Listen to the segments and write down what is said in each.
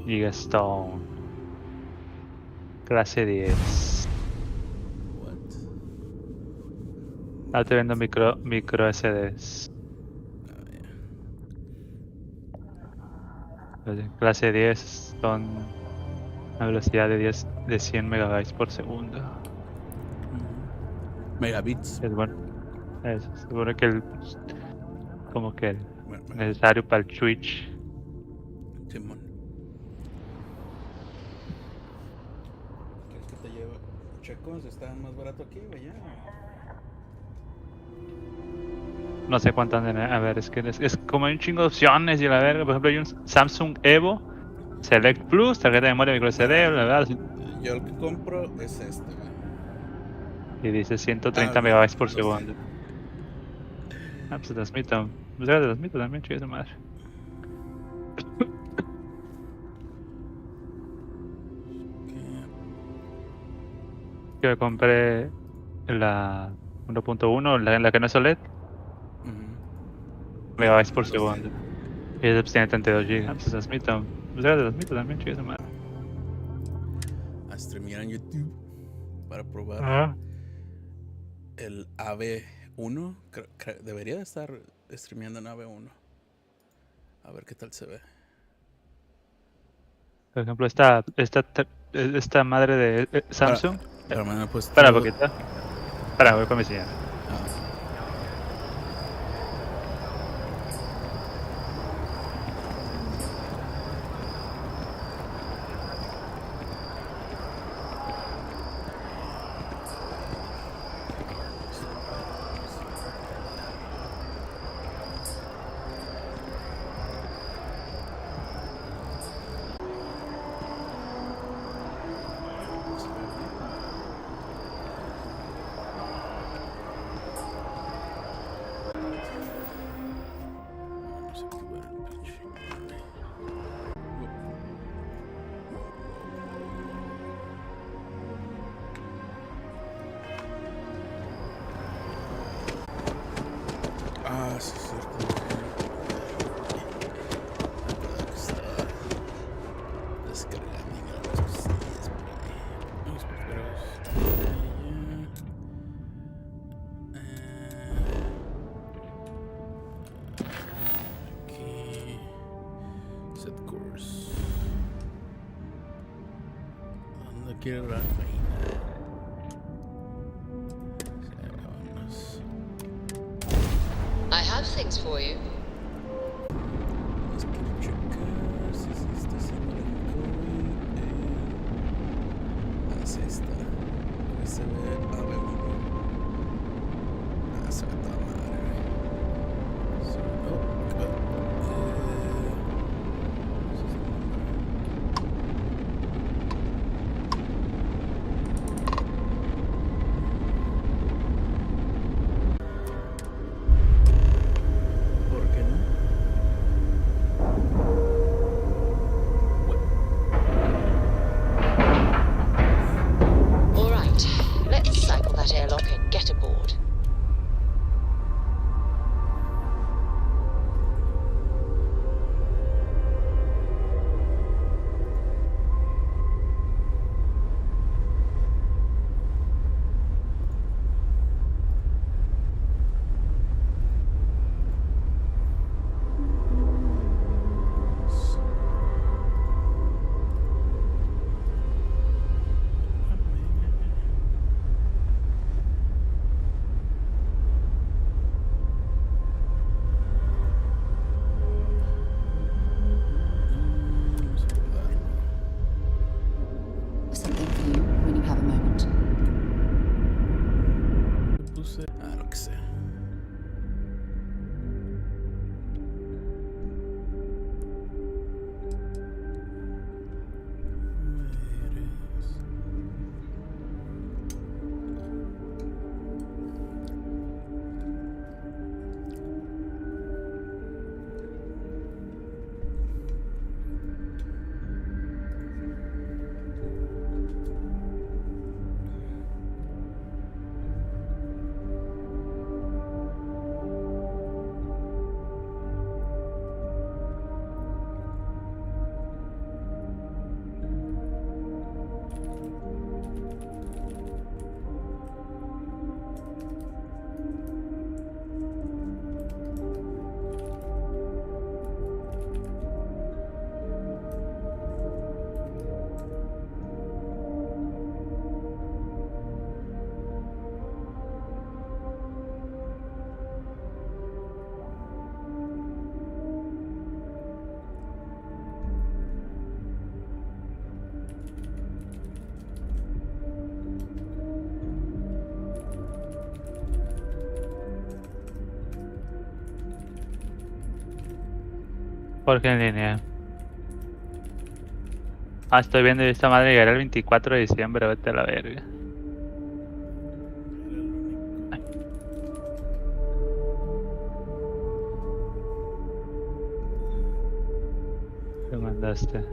Gigastone. Clase 10. What? Ahora estoy viendo micro SDs. Clase 10 son a velocidad de 100 megabytes por segundo. Megabits. Es bueno. Es seguro que como que el Bueno, necesario para el Twitch. Simón. ¿Quieres que te lleve checos? Está más barato aquí o allá. No sé cuánto andan. A ver, es que es como hay un chingo de opciones y la verga. Por ejemplo, hay un Samsung Evo Select Plus, tarjeta de memoria micro SD, bla, bla, bla, Yo el que compro es este, güey. y dice 130 no, megabytes por lo sé. segundo. Ah, pues transmito. Pues ya transmito también, chido esa madre. Yo compré la 1.1, la que no es OLED, megabytes por Lo sé. segundo. Y esa pues tiene 32 GB. Ah, pues transmito. Pues ya transmito también, chido esa madre. A streamear en YouTube para probar Ajá. el AB1. Debería de estar streameando en AB1. A ver qué tal se ve. Por ejemplo, esta madre de Samsung. Para me han Espera un puesto. poquito. Espera, voy con mi señora. Vamos a activar el pinche. Ah, sí, es cierto. Descargando las cosillas por ahí. Vamos aquí. Set course. ¿Dónde quiere la reina? Vámonos. I have things for you. Vamos a checar si se está haciendo el encoding. Es esta. Ahí se ve AB1. Ah, se ve toda madre, güey. Se ve- ¿Por qué no? All right, let's cycle Jorge en línea. Ah, estoy viendo esta madre llegará el 24 de diciembre, vete a la verga. ¿Qué mandaste?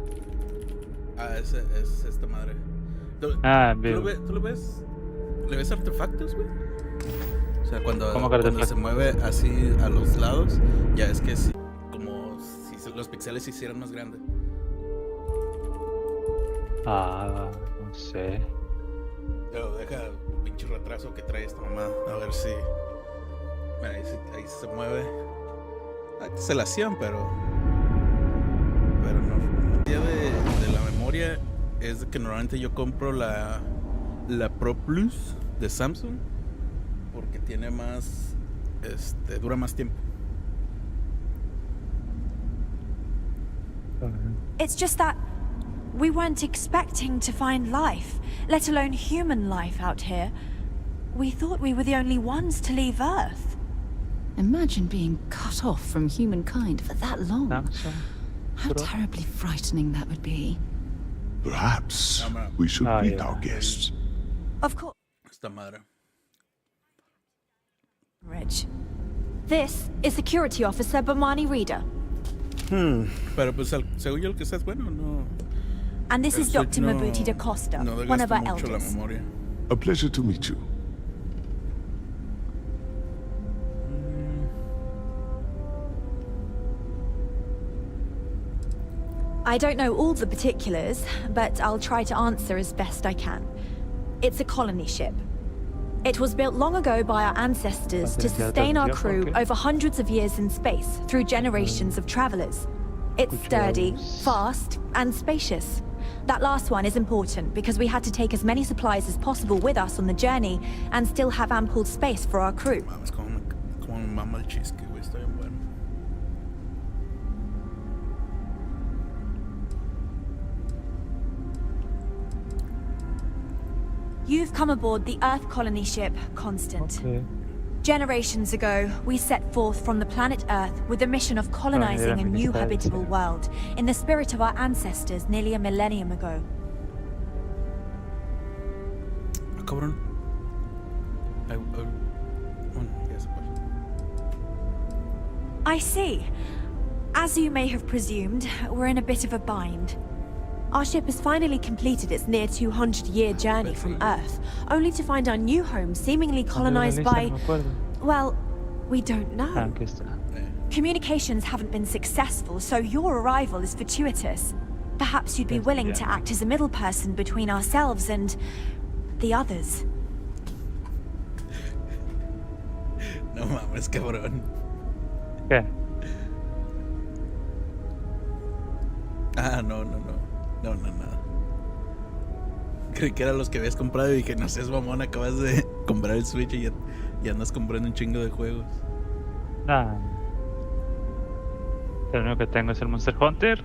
Ah, es esta madre. Ah, ¿Tú bien. lo ves? ¿Le ves artefactos, güey? O sea, cuando ¿Cómo que se artefactos? mueve así a los lados, ya es que sí, como si los píxeles se hicieran más grandes. Ah, no sé. Pero deja pinche retraso que trae esta mamá. A ver si. Mira, ahí se mueve. Se la hacían, pero. Pero no. La idea de la memoria es de que normalmente yo compro la Pro Plus de Samsung porque tiene más. Dura más tiempo. It's just that we weren't expecting to find life, let alone human life out here. We thought we were the only ones to leave Earth. Imagine being cut off from humankind for that long. Samsung. How terribly frightening that would be. Perhaps we should meet yeah. our guests. Of course, Esta madre. Reg. This is Security Officer Bomani Reader. Pero pues según yo el que estás bueno, no. And this is el Dr. no- Mabuti da Costa, no one of desgasta our mucho la elders. memoria. A pleasure to meet you. I don't know all the particulars, but I'll try to answer as best I can. It's a colony ship. It was built long ago by our ancestors to sustain our crew over hundreds of years in space through generations of travelers. It's sturdy, fast, and spacious. That last one is important because we had to take as many supplies as possible with us on the journey and still have ample space for our crew. Mames, como me mama el chisque, güey, está bien bueno. You've come aboard the Earth colony ship Constant. Okay. Generations ago, we set forth from the planet Earth with the mission of colonizing a new habitable world in the spirit of our ancestors nearly a millennium ago. Ah, cabrón. Bueno, ya se puede. I see. As you may have presumed, we're in a bit of a bind. Our ship has finally completed its near 200-year journey from Earth, only to find our new home seemingly colonized by, well, we don't know. Ah, aquí está. Communications haven't been successful, so your arrival is fortuitous. Perhaps you'd be willing to act as a middle person between ourselves and the others. No mames, cabrón. ¿Qué? Ah, no. No, nada. Creí que eran los que habías comprado y dije, no seas mamón, acabas de comprar el Switch y ya andas comprando un chingo de juegos. Nada. El único que tengo es el Monster Hunter.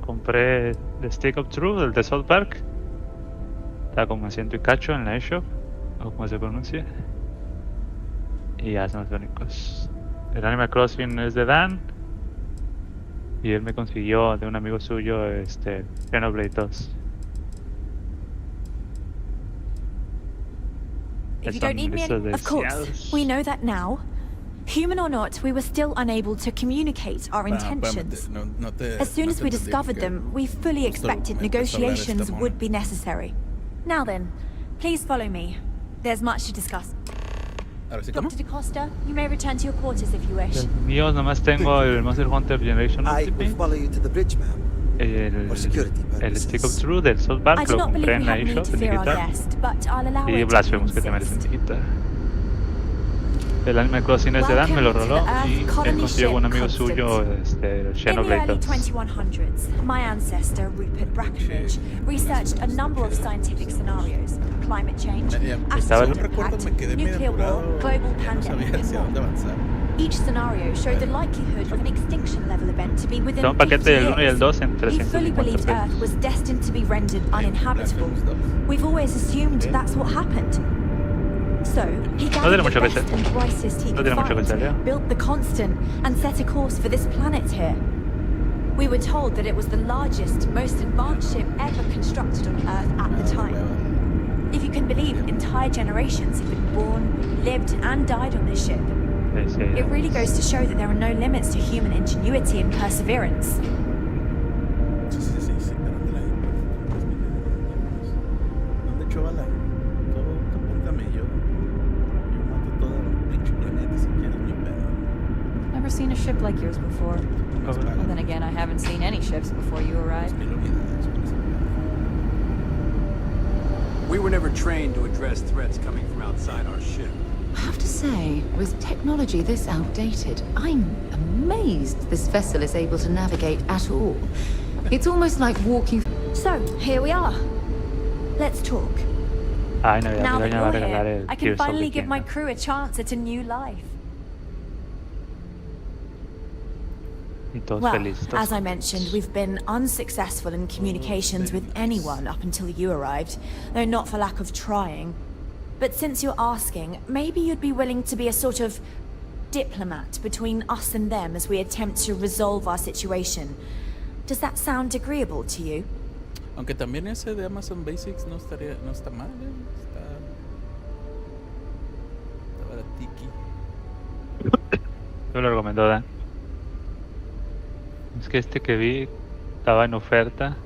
Compré The Stick of Truth, el de South Park. Está como a 100 y cacho en la eShop, o como se pronuncia. Y ya son los únicos. El Animal Crossing es de Dan. Y él me consiguió de un amigo suyo Xenoblade 2. If you don't need me, of course, we know that now. Human or not, we were still unable to communicate our intentions. As soon as we discovered them, we fully expected negotiations would be necessary. Now then, please follow me. There's much to discuss. Dr. DaCosta, you may return to your quarters if you wish. El mío nomás tengo el Monster Hunter Generation I will Ultimate. follow you to the bridge, ma'am. For security El purposes. Stick of Truth del South Park I lo do not believe compré we en la have need eShop to en fear our digital. guest, but I'll allow Y it Blasphemous if que you también es en insist. digital. El Animal Crossing es de Dan, me lo roló y él consiguió un amigo suyo el In the Xenoblade early 2. 2100s, my ancestor, Rupert Brackenridge, researched a number of scientific scenarios: climate change, Estaba asteroid en- impact, me quedé medio nuclear war, apurado. global Ya no sabía pandemic, hacia and dónde more. avanzar. Each scenario showed the likelihood of an extinction level event to be within Tengo un 50 paquete del 1 y el years. 2 en He 350 fully believed Earth pesos. was destined to be rendered uninhabitable. We've always assumed that's what happened. So, he tiene gathered the mucho que best hacer. and brightest he No could tiene mucho que hacer, ya. find, built the Constant, and set a course for this planet here. We were told that it was the largest, most advanced ship ever constructed on Earth at the time. If you can believe, entire generations have been born, lived, and died on this ship. It really goes to show that there are no limits to human ingenuity and perseverance. Sí, pero ¿dónde echó bala? Todo apúntame, yo mato todo el pinche planeta si quieres, mi pedo. Never seen a ship like yours before. Well, then again, I haven't seen any ships before you arrived. We were never trained to address threats coming from outside our ship. I have to say, with technology this outdated, I'm amazed this vessel is able to navigate at all. It's almost like walking... So, here we are. Let's talk. Ay, no, Now that ya va a you're regalar here, el I can Tears of the finally give my Kingdom. crew a chance at a new life. Y todos Well, felices. as I mentioned, we've been unsuccessful in communications with anyone up until you arrived, though not for lack of trying. But since you're asking, maybe you'd be willing to be a sort of diplomat between us and them as we attempt to resolve our situation. Does that sound agreeable to you? Aunque también ese de Amazon Basics no está mal, está baratiki. Yo lo recomendó Dan. Es que este que vi estaba en oferta.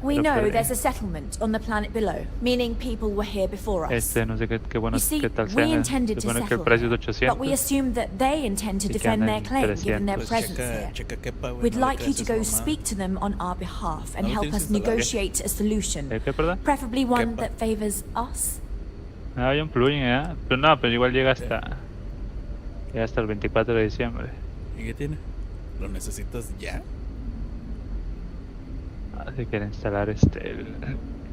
We Pero know por- there's a settlement on the planet below, meaning people were here before us. No sé qué bueno, You see, qué tal we sea. intended to Supone que el settle precio es de here, but we 800. assumed that they intend to Y que defend their andan claim given their 300. presence here. Checa quepa, güey, We'd no le like you creas to a go esa mamá. speak to them on our behalf and No lo help tienes us instalado. negotiate a solution, ¿Qué, perdón? preferably one Kepa. that favors us. Ah, hay un plugin, ¿eh? Pero no, pero igual llega hasta el 24 de diciembre. ¿Y qué tiene? ¿Lo necesitas ya? Así que instalar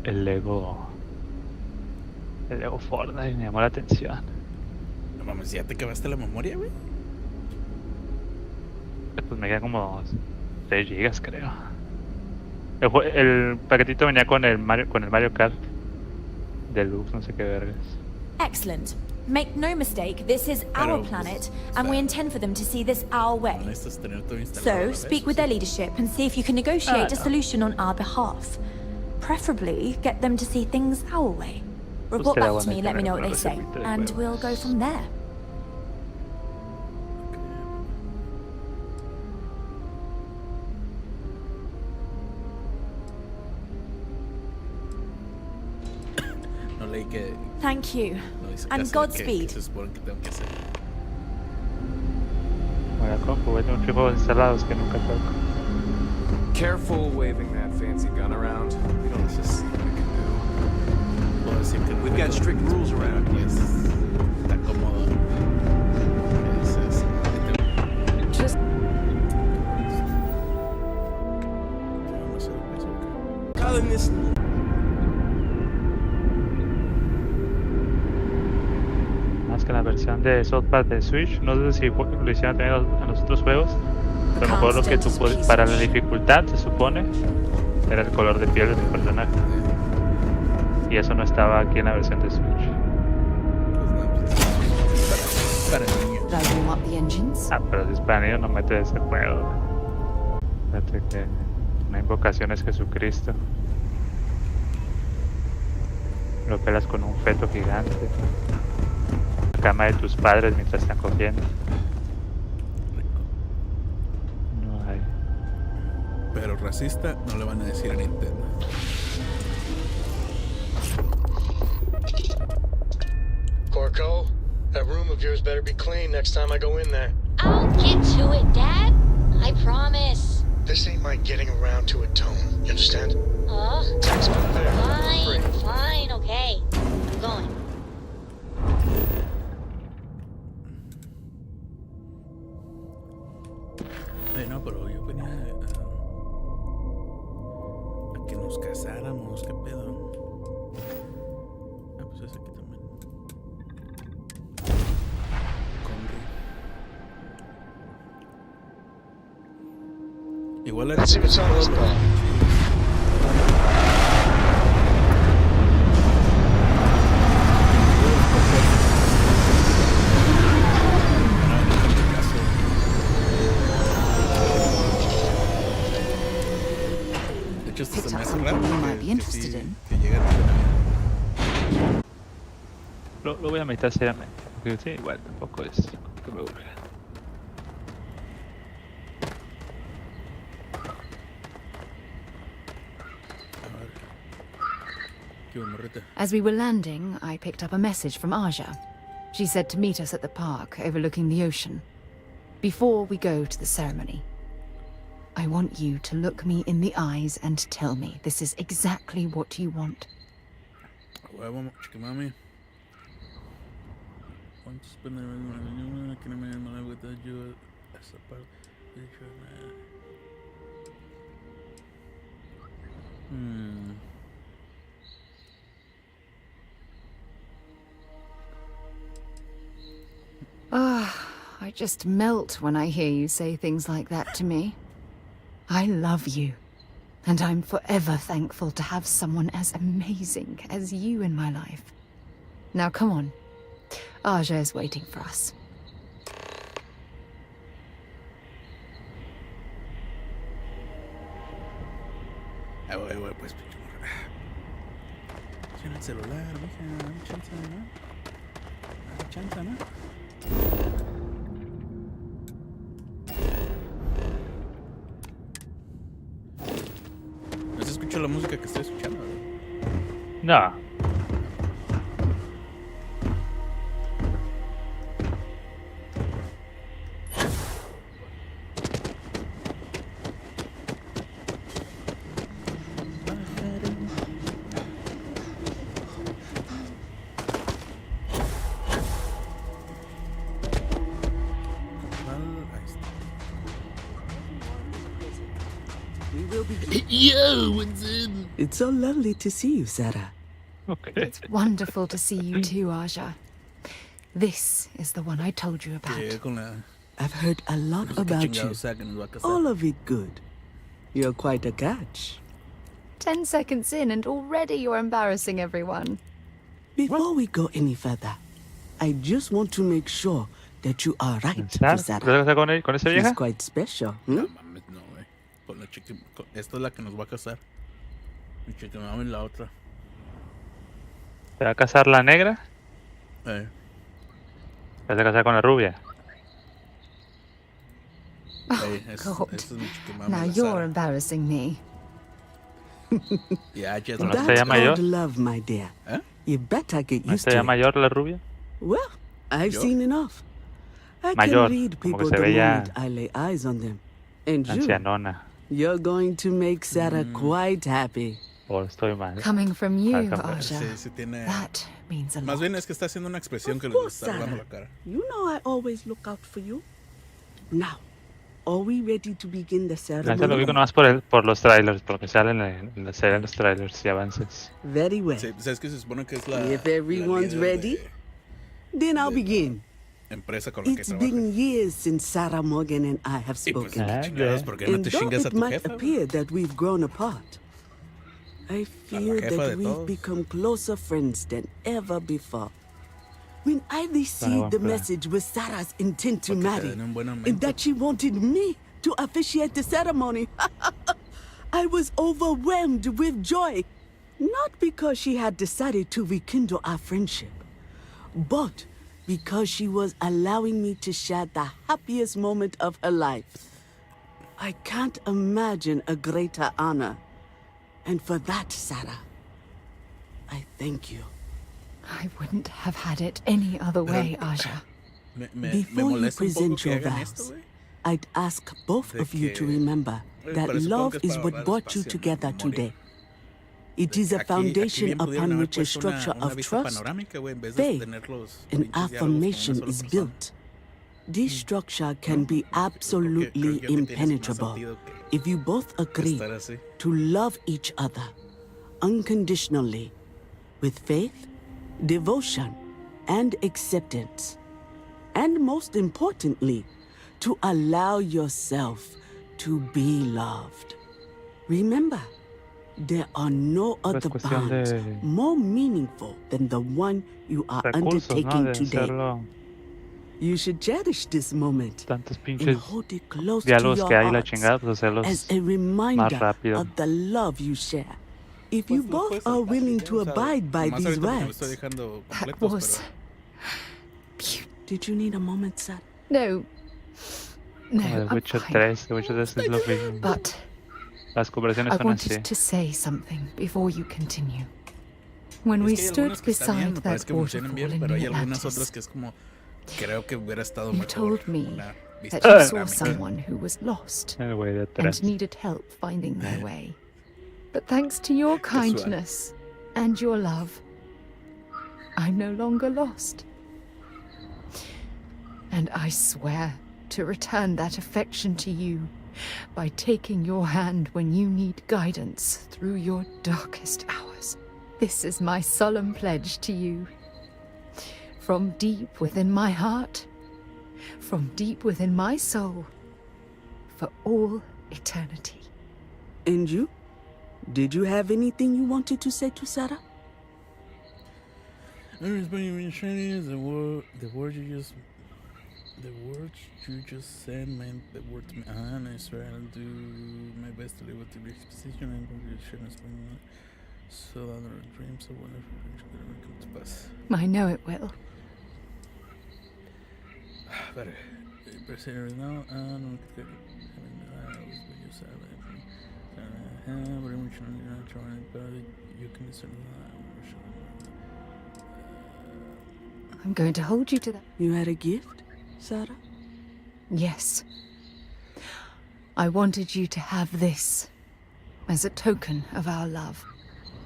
el Lego Fortnite, me llamó la atención. No mames, ¿ya te acabaste la memoria, güey? Pues me quedan como 6 gigas, creo. El paquetito venía con el Mario Kart Deluxe, no sé qué vergas. Excellent. Make no mistake, this is Pero, our pues, planet, o and we sea, intend for them to see this our No way. necesitas tener todo instalado a So, la vez, speak ¿o with sí? their leadership and see if you can negotiate a no. solution on our behalf. Preferably, get them to see things our way. Report será back to bueno me, let me tener know what they un say, circuito de and juegos. we'll go from there. No leí que... Thank you, No dice and casi Godspeed. que se supone que tengo que hacer. Voy a compu, voy a tener muchos juegos instalados que nunca toco. Careful waving that fancy gun around. We don't just see what we can do. Puedo decir que We've got strict rules around here. Está cómodo. Just No sé, ¿eso qué? calling this. Más que la versión de South Park de Switch, no sé si lo hicieron también en los otros juegos, pero a lo mejor lo que tú para la dificultad se supone era el color de piel de tu personaje, y eso no estaba aquí en la versión de Switch. Pues no, pues, para niños. did I warm up the engines? Ah, pero si es para niños no mete ese juego. Fíjate que una invocación es Jesucristo. Lo pelas con un feto gigante. La cama de tus padres mientras están cogiendo. No hay. Pero racista no le van a decir a Nintendo. Corco, that room of yours better be clean next time I go in there. I'll get to it, Dad. I promise. This ain't my getting around to it tone. You understand? Textbook there. Fine, fine, okay. I'm going. No, pero yo venía a que nos casáramos. ¿Qué pedo? Ah, pues es aquí también. Conry. Igual era. Let's see what's on this ball. hecho, se picked me up hace something raro you might be que interested sí, in. que lleguen a Lo voy a meditar seriamente. Porque sí, igual tampoco es que me urge. ver. ¿Qué onda, morrita? As we were landing, I picked up a message from Aja. She said to meet us at the park overlooking the ocean. Before we go to the ceremony, I want you to look me in the eyes and tell me this is exactly what you want. Huevo, chiquimami. ¿Cuántos pendejos que no me llaman without you? Esa parte. I just melt when I hear you say things like that to me. I love you, and I'm forever thankful to have someone as amazing as you in my life. Now come on. Aja is waiting for us. Güey, pues, pinche morra. Tiene el celular, mija, dame chance, ¿no? Dame chance, ¿no? No se escucha la música que estoy escuchando, ¿verdad? No. Yo, what's in? It's so lovely to see you, Sarah. Okay. It's wonderful to see you too, Aja. This is the one I told you about. I've heard a lot about you. All of it good. You're quite a catch. 10 seconds in and already you're embarrassing everyone. Before we go any further, I just want to make sure that you are right for Sarah. ¿Con esa She's vieja? quite special. No mames, no, güey. Con la chica. Esta es la que nos va a casar. Mi chica mami la otra. ¿Se va a casar la negra? Eh. ¿Se va a casar con la rubia? God. Esta es mi chica mami. Now la you're Sara. embarrassing me. Ya, ya es ¿No la se That's llama yo? called love, my dear. ¿Eh? You better get ¿No used se to llama it. mayor la rubia? Well, I've Yo? seen enough. I Mayor, can read como que people se the ve ya moment I lay eyes on them. And you, ancianona. you're going to make Sarah quite happy. O estoy mal. Coming from you, Welcome. Aja. Sí tiene. That means a Más lot. bien es que está haciendo una expresión que Of le course, está arrugando Sarah. la cara. You know I always look out for you. Now, are we ready to begin the La neta lo ceremony? vi nomás por los trailers, por lo que salen en la serie, en los trailers y avances. Very well. Sí, ¿sabes que se supone que es la. If everyone's la líder ready, de then I'll la begin. empresa con la que It's trabaja. been years since Sarah Morgan and I have Y pues, spoken. chingados, ¿por qué no And te though chingas a it tu might jefa? appear that we've grown apart, I feel jefa de that we've todos. become closer friends than ever before. When I received the message with Sarah's intent to Porque te marry, den un buen and aumento. that she wanted me to officiate the ceremony, I was overwhelmed with joy. Not because she had decided to rekindle our friendship, but because she was allowing me to share the happiest moment of her life. I can't imagine a greater honor. And for that, Sarah, I thank you. I wouldn't have had it any other way, Aja. Me Before you molesta un poco present que your hagan esto, vows, güey. I'd ask both De of you to que- remember that pero supongo love que es is para what ahorrar brought you espacio en la together memoria. today. It De is que a aquí foundation bien pudieron upon haber which a puesto structure una of vista trust, panorámica, güey, en vez de faith, tener los and pinches diálogos con una affirmation sola is persona. built. This structure can be creo absolutely que tiene más impenetrable sentido if you both agree estar así. to love each other unconditionally with faith, devotion, and acceptance. And most importantly, to allow yourself to be loved. Remember, there are no Es other cuestión bonds de- more meaningful than the one you are Recursos, ¿no? undertaking De today. hacerlo You should cherish this moment tantos and pinches hold it close to diálogos your que hay la hearts chingada, pues as hacerlos a más reminder rápido. of the love you share. If you Pues lo both puedes are saltar, willing ya, to o sea, abide by nomás these ahorita porque lo estoy rites, dejando That completos, was... did you need a moment, Sarah? No. No, Como el I'm Witcher fine. 3, el Witcher 3 es lo mismo. But Las conversaciones I son así. wanted to say something before you continue. When Es we que hay stood algunas que están bien, beside me parece that que funcionan waterfall bien, in pero hay New algunas otras Atlantis, que es como creo que hubiera estado you mejor told me una vista that you saw panorámica. someone who was lost El güey de and atrás. needed help finding their way. But thanks to your kindness and your love, I'm no longer lost. And I swear to return that affection to you by taking your hand when you need guidance through your darkest hours. This is my solemn pledge to you. From deep within my heart, from deep within my soul, for all eternity. And you? Did you have anything you wanted to say to Sarah? The words you just said meant the word to me. And I swear I'll do my best to live up to the exposition and share so that our dreams of wonderful things could come to pass. I know it will. But perseverance now and very much trying, but you can discern I'm going to hold you to that. You had a gift, Sarah? Yes. I wanted you to have this as a token of our love.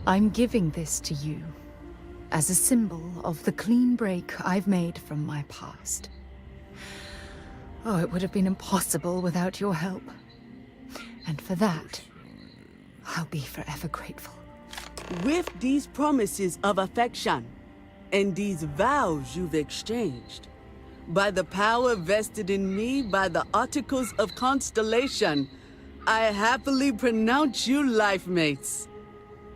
I'm giving this to you as a symbol of the clean break I've made from my past. Oh, it would have been impossible without your help. And for that, I'll be forever grateful. With these promises of affection and these vows you've exchanged, by the power vested in me by the Articles of Constellation, I happily pronounce you life mates.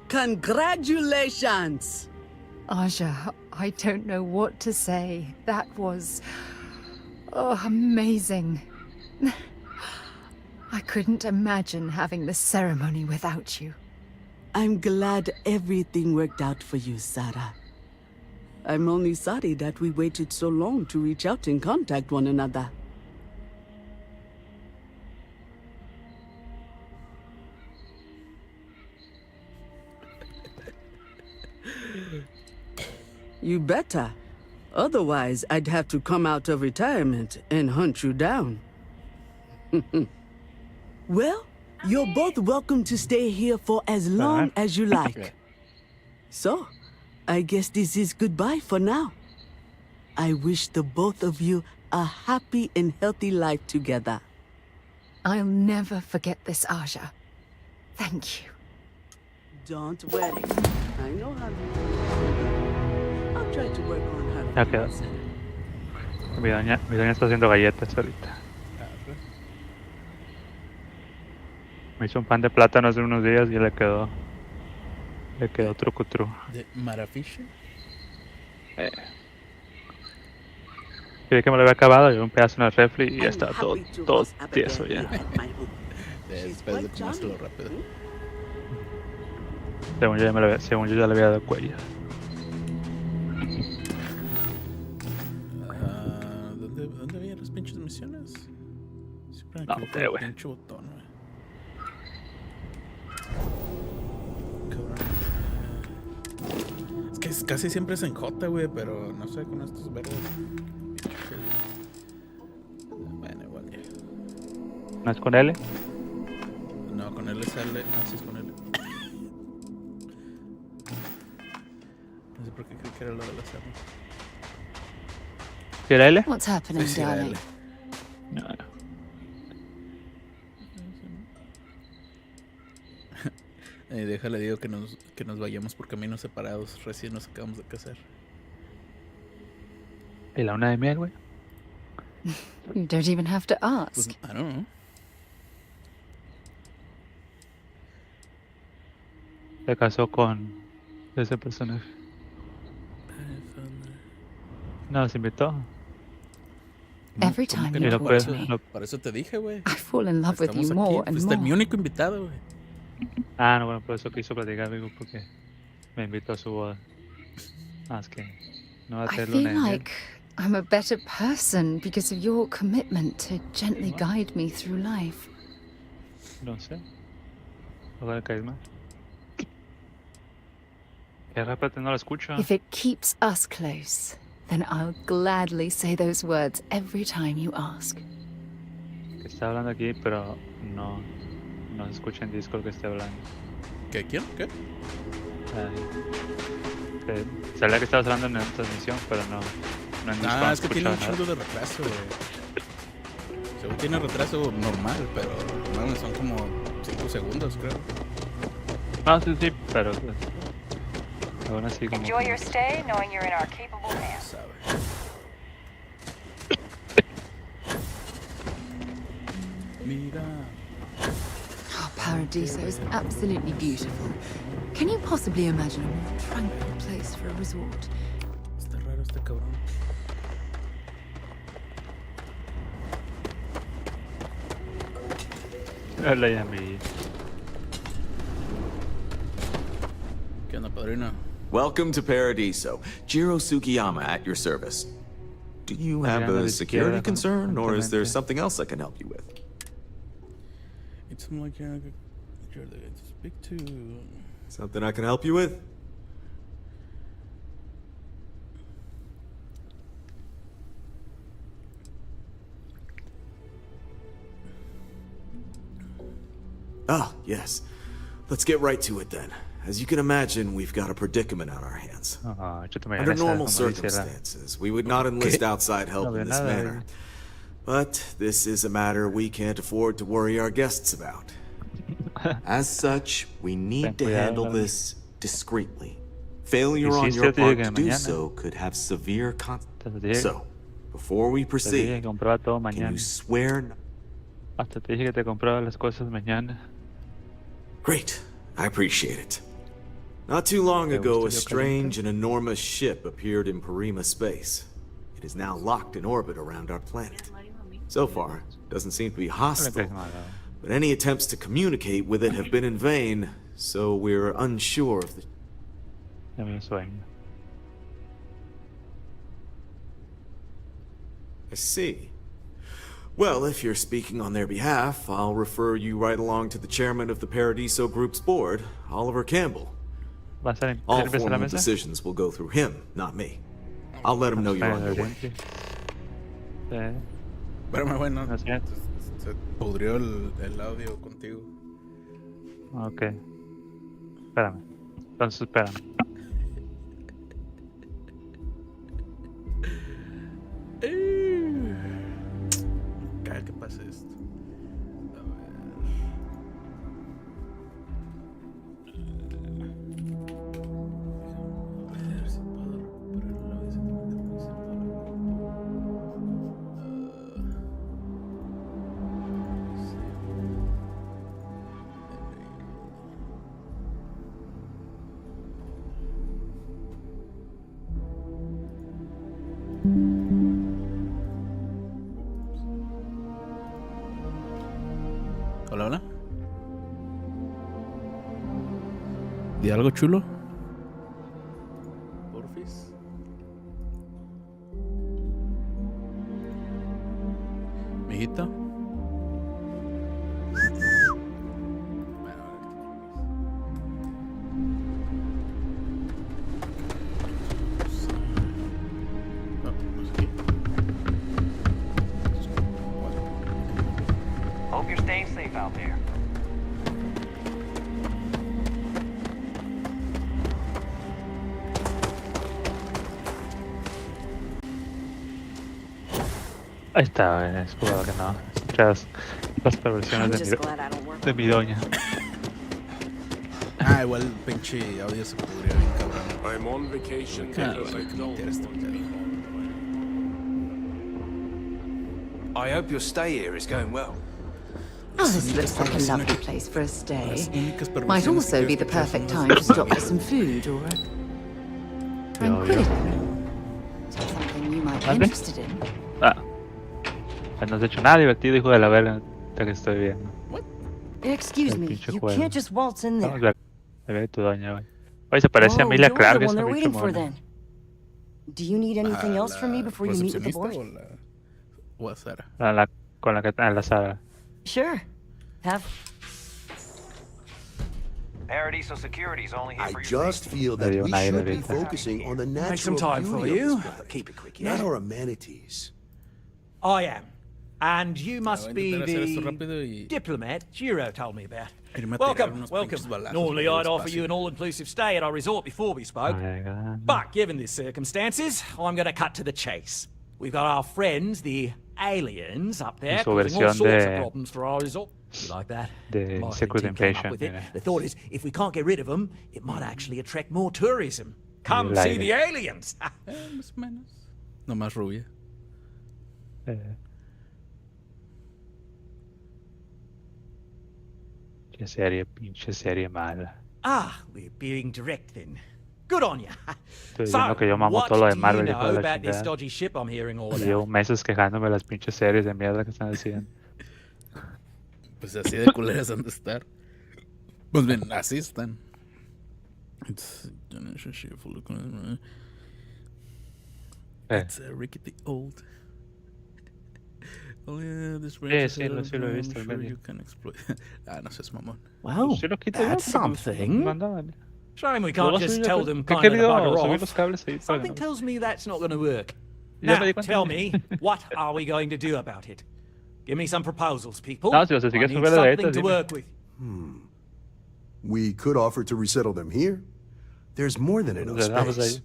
Congratulations! Aja, I don't know what to say. That was... oh, amazing. I couldn't imagine having the ceremony without you. I'm glad everything worked out for you, Sarah. I'm only sorry that we waited so long to reach out and contact one another. You better. Otherwise, I'd have to come out of retirement and hunt you down. Well, you're both welcome to stay here for as long as you like. So, I guess this is goodbye for now. I wish the both of you a happy and healthy life together. I'll never forget this, Aja. Thank you. Don't worry. I know how to. I'll try to work on her. Ya quedó. Mi doña está haciendo galletas ahorita. Me hizo un pan de plátano hace unos días y le quedó trucutru. ¿De Marafiche? Creí que me lo había acabado, llevé un pedazo en el refri y ya estaba todo tieso ya. Después de comérselo rápido. Según yo ya le había dado cuello. ¿Dónde había las pinches misiones? Siempre me No, equivoco el güey. pinche botón, güey. Cabrón. Es que casi siempre es en J, güey, pero no sé, con estos verdes. Bueno, igual ya. ¿No es con L? No, con L sale. Ah, sí es con L. No sé por qué creí que era lo de la armas. ¿Sí era L? What's happening, Sí, era darling? L. No. Déjale, digo que nos vayamos por caminos separados. Recién nos acabamos de casar. ¿Y la luna de miel, güey? You don't even have to Pues, ask. I don't know. Se casó con ese personaje. No, se invitó. Every ¿Cómo time que you no? talk puedo, to me, no. Por eso te dije, güey. I fall in love with you Estamos more aquí. and Fuiste mi more. único invitado, güey. Ah, no, bueno, por eso quiso platicar, digo, porque me invitó a su boda. Ah, es que no va a I ser luna feel de miel. like I'm a better person because of your commitment to gently guide me through life. No sé. Ojalá caes más. Que de repente no lo escucho. If it keeps us close, then I'll gladly say those words every time you ask. Que está hablando aquí, pero no se escucha en Discord que esté hablando. ¿Qué? ¿Quién? ¿Qué? Que sabía que estabas hablando en la transmisión, pero no en Discord. Ah, No es que tiene un escuchaba chingo de retraso, güey. Según tiene retraso normal, pero no, son como 5 segundos, creo. nada. No, sí, pero pues, aún así como... Enjoy your stay, knowing you're in our capable hands. Sabe. Mira. Oh, Paradiso is absolutely beautiful. Can you possibly imagine a more tranquil place for a resort? Está raro este cabrón. La llamé. ¿Qué onda, padrino? Welcome to Paradiso. Jiro Sugiyama at your service. Do you have a security concern, or is there something else I can help you with? It's like you're the speak to. Something I can help you with? Ah, yes. Let's get right to it then. As you can imagine, we've got a predicament on our hands. Under normal circumstances, we would not enlist outside help in this manner. But this is a matter we can't afford to worry our guests about. As such, we need to handle this discreetly. Failure on your part to do so could have severe consequences. So, before we proceed, can you swear? Hasta te dije que te compraba las cosas mañana. Great, I appreciate it. Not too long ago, a strange and enormous ship appeared in Parima space. It is now locked in orbit around our planet. So far, it doesn't seem to be hostile, but any attempts to communicate with it have been in vain, so we're unsure of the... I see. Well, if you're speaking on their behalf, I'll refer you right along to the chairman of the Paradiso Group's board, Oliver Campbell. All formal decisions will go through him, not me. I'll let him know you're on your way. Espérame, bueno, se pudrió el audio contigo. Ok. Espérame. Entonces, espérame. Cada que pase esto. A ver si puedo recuperar el audio sin tener que revisar todo lo Hola, hola. ¿Di algo chulo? Porfis. Mijito. Hope you're staying safe out there. Ahí está, es probable que no. Escuchas las perversiones de mi doña. Ah, igual el pinche audio se pudrió bien cabrón. I'm on vacation. I hope your stay here is going well. Oh, this looks like a lovely place for a stay. Might also be the perfect time to stop for some food or a tranquility. Something you might be interested in. Ah, Pues no has hecho nada divertido, hijo de la verga, hasta que estoy viendo. Excuse El me, pinche you juego. can't just waltz in Vamos there. a ver. A ver tu doña, güey. Oye, se parece a Oh, Emilia you're Clarke, the esa one they're pinche waiting for mona. then. Do you need anything else from me before you meet with the board? O a Sara. Con la que está en la sala. Sure. Have. Paradiso Security's only here I for your just feel that Dio we un aire should be ahorita. focusing on the natural Make some time for beauty you. of this place, Keep it quick, not yeah? our amenities. I am. And you Voy a must be intentar hacer esto the rápido y diplomat Giro told me about. irme a tirar Welcome, unos welcome. pinches balazos Normally por el I'd offer espacio. you an all-inclusive stay at our resort before we spoke. Ay, gana. But given the circumstances, I'm going to cut to the chase. We've got our friends, the aliens, up there, Su causing all versión sorts of de- problems for our resort. You like that? de My Secret team came up Invasion, with it. mira. The thought is, if we can't get rid of them, it might actually attract more tourism. Come El see aire. the aliens. Más o menos. Nomás rubia. Pinche serie mala. Ah, we're being direct then. Good on you. Estoy diciendo que yo mamo what todo lo de do Marvel, you hijo know de la about this chingada. dodgy ship I'm hearing all Llevo about? meses quejándome de las pinches series de mierda que están haciendo. Pues así de culeras han de estar. Pues bien, así están. It's generation shit full of- It's rickety old. Oh yeah, this range sí, lo he visto, I'm el sure medio. you can exploit. No seas mamón. Well, Sí lo quito that's yo, porque something. mandaban. Shame we Lo can't voy a just subir tell yo, them que he kind of to querido bugger subir los off. cables ahí para Something que tells me that's not going to work. Ya Now, me di cuenta. tell me, what are we going to do about it? Give me some proposals, people. No, si vas a I seguir need subiendo de ahí, something to dime. work with. We could offer to resettle them here. There's more than enough Le damos space. ahí.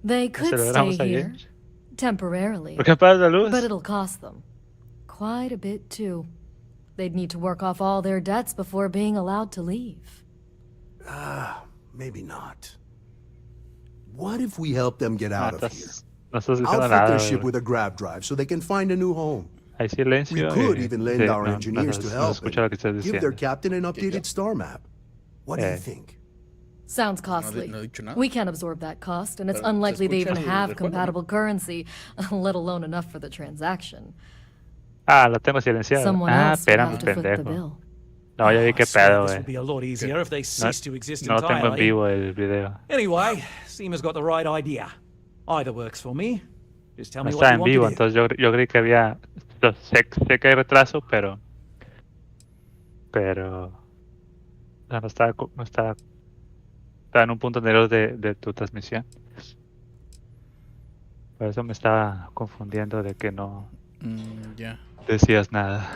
They could stay Celebramos here, ayer. temporarily, ¿Por qué apagas la luz? but it'll cost them quite a bit too. They'd need to work off all their debts before being allowed to leave. Maybe not. What if we help them get out of here? No estás diciendo Outfit nada, their ship güey. with a grab drive so they can find a new home. Hay silencio. We could y- even lend sí, our no, engineers no to se help escucha lo que estás and give their diciendo. captain an updated star map. What do you think? Sounds costly. no he dicho nada. We can't absorb that cost, and it's Pero se unlikely they even escucha el have recuerdo, ¿no? compatible currency, let alone enough for the transaction. Ah, lo tengo silenciado. Someone Ah, else would espérame, have to foot the pendejo. bill. No, ya vi I qué swear pedo, this güey. would be a lot easier if they ceased to exist No tengo en entirely. vivo el video. Anyway, Seema's got the right idea. Either works for me. Just tell No me está what en you vivo, want to do. entonces yo creí que había... Sé que hay retraso, pero... O sea, no estaba en un punto anterior de tu transmisión. Por eso me estaba confundiendo de que no Ya. decías nada.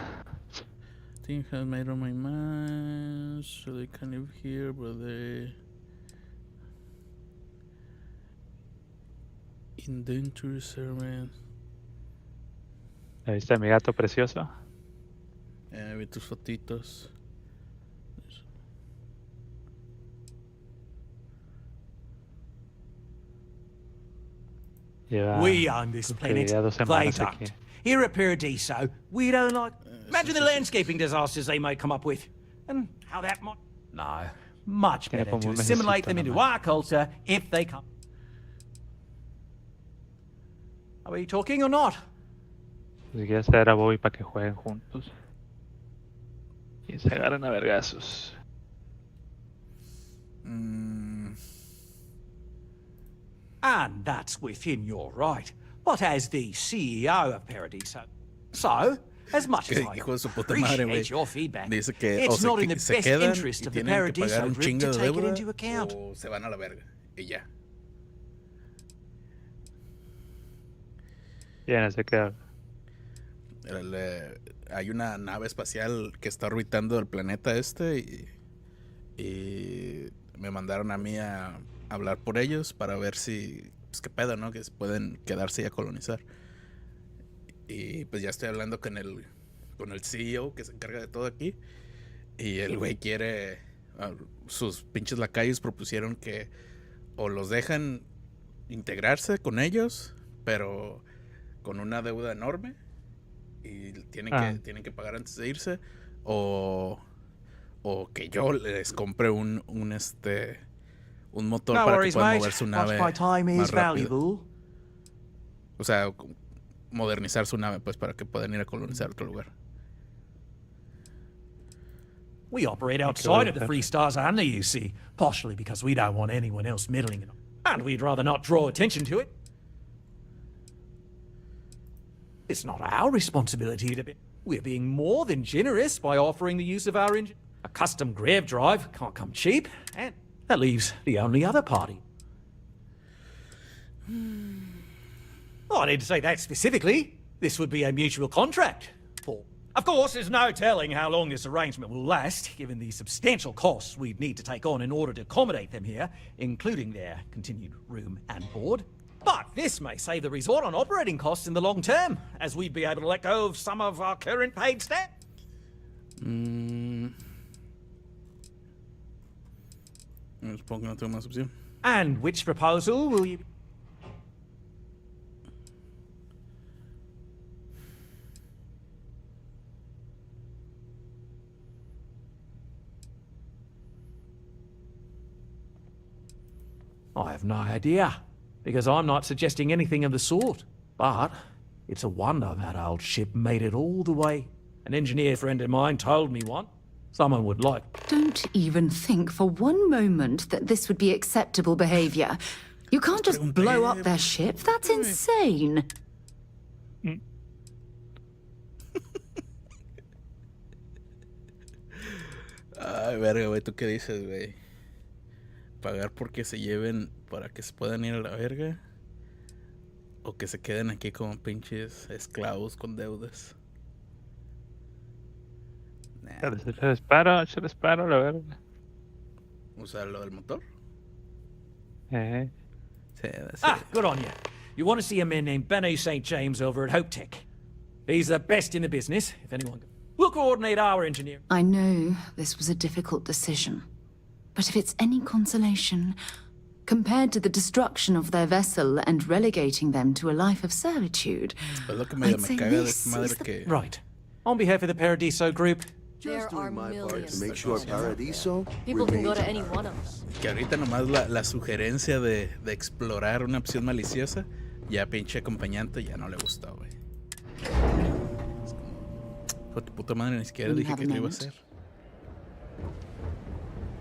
Team has made up my mind, so they can live here, but they indentured servant. Ahí está mi gato precioso. Vi tus fotitos. Lleva We own this creo que planet. ya 2 They semanas don't. aquí. Here at Paradiso, we don't like. Imagine the landscaping disasters they may come up with, and how that might. No, much Tiene better como to un assimilate mesecito them into nomás. our culture if they come. Are we talking or not? Si quieres traer a Bobby para que jueguen juntos. Y se agarren a vergazos. And that's within your right. But as the CEO of Paradiso, so as much as Que I hijo de su puta madre, güey. appreciate your feedback, Dice que o it's se, not in the se best quedan interest y of the tienen que Paradiso pagar un group chingo to de take it deuda into account. o se van a la verga y ya. Ya no sé qué. Hay una nave espacial que está orbitando el planeta y me mandaron a mí a hablar por ellos para ver si, pues qué pedo, ¿no? Que pueden quedarse y a colonizar. Y pues ya estoy hablando con el CEO que se encarga de todo aquí y el güey quiere, sus pinches lacayos propusieron que o los dejan integrarse con ellos, pero con una deuda enorme y tienen que pagar antes de irse o que yo les compre un motor para que puedan mover su nave más rápido. O sea, modernizar su nave, pues, para que puedan ir a colonizar otro lugar. We operate outside of the Free Stars only, you see, partially because we don't want anyone else meddling in it, and we'd rather not draw attention to it. It's not our responsibility to be. We're being more than generous by offering the use of our engine. A custom grav drive can't come cheap, and that leaves the only other party. Oh, I didn't say that specifically. This would be a mutual contract. Of course, there's no telling how long this arrangement will last, given the substantial costs we'd need to take on in order to accommodate them here, including their continued room and board. But this may save the resort on operating costs in the long term, as we'd be able to let go of some of our current paid staff. Supongo que no tengo más opción. And which proposal will you... I have no idea, because I'm not suggesting anything of the sort. But it's a wonder that old ship made it all the way. An engineer friend of mine told me one. Someone would like... Don't even think for one moment that this would be acceptable behavior. You can't just blow up their ship. That's insane. Ay, verga, güey, ¿tú qué dices, güey? ¿Pagar porque se lleven para que se puedan ir a la verga? ¿O que se queden aquí como pinches esclavos con deudas? Nah. Se les paro, la verga. O sea, lo del motor. Sí, good on you. You want to see a man named Benny St. James over at Hope Tech. He's the best in the business, if anyone can. We'll coordinate our engineer. I know this was a difficult decision. But if it's any consolation, compared to the destruction of their vessel and relegating them to a life of servitude, I'd say this is the... Right. On behalf of the Paradiso Group, there are millions. To make sure Paradiso People can go to any one of them. Que ahorita nomás la sugerencia de explorar una opción maliciosa, ya pinche acompañante ya no le gustó, güey. Hijo de tu puta madre, ni siquiera dije que lo iba a hacer.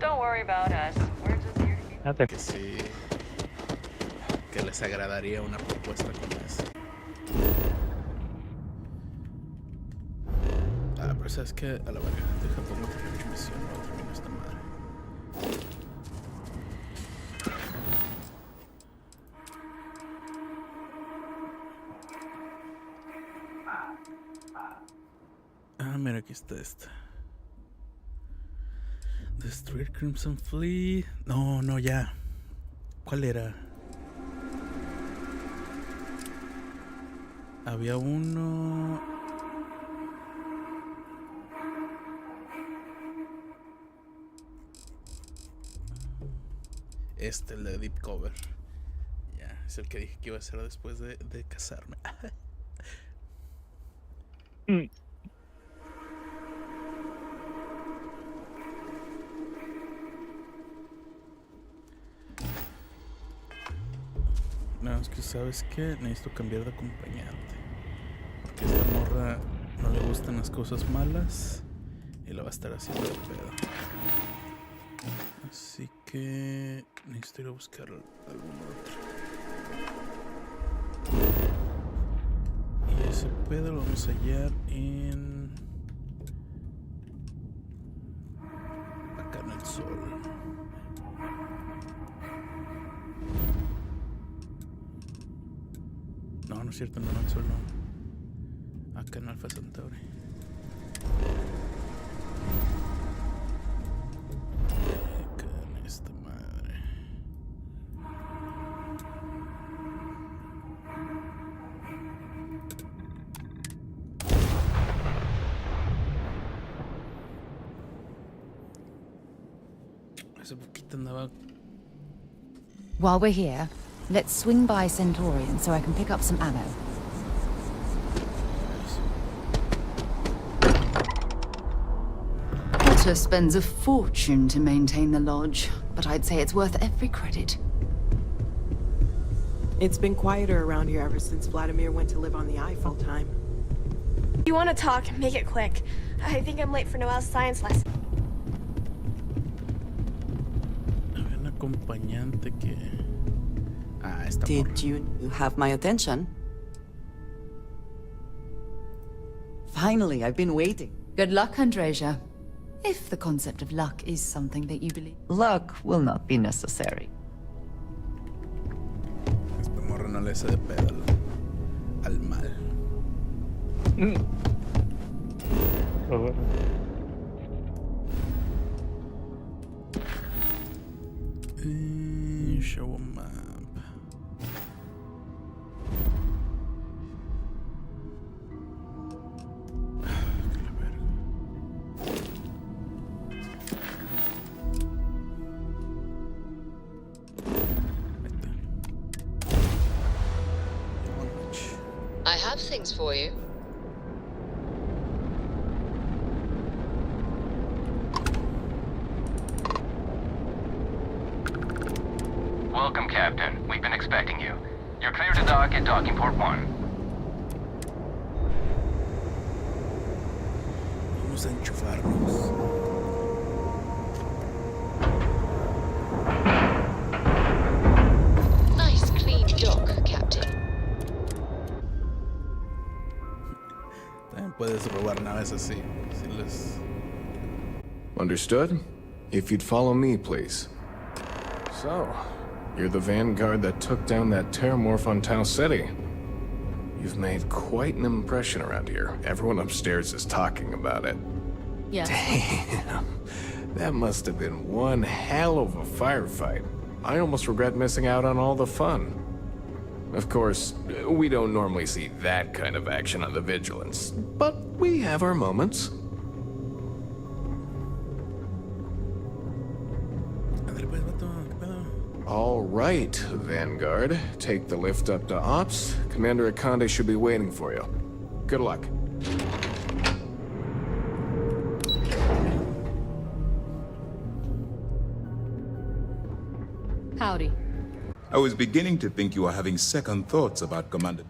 Don't worry about us. We're just here to be... Que sí, que les agradaría una propuesta como esa. Ah, pero sabes que a la verga, deja pongo otra transmisión, no termino esta madre. Ah, mira, aquí está esta. Destruir Crimson Fleet. No, ya. ¿Cuál era? Había uno. El de Deep Cover. Ya, es el que dije que iba a hacer después de casarme. No, es que sabes que necesito cambiar de acompañante. Porque a esta morra no le gustan las cosas malas y la va a estar haciendo de pedo. Así que necesito ir a buscar algún otro. Y ese pedo lo vamos a hallar en... acá en el sol. No es cierto, no, el sol no. Acá en Alpha Centauri. Acá en esta madre. Hace poquito andaba... While we're here, let's swing by Centaurian so I can pick up some ammo. Potter spends a fortune to maintain the lodge, but I'd say it's worth every credit. It's been quieter around here ever since Vladimir went to live on the eye full time. If you want to talk, make it quick. I think I'm late for Noel's science lesson. Había un acompañante que... esta Did morra. you have my attention? Finally, I've been waiting. Good luck, Andreja. If the concept of luck is something that you believe. Luck will not be necessary. Esta morra no le hace de pedo al mal. Show a map. I have things for you. Welcome, Captain. We've been expecting you. You're clear to dock at docking port 1. Vamos a enchufarnos. Nice clean dock, Captain. También puedes robar naves así. Si les... Understood? If you'd follow me, please. So, you're the vanguard that took down that terramorph on Tau City. You've made quite an impression around here. Everyone upstairs is talking about it. Yes. Damn. That must have been one hell of a firefight. I almost regret missing out on all the fun. Of course, we don't normally see that kind of action on the Vigilance, but we have our moments. All right, Vanguard. Take the lift up to Ops. Commander Akande should be waiting for you. Good luck. Howdy. I was beginning to think you were having second thoughts about Commander.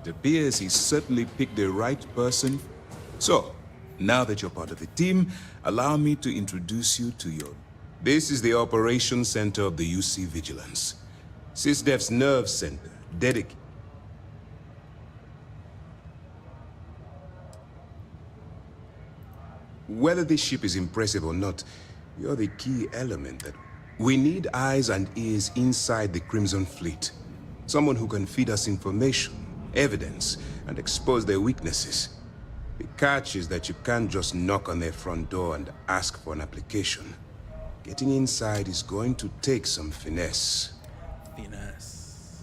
It appears he certainly picked the right person. So, now that you're part of the team, allow me to introduce you to your... This is the Operations Center of the UC Vigilance. SysDef's Nerve Center, dedicated... Whether this ship is impressive or not, you're the key element that... We need eyes and ears inside the Crimson Fleet. Someone who can feed us information, evidence, and expose their weaknesses. The catch is that you can't just knock on their front door and ask for an application. Getting inside is going to take some finesse. Finesse.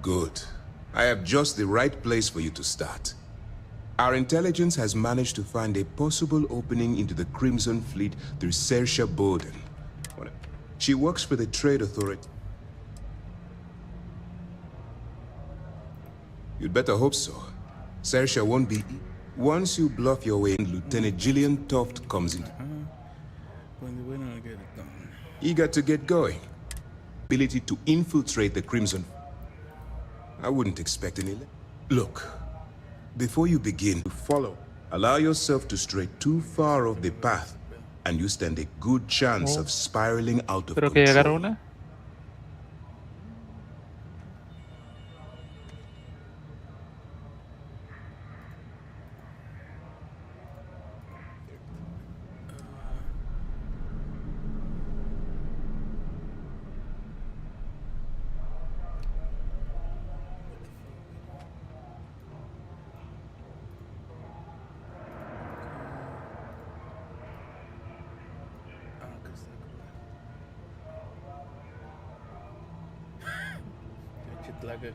Good. I have just the right place for you to start. Our intelligence has managed to find a possible opening into the Crimson Fleet through Saoirse Bowden. She works for the Trade Authority. You'd better hope so. Saoirse won't be... Once you bluff your way in, Lieutenant Gillian Toft comes in. Eager to get going. Ability to infiltrate the Crimson... I wouldn't expect any... Look, before you begin to follow, allow yourself to stray too far off the path, and you stand a good chance of spiraling out of control.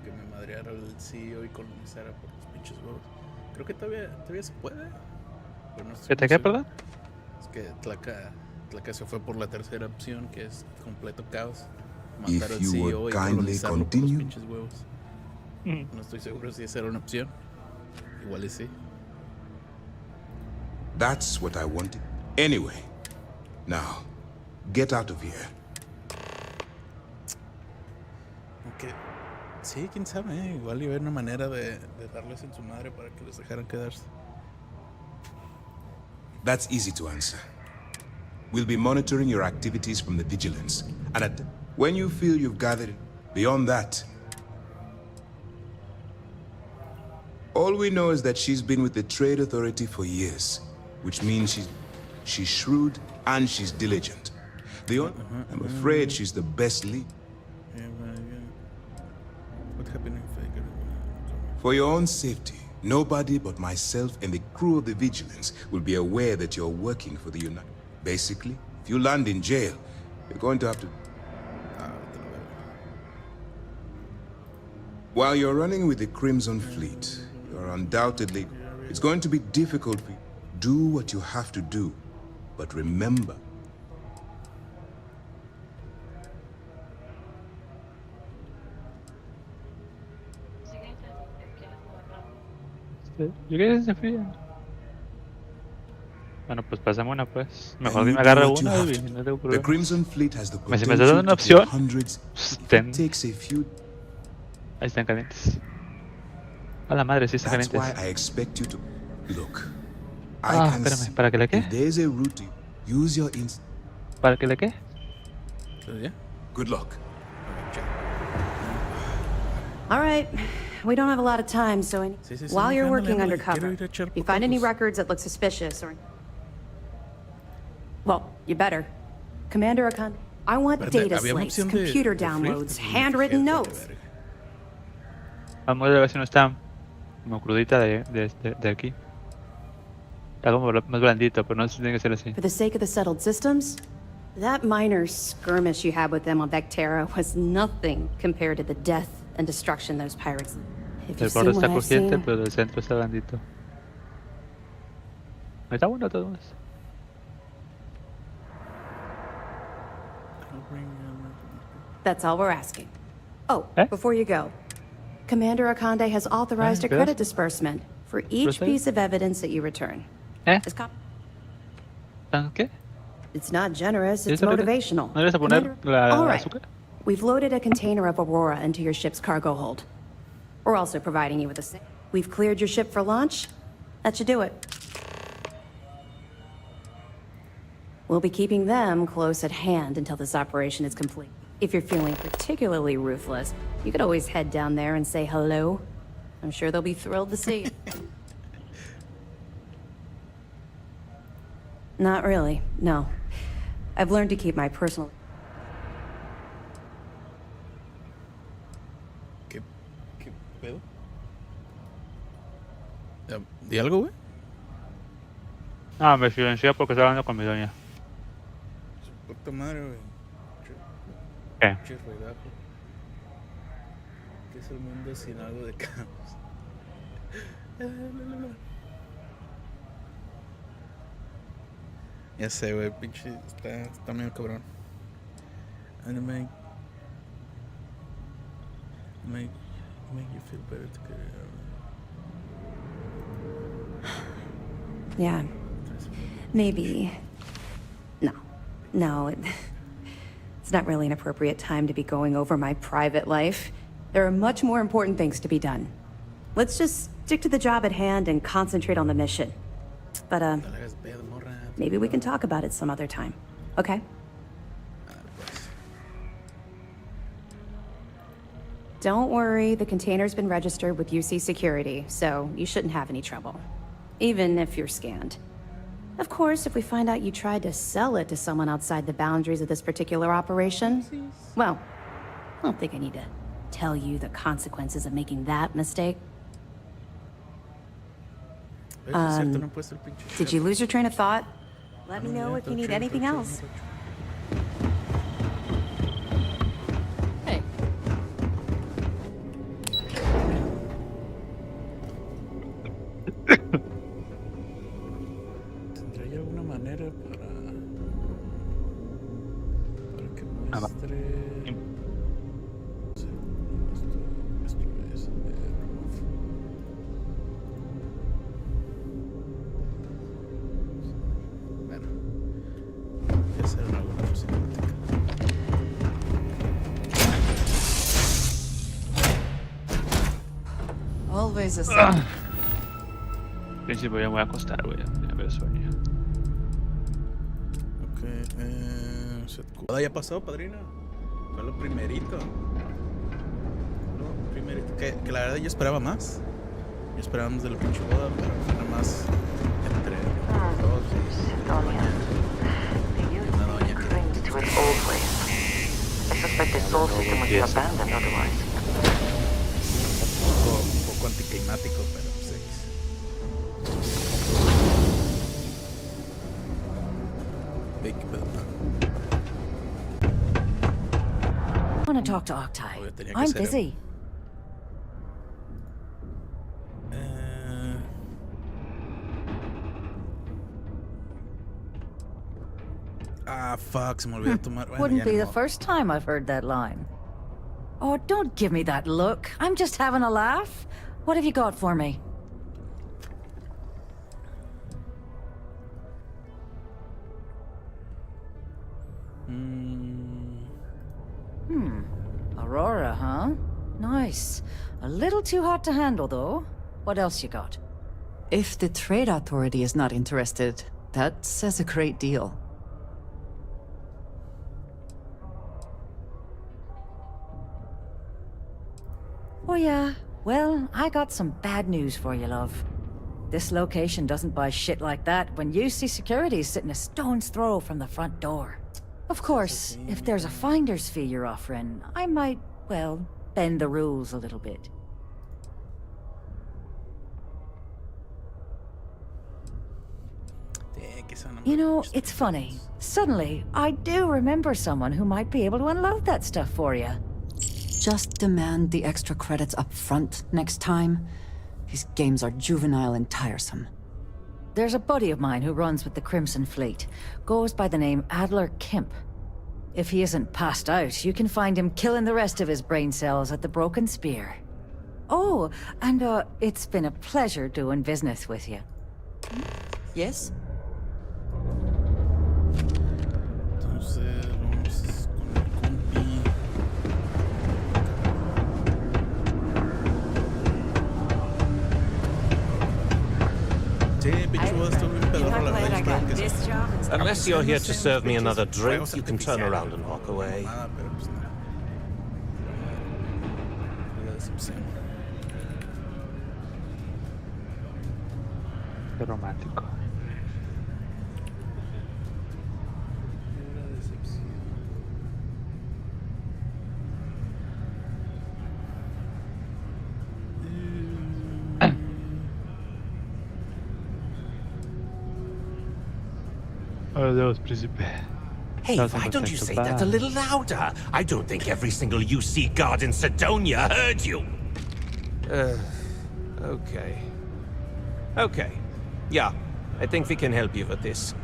Que me madreara el CEO y colonizara por los pinches huevos. Creo que todavía se puede. No ¿Qué te qué, perdón? Es que Tlaca se fue por la tercera opción, que es completo caos. Matar al CEO y colonizarlo por los pinches huevos. No estoy seguro si esa era una opción. Igual y sí. That's what I wanted. Anyway, now, get out of here. Okay. Sí, quién sabe, igual iba a haber una manera de darles en su madre para que les dejaran quedarse. That's easy to answer. We'll be monitoring your activities from the vigilance. And when you feel you've gathered beyond that, all we know is that she's been with the Trade Authority for years, which means she's shrewd and she's diligent. I'm afraid she's the best lead. For your own safety, nobody but myself and the crew of the Vigilance will be aware that you're working for the United. Basically, if you land in jail, you're going to have to... While you're running with the Crimson Fleet, you're undoubtedly... It's going to be difficult for you. Do what you have to do, but remember... Yo quería que se frían. Bueno, pues pasamos una pues. Mejor que me agarre una y no tengo problema. Si me estás dando una opción, ahí están calientes. A la madre, sí están calientes. Ah, espérame, ¿para que le qué? ¿Para que le qué? Good luck. All right. We don't have a lot of time, so while you're working undercover, if you find any records that look suspicious or... Well, you better. Commander Akan, I want data slates, computer downloads, handwritten notes. Vamos a ver si no está como crudita de aquí. Está como más blandito, pero no tiene que ser así. For the sake of the settled systems, that minor skirmish you had with them on Vectera was nothing compared to the death and destruction those pirates. El borde está crujiente, pero el centro está blandito. Está bueno todo eso. That's all we're asking. Oh, before you go, Commander Akande has authorized a credit disbursement for each piece of evidence that you return. ¿Qué? It's not generous, it's motivational. All right. We've loaded a container of Aurora into your ship's cargo hold. We're also providing you with a... We've cleared your ship for launch. That should do it. We'll be keeping them close at hand until this operation is complete. If you're feeling particularly ruthless, you could always head down there and say hello. I'm sure they'll be thrilled to see you. Not really, no. I've learned to keep my personal... ¿Qué pedo? ¿Di algo, güey? Ah, me silenció porque estaba hablando con mi doña. Su puta madre, güey. ¿Qué? ¿Qué es el mundo sin algo de caos? Ya sé, güey, pinche, está medio cabrón. And make you feel better to get it. Yeah. Maybe. No, it's not really an appropriate time to be going over my private life. There are much more important things to be done. Let's just stick to the job at hand and concentrate on the mission. But, maybe we can talk about it some other time. Okay? Don't worry, the container's been registered with UC Security, so you shouldn't have any trouble. Even if you're scanned. Of course, if we find out you tried to sell it to someone outside the boundaries of this particular operation, well, I don't think I need to tell you the consequences of making that mistake. Did you lose your train of thought? Let me know if you need anything else. Hey. ¿Tendría alguna manera para que muestre... Always a sign. En principio ya me voy a acostar, güey. Ya veo sueño. Ok, ¿boda ya pasó, padrino? Fue lo primerito. Lo primerito. Que la verdad yo esperaba más. Yo esperaba más de la pinche boda, pero fue nada más entre dos y una doña que... To its old ways. I suspect its soul system was abandoned otherwise. Un poco anticlimático, pero pues I want to talk to Octai. I'm busy. Fuck, se me olvidó tomar. Bueno, Wouldn't be the modo. first time I've heard that line. Oh, don't give me that look. I'm just having a laugh. What have you got for me? Aurora, huh? Nice. A little too hot to handle, though. What else you got? If the Trade Authority is not interested, that says a great deal. Oh, yeah. Well, I got some bad news for you, love. This location doesn't buy shit like that when UC Security's sitting a stone's throw from the front door. Of course, if there's a finder's fee you're offering, I might, well, bend the rules a little bit. You know, it's funny. Suddenly, I do remember someone who might be able to unload that stuff for you. Just demand the extra credits up front next time. These games are juvenile and tiresome. There's a buddy of mine who runs with the Crimson Fleet. Goes by the name Adler Kemp. If he isn't passed out, you can find him killing the rest of his brain cells at the Broken Spear. Oh, and it's been a pleasure doing business with you. Yes? Entonces, vamos con el compi. Sí, pichu, esto es un pedorro la verdad, espero que sí. Unless you're here to serve me another drink, you can turn around and walk away. Pero pues no. La decepción. Qué romántico. La decepción. Adiós, príncipe. Hey, why don't you say that a little louder? I don't think every single UC guard in Sidonia heard you. Okay. Okay. Yeah, I think we can help you with this.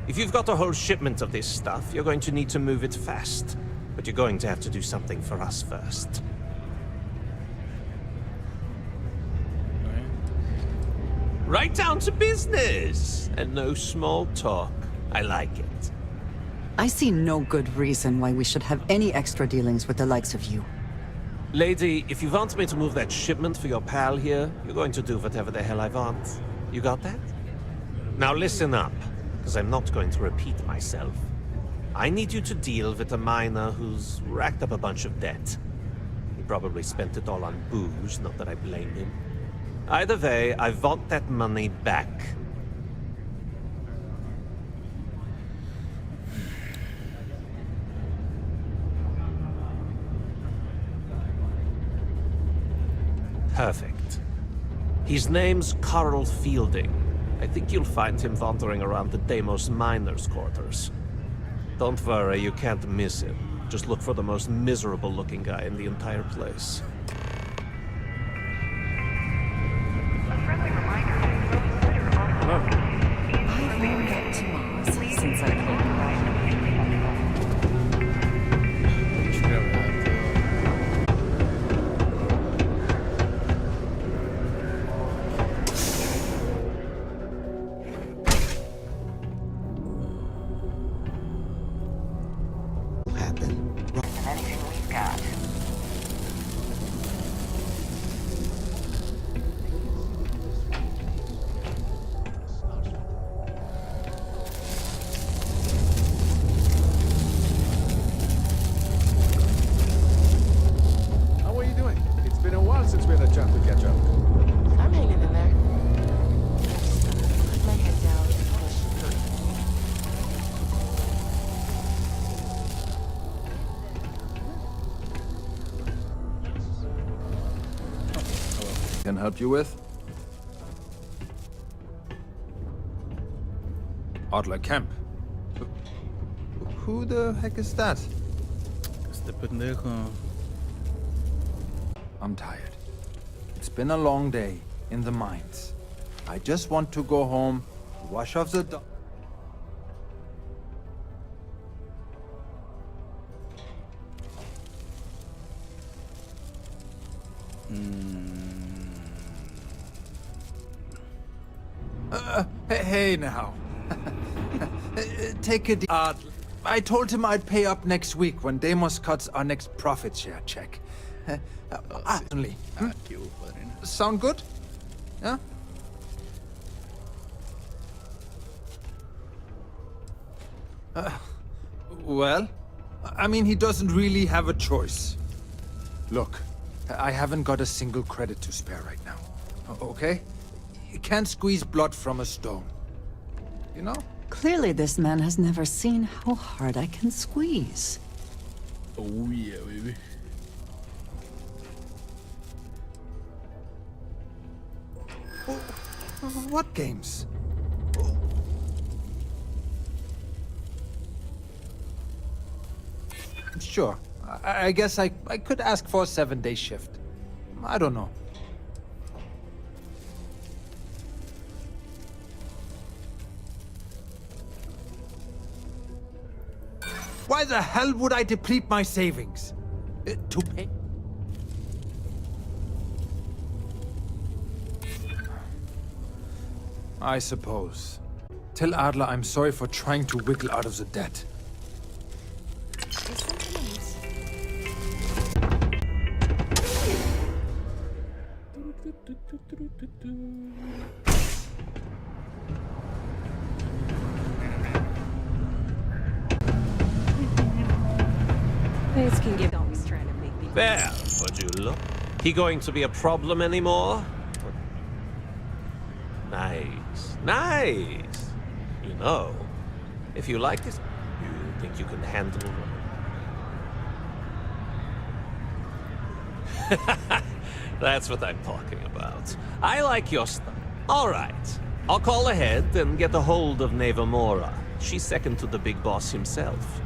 If you've got a whole shipment of this stuff, you're going to need to move it fast. But you're going to have to do something for us first. Right down to business! And no small talk. I like it. I see no good reason why we should have any extra dealings with the likes of you. Lady, if you want me to move that shipment for your pal here, you're going to do whatever the hell I want. You got that? Now listen up, because I'm not going to repeat myself. I need you to deal with a miner who's racked up a bunch of debt. He probably spent it all on booze, not that I blame him. Either way, I want that money back. Perfect. His name's Carl Fielding. I think you'll find him wandering around the Deimos miners' quarters. Don't worry, you can't miss him. Just look for the most miserable-looking guy in the entire place. I've warmed up to Mars since I came back. It's been a chat to catch up. I'm hanging in there. Put my head down and push through. Can help you with? Adler Camp. Who the heck is that? Este pendejo. I'm tired. It's been a long day in the mines. I just want to go home, wash off the dust. Hey now. Take it. I told him I'd pay up next week when Deimos cuts our next profit share check. Only. Sound good? Yeah? Well, I mean, he doesn't really have a choice. Look, I haven't got a single credit to spare right now. Okay? You can't squeeze blood from a stone. You know? Clearly this man has never seen how hard I can squeeze. Oh yeah, baby. What games? Sure. I guess I could ask for a 7-day shift. I don't know. Why the hell would I deplete my savings? To pay? I suppose. Tell Adler I'm sorry for trying to wiggle out of the debt. This can get always trying to make me. There, would you look? He going to be a problem anymore? Nice, nice. You know, if you like this, you think you can handle That's what I'm talking about. I like your stuff. All right. I'll call ahead and get a hold of Nevamora. She's second to the big boss himself.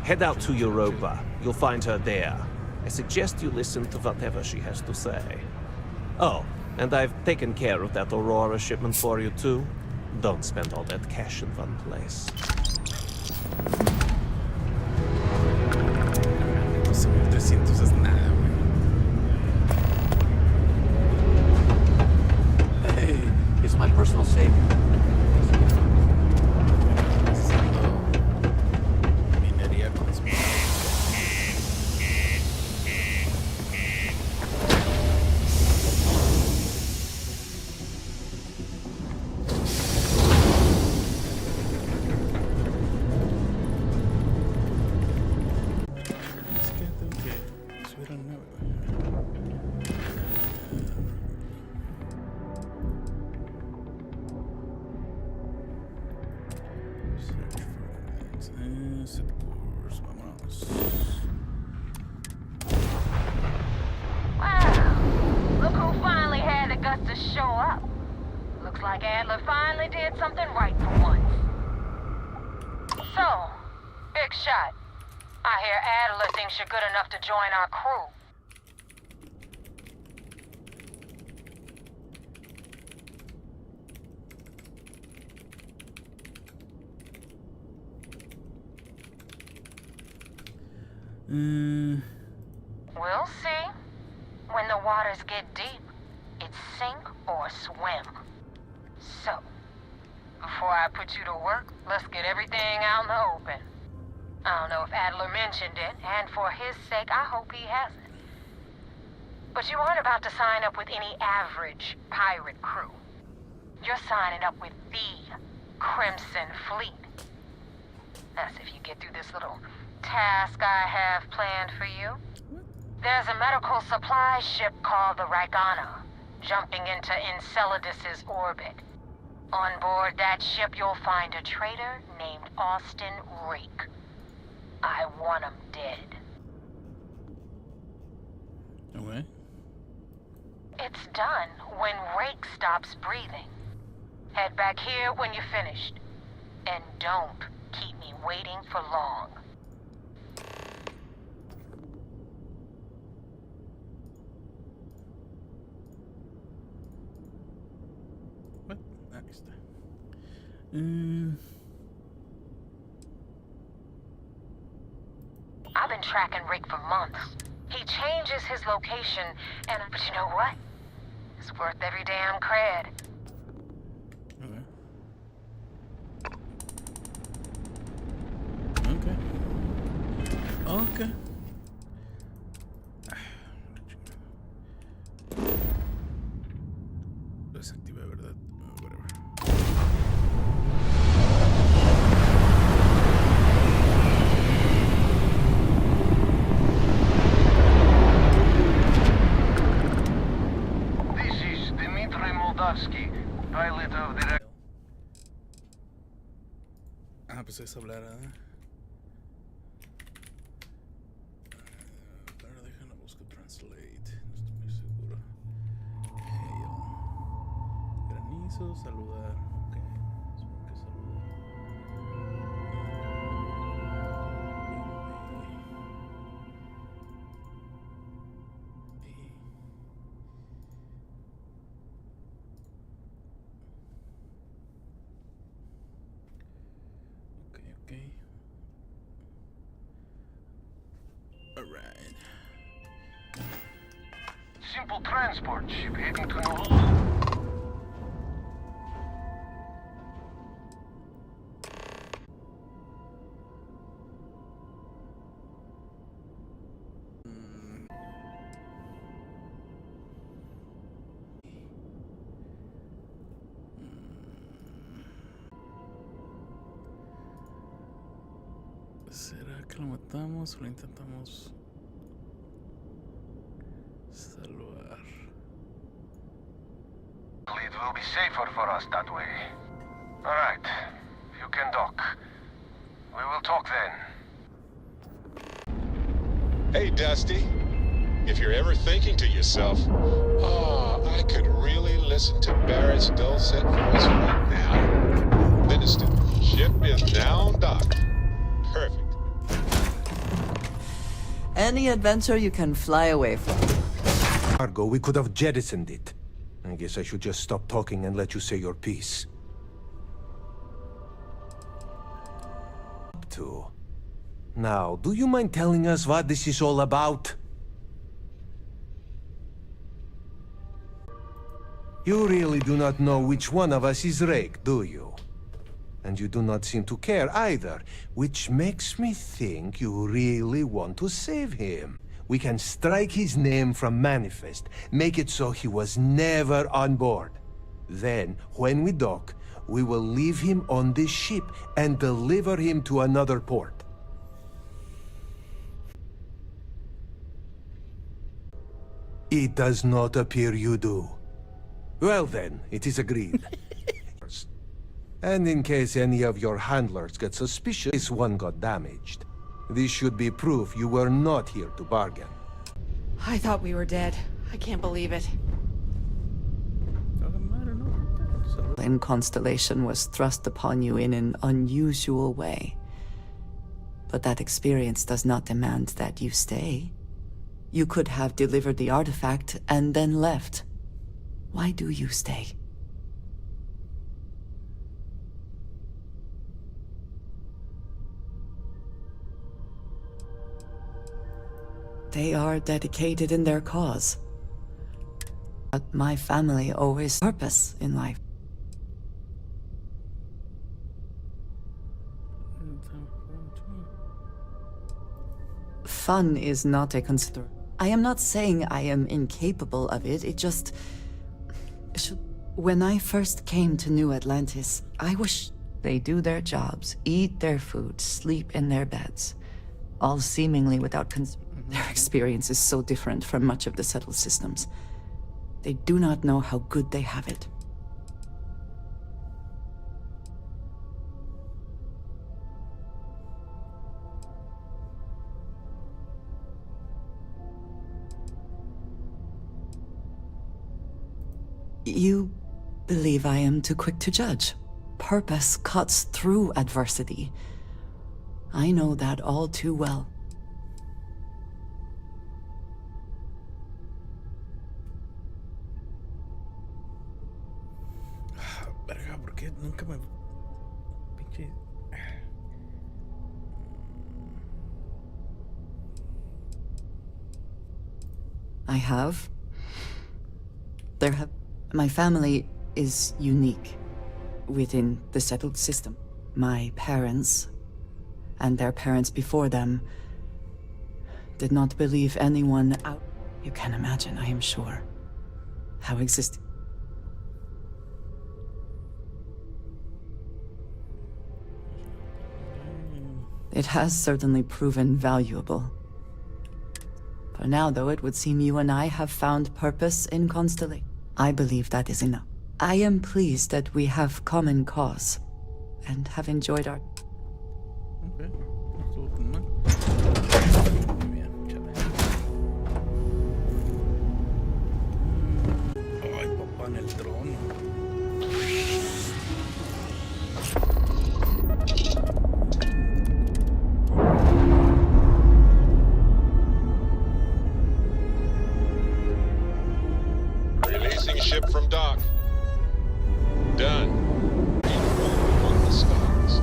Head out to Europa. You'll find her there. I suggest you listen to whatever she has to say. Oh, and I've taken care of that Aurora shipment for you too. Don't spend all that cash in one place. Hey, it's my personal saving. You're good enough to join our crew. We'll see. When the waters get deep, it's sink or swim. So, before I put you to work, let's get everything out in the open. I don't know if Adler mentioned it, and for his sake, I hope he hasn't. But you aren't about to sign up with any average pirate crew. You're signing up with the Crimson Fleet. That's if you get through this little task I have planned for you. There's a medical supply ship called the Ragana, jumping into Enceladus's orbit. On board that ship, you'll find a traitor named Austin Reek. I want him dead. Okay. It's done when Rake stops breathing. Head back here when you're finished. And don't keep me waiting for long. What? Ahí está. I've been tracking Rick for months. He changes his location, but you know what? It's worth every damn cred. Okay. Desactivé, ¿verdad? Whatever. This is Dmitry Moldavsky, pilot of the... Ah, pues es hablar, ¿eh? Saludar, ok, supongo que saludar. Ok. Alright. Simple transport ship heading to Null. ¿Será que lo matamos o lo intentamos salvar? It will be safer for us that way. Alright, you can dock. We will talk then. Hey, Dusty. If you're ever thinking to yourself, I could really listen to Barrett's dulcet voice right now. Minister, ship is now docked. Perfect. Any adventure you can fly away from. Cargo, we could have jettisoned it. I guess I should just stop talking and let you say your piece. Up to. Now, do you mind telling us what this is all about? You really do not know which one of us is Rake, do you? And you do not seem to care either, which makes me think you really want to save him. We can strike his name from Manifest, make it so he was never on board. Then, when we dock, we will leave him on this ship and deliver him to another port. It does not appear you do. Well then, it is agreed. And in case any of your handlers get suspicious, one got damaged. This should be proof you were not here to bargain. I thought we were dead. I can't believe it. In Constellation was thrust upon you in an unusual way. But that experience does not demand that you stay. You could have delivered the artifact and then left. Why do you stay? They are dedicated in their cause. But my family always purpose in life. Fun is not a consideration. I am not saying I am incapable of it, it just... When I first came to New Atlantis, I wish they do their jobs, eat their food, sleep in their beds, all seemingly without Their experience is so different from much of the settled systems. They do not know how good they have it. You believe I am too quick to judge. Purpose cuts through adversity. I know that all too well. Verga, ¿por qué nunca me... Pinche... I have. My family is unique within the settled system. My parents, and their parents before them, did not believe anyone out. You can imagine, I am sure, how existing. It has certainly proven valuable. For now, though, it would seem you and I have found purpose in constellation. I believe that is enough. I am pleased that we have common cause, and have enjoyed our... Okay, no estuvo tan mal. Muy bien, chale. Ay, papá en el trono. Releasing ship from dock. Done. Among the stars.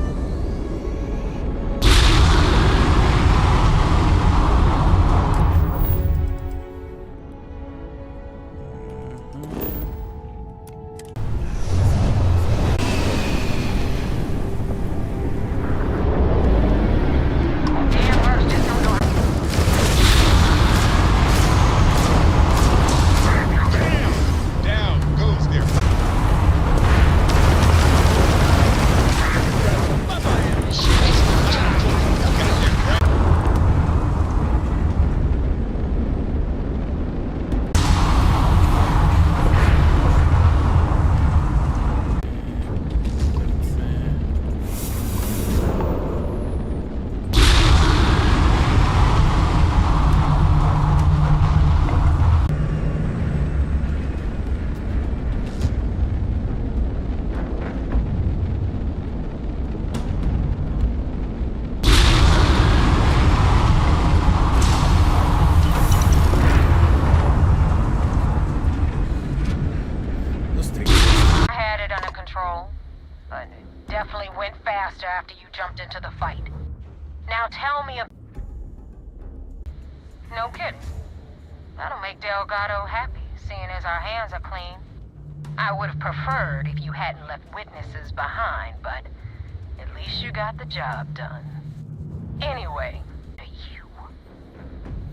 Down goes there. I had it under control, but it definitely went faster after you jumped into the fight. Now tell me No kidding. That'll make Delgado happy, seeing as our hands are clean. I would have preferred if you hadn't left witnesses behind, but at least you got the job done. Anyway, to you.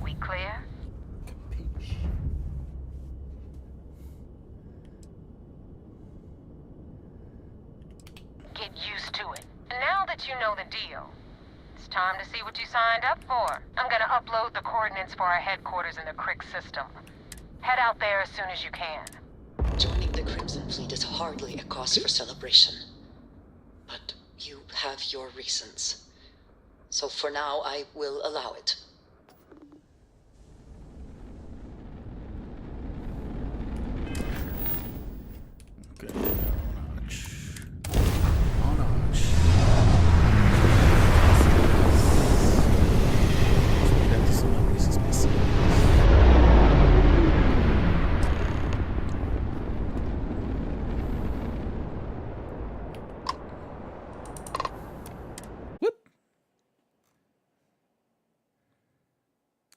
We clear? Get used to it. And now that you know the deal, it's time to see what you signed up for. I'm gonna upload the coordinates for our headquarters in the Crick system. Head out there as soon as you can. Joining the Crimson Fleet is hardly a cause for celebration. But you have your reasons. So for now, I will allow it.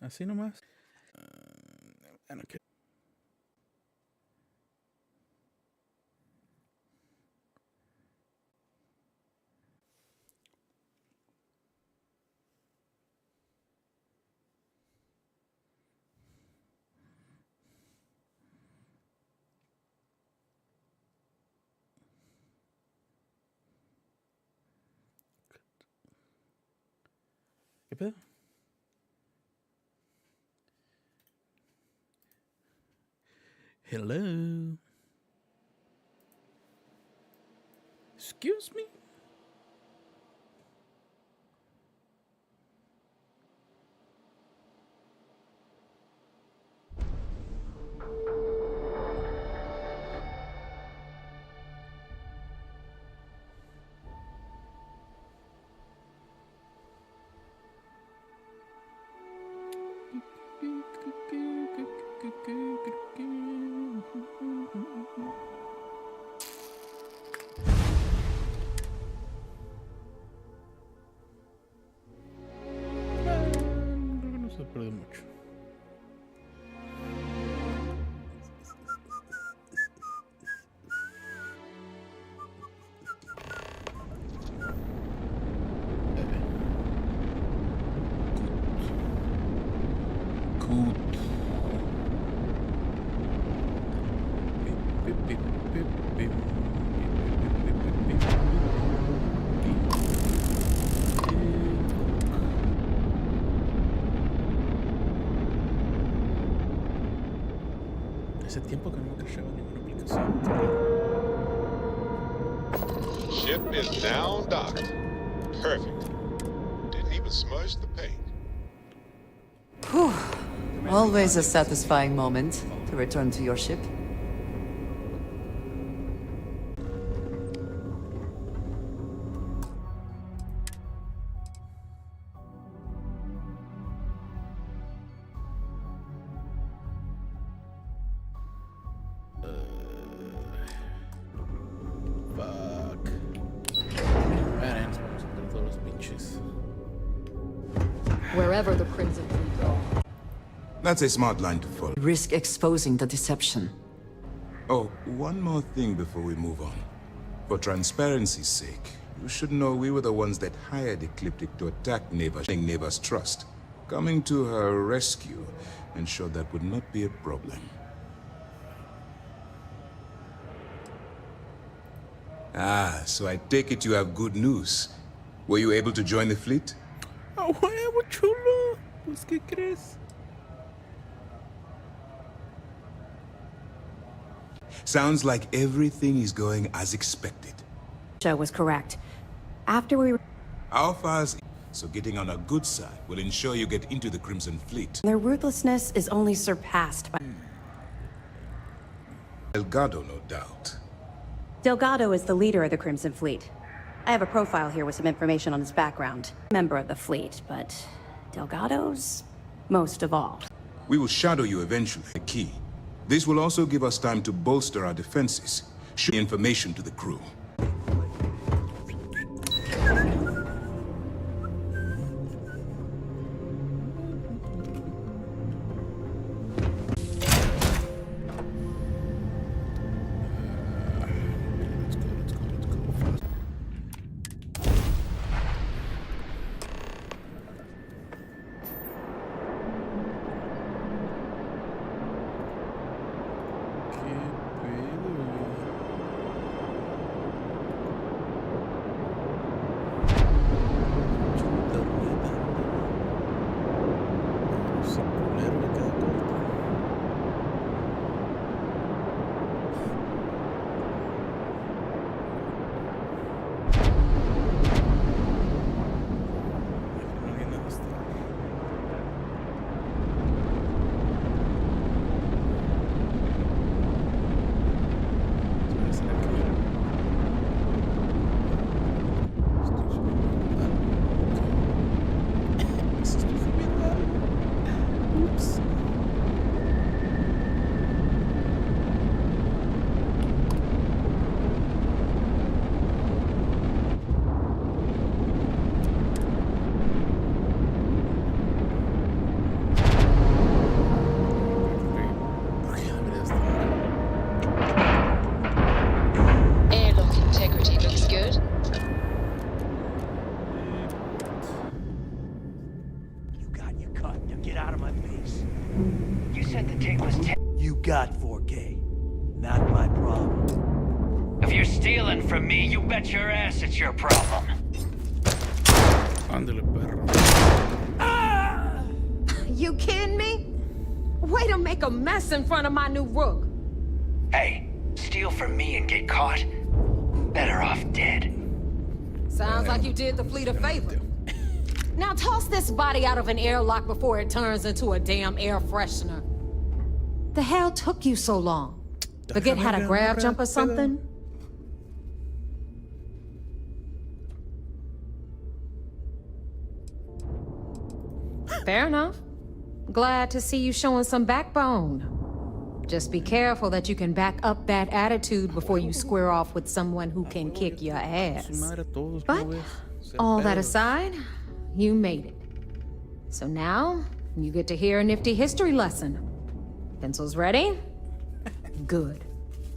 Así nomás. Bueno, ¿qué? ¿Qué pedo? Hello. Excuse me? No se pierde mucho. Hace tiempo que no me crashaba ninguna aplicación. Ship is now docked. Perfect. Didn't even smudge the paint. Whew. Always a satisfying moment to return to your ship. Fuck. Vamos a hacer todos los pinches. Wherever the Crimson Fleet go. That's a smart line to follow. Risk exposing the deception. Oh, one more thing before we move on. For transparency's sake, you should know we were the ones that hired Ecliptic to attack Neva's trust. Coming to her rescue ensured that would not be a problem. Ah, so I take it you have good news. Were you able to join the fleet? ¡A huevo, chulo! Pues, ¿qué crees? Sounds like everything is going as expected. Joe was correct. After we... How far is... So getting on a good side will ensure you get into the Crimson Fleet. Their ruthlessness is only surpassed by... Delgado, no doubt. Delgado is the leader of the Crimson Fleet. I have a profile here with some information on his background. Member of the fleet, but Delgado's most of all. We will shadow you eventually. The key. This will also give us time to bolster our defenses. Show information to the crew. got 4K. Not my problem. If you're stealing from me, you bet your ass it's your problem. Ándale, perro. You kidding me? Way to make a mess in front of my new rook. Hey, steal from me and get caught? Better off dead. Sounds like you did the fleet a favor. Now toss this body out of an airlock before it turns into a damn air freshener. The hell took you so long? Forget how to grab jump or something? Fair enough. Glad to see you showing some backbone. Just be careful that you can back up that attitude before you square off with someone who can kick your ass. But, all that aside, you made it. So now, you get to hear a nifty history lesson. Pencils ready? Good.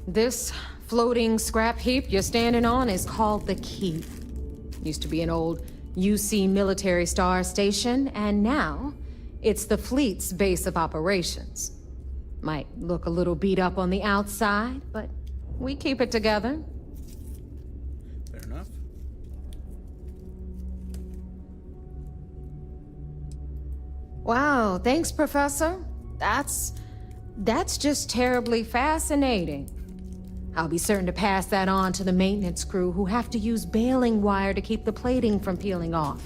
This floating scrap heap you're standing on is called the Key. Used to be an old UC military star station, and now it's the fleet's base of operations. Might look a little beat up on the outside, but we keep it together. Fair enough. Wow, thanks, Professor. That's just terribly fascinating. I'll be certain to pass that on to the maintenance crew who have to use baling wire to keep the plating from peeling off.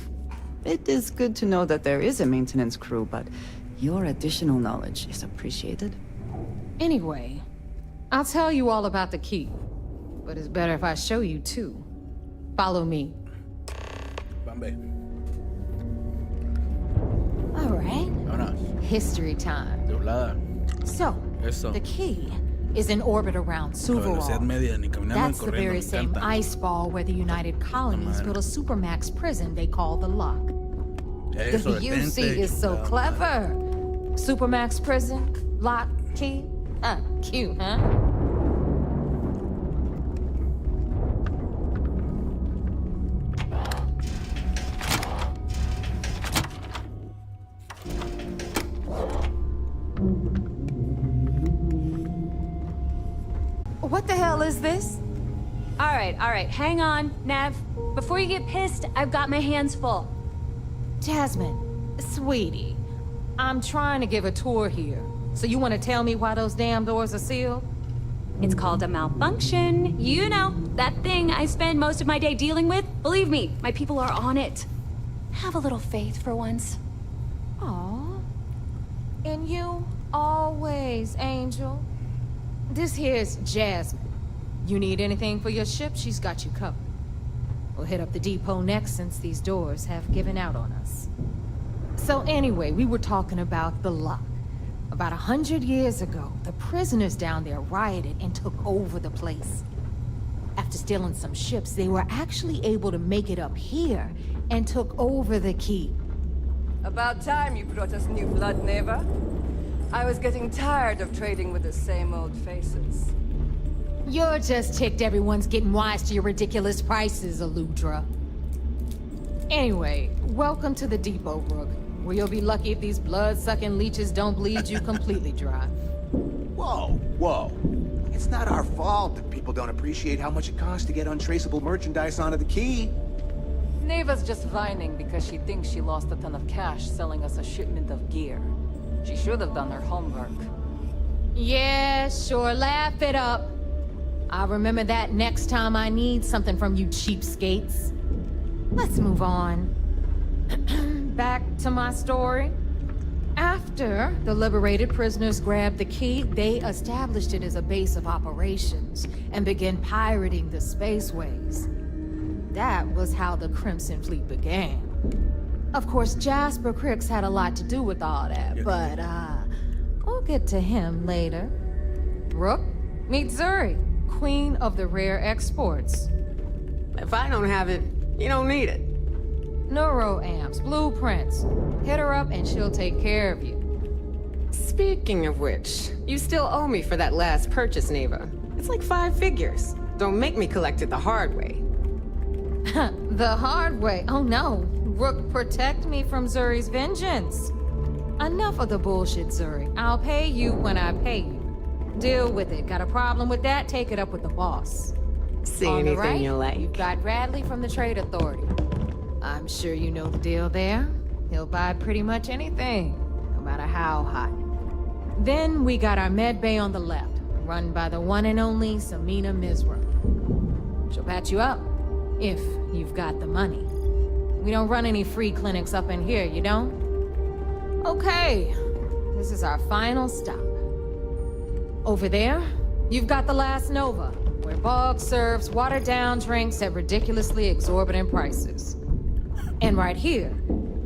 It is good to know that there is a maintenance crew, but your additional knowledge is appreciated. Anyway, I'll tell you all about the Key, but it's better if I show you too. Follow me. Bambi. All right. Vámonos. History time. De volada. So, Eso. the Key is in orbit around Velocidad media, ni Suvorov. caminando ni That's the corriendo, very me same encanta. ice ball where the United Colonies built a supermax prison they call the Lock. Eso, The UC detente, is so chingada clever. Supermax prison, Lock, Key. Cute, huh? What the hell is this? All right, hang on, Nev. Before you get pissed, I've got my hands full. Jasmine, sweetie, I'm trying to give a tour here. So you want to tell me why those damn doors are sealed? It's called a malfunction. You know, that thing I spend most of my day dealing with. Believe me, my people are on it. Have a little faith for once. Aw. And you always, Angel. This here's Jasmine. You need anything for your ship, she's got you covered. We'll hit up the depot next since these doors have given out on us. So anyway, we were talking about the Lock. About 100 years ago, the prisoners down there rioted and took over the place. After stealing some ships, they were actually able to make it up here and took over the Key. About time you brought us new blood, Neva. I was getting tired of trading with the same old faces. You're just ticked everyone's getting wise to your ridiculous prices, Aludra. Anyway, welcome to the depot, Rook, where you'll be lucky if these blood-sucking leeches don't bleed you completely dry. Whoa. It's not our fault that people don't appreciate how much it costs to get untraceable merchandise onto the Key. Neva's just whining because she thinks she lost a ton of cash selling us a shipment of gear. She should have done her homework. Yeah, sure, laugh it up. I'll remember that next time I need something from you cheapskates. Let's move on. Back to my story. After the liberated prisoners grabbed the Key, they established it as a base of operations and began pirating the spaceways. That was how the Crimson Fleet began. Of course, Jasper Cricks had a lot to do with all that, but, we'll get to him later. Rook, meet Zuri, Queen of the Rare Exports. If I don't have it, you don't need it. Neuroamps, blueprints. Hit her up and she'll take care of you. Speaking of which, you still owe me for that last purchase, Neva. It's like 5 figures. Don't make me collect it the hard way. The hard way? Oh no. Rook, protect me from Zuri's vengeance. Enough of the bullshit, Zuri. I'll pay you when I pay you. Deal with it. Got a problem with that? Take it up with the boss. See On the anything right, you like. you've got Radley from the Trade Authority. I'm sure you know the deal there. He'll buy pretty much anything, no matter how hot. Then we got our med bay on the left. run by the one and only Samina Mizra. She'll patch you up, if you've got the money. We don't run any free clinics up in here, you don't? Okay, this is our final stop. Over there, you've got the Last Nova, where Bog serves watered-down drinks at ridiculously exorbitant prices. And right here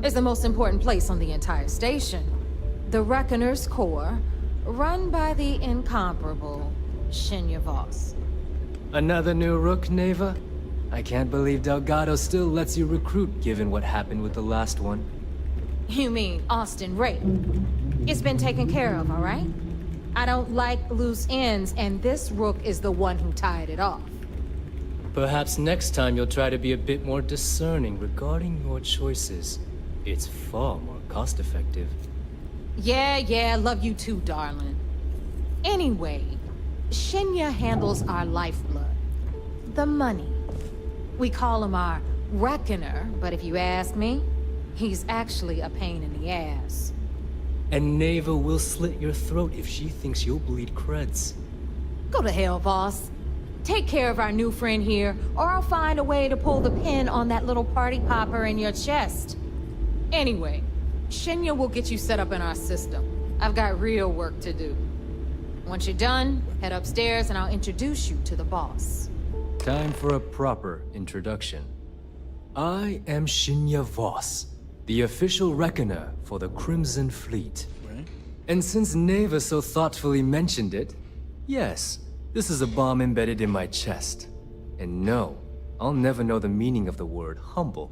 is the most important place on the entire station, the Reckoner's Core, run by the incomparable Shinya Voss. Another new rook, Neva? I can't believe Delgado still lets you recruit, given what happened with the last one. You mean Austin Rape? It's been taken care of, all right? I don't like loose ends, and this rook is the one who tied it off. Perhaps next time you'll try to be a bit more discerning regarding your choices. It's far more cost-effective. Yeah, love you too, darling. Anyway, Shinya handles our lifeblood. The money. We call him our Reckoner, but if you ask me, he's actually a pain in the ass. And Neva will slit your throat if she thinks you'll bleed creds. Go to hell, boss. Take care of our new friend here, or I'll find a way to pull the pin on that little party popper in your chest. Anyway, Shinya will get you set up in our system. I've got real work to do. Once you're done, head upstairs and I'll introduce you to the boss. Time for a proper introduction. I am Shinya Voss, the official reckoner for the Crimson Fleet. Right. And since Neva so thoughtfully mentioned it, yes, this is a bomb embedded in my chest. And no, I'll never know the meaning of the word humble.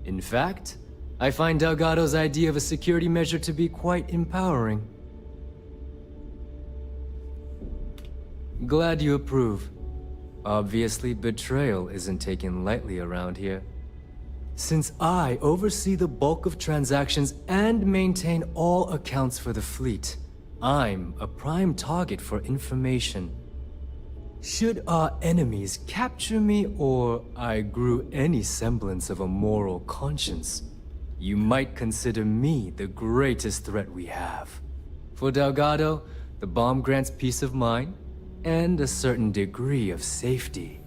In fact, I find Delgado's idea of a security measure to be quite empowering. Glad you approve. Obviously, betrayal isn't taken lightly around here. Since I oversee the bulk of transactions and maintain all accounts for the fleet, I'm a prime target for information. Should our enemies capture me or I grew any semblance of a moral conscience, you might consider me the greatest threat we have. For Delgado, the bomb grants peace of mind and a certain degree of safety.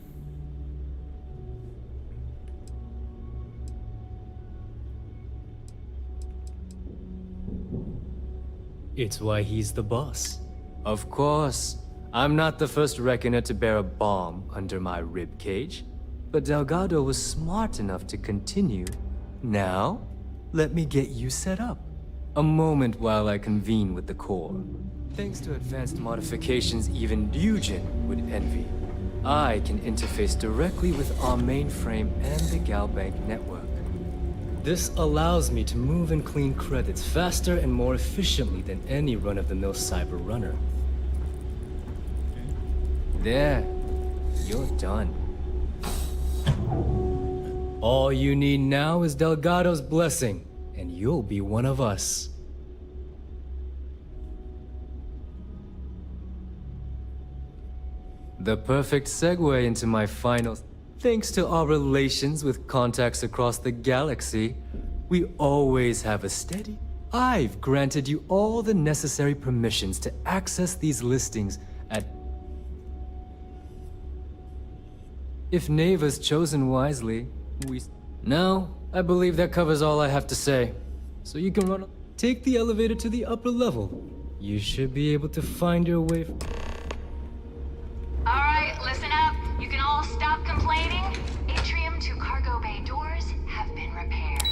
It's why he's the boss. Of course, I'm not the first reckoner to bear a bomb under my ribcage, but Delgado was smart enough to continue. Now, let me get you set up. A moment while I convene with the core. Thanks to advanced modifications even Ryujin would envy, I can interface directly with our mainframe and the Galbank network. This allows me to move and clean credits faster and more efficiently than any run-of-the-mill cyber runner. There, you're done. All you need now is Delgado's blessing, and you'll be one of us. The perfect segue into my final... Thanks to our relations with contacts across the galaxy, we always have a steady... I've granted you all the necessary permissions to access these listings at... If Neva's chosen wisely, we... Now, I believe that covers all I have to say. So you can run... Take the elevator to the upper level. You should be able to find your way... Alright, listen up. You can all stop complaining. Atrium to cargo bay doors have been repaired.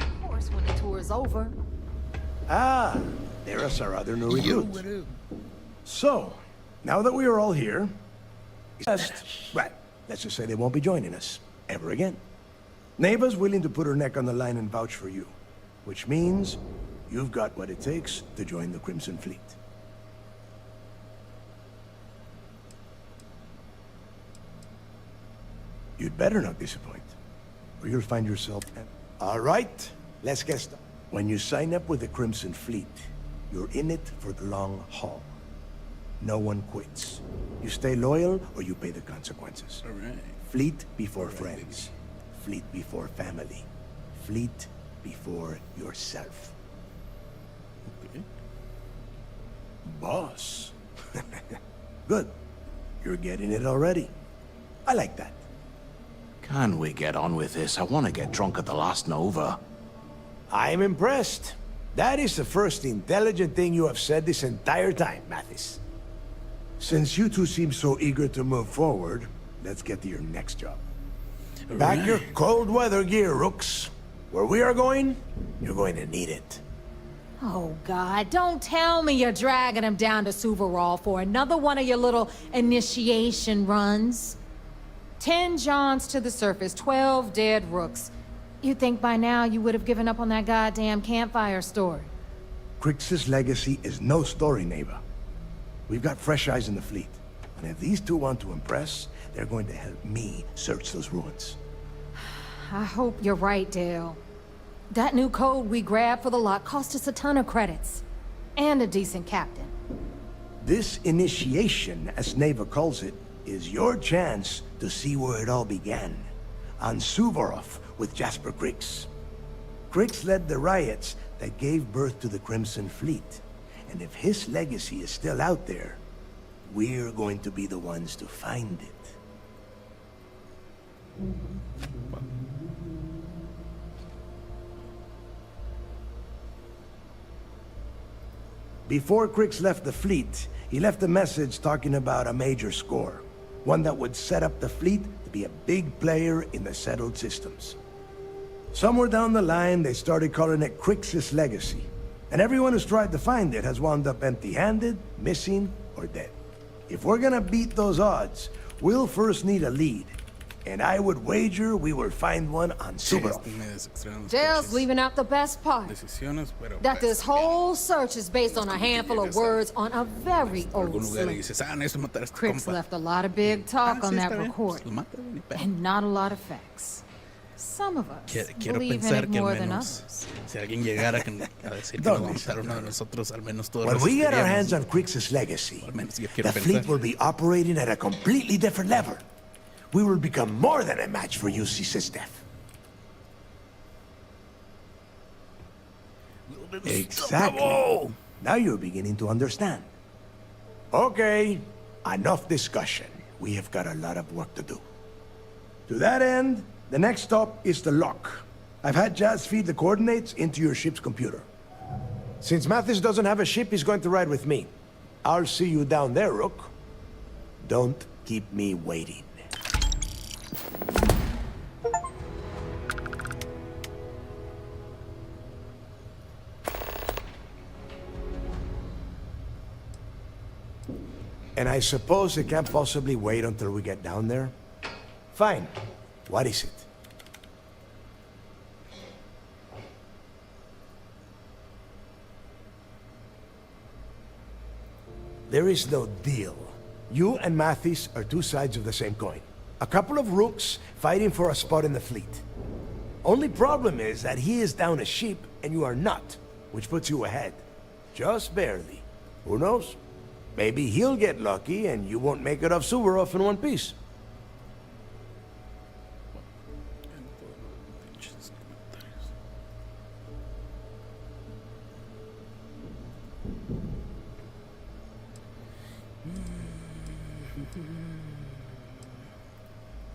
Of course, when the tour is over. Ah, there's our other new recruit. So, now that we are all here, well, let's just say they won't be joining us ever again. Neva's willing to put her neck on the line and vouch for you, which means you've got what it takes to join the Crimson Fleet. You'd better not disappoint, or you'll find yourself... All right, let's get started. When you sign up with the Crimson Fleet, you're in it for the long haul. No one quits. You stay loyal, or you pay the consequences. All right. Fleet before friends. Fleet before family. Fleet before yourself. boss. Good. You're getting it already. I like that. Can we get on with this? I want to get drunk at the last Nova. I'm impressed. That is the first intelligent thing you have said this entire time, Mathis. Since you two seem so eager to move forward, let's get to your next job. Pack your cold weather gear, Rooks. Where we are going, you're going to need it. Oh, God, don't tell me you're dragging him down to Suvorov for another one of your little initiation runs. 10 Johns to the surface, 12 dead Rooks. You'd think by now you would have given up on that goddamn campfire story. Crix's legacy is no story, Neva. We've got fresh eyes in the fleet. And if these two want to impress, they're going to help me search those ruins. I hope you're right, Dale. That new code we grabbed for the lot cost us a ton of credits. And a decent captain. This initiation, as Neva calls it, is your chance to see where it all began. On Suvorov with Jasper Crix. Crix led the riots that gave birth to the Crimson Fleet. And if his legacy is still out there, we're going to be the ones to find it. Before Crix left the fleet, he left a message talking about a major score. One that would set up the fleet to be a big player in the settled systems. Somewhere down the line, they started calling it Crix's legacy. And everyone who's tried to find it has wound up empty-handed, missing, or dead. If we're gonna beat those odds, we'll first need a lead. And I would wager we will find one on Suvorov. Dale's leaving out the best part. That this whole search is based on a handful of words on a very old slip. Crix left a lot of big talk on that recording. And not a lot of facts. Some of us believe in it more than others. Si alguien llegara a decir que lo mataron a nosotros, al menos todos when we get our hands on Crix's legacy, the fleet will be operating at a completely different level. We will become more than a match for UC Systef. Exactly. Now you're beginning to understand. Okay, enough discussion. We have got a lot of work to do. To that end, the next stop is the lock. I've had Jazz feed the coordinates into your ship's computer. Since Mathis doesn't have a ship, he's going to ride with me. I'll see you down there, Rook. Don't keep me waiting. And I suppose it can't possibly wait until we get down there? Fine. What is it? There is no deal. You and Mathis are two sides of the same coin. A couple of rooks fighting for a spot in the fleet. Only problem is that he is down a ship and you are not, which puts you ahead. Just barely. Who knows? Maybe he'll get lucky and you won't make it off Suvorov in one piece.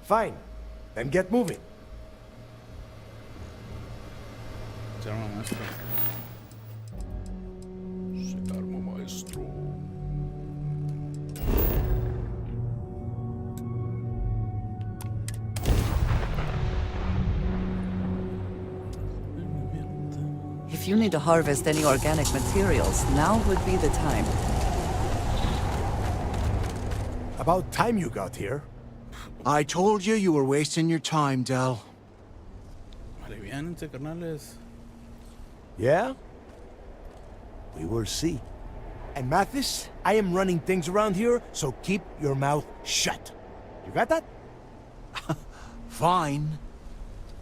Fine. Then get moving. Se arma maestro. Se arma maestro. If you need to harvest any organic materials, now would be the time. About time you got here. I told you you were wasting your time, Del. Aliviánense, carnales. Yeah? We will see. And Mathis, I am running things around here, so keep your mouth shut. You got that? Fine.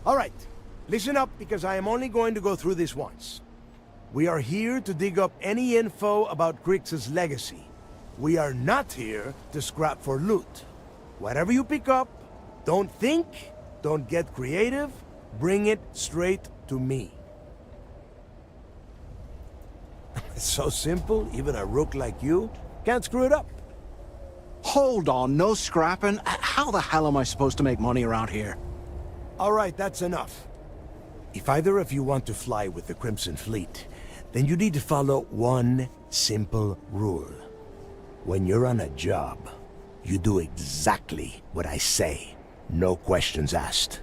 All right. Listen up, because I am only going to go through this once. We are here to dig up any info about Crix's legacy. We are not here to scrap for loot. Whatever you pick up, don't think, don't get creative, bring it straight to me. It's so simple, even a rook like you can't screw it up. Hold on, no scrapping? How the hell am I supposed to make money around here? All right, that's enough. If either of you want to fly with the Crimson Fleet, then you need to follow one simple rule. When you're on a job, you do exactly what I say. No questions asked.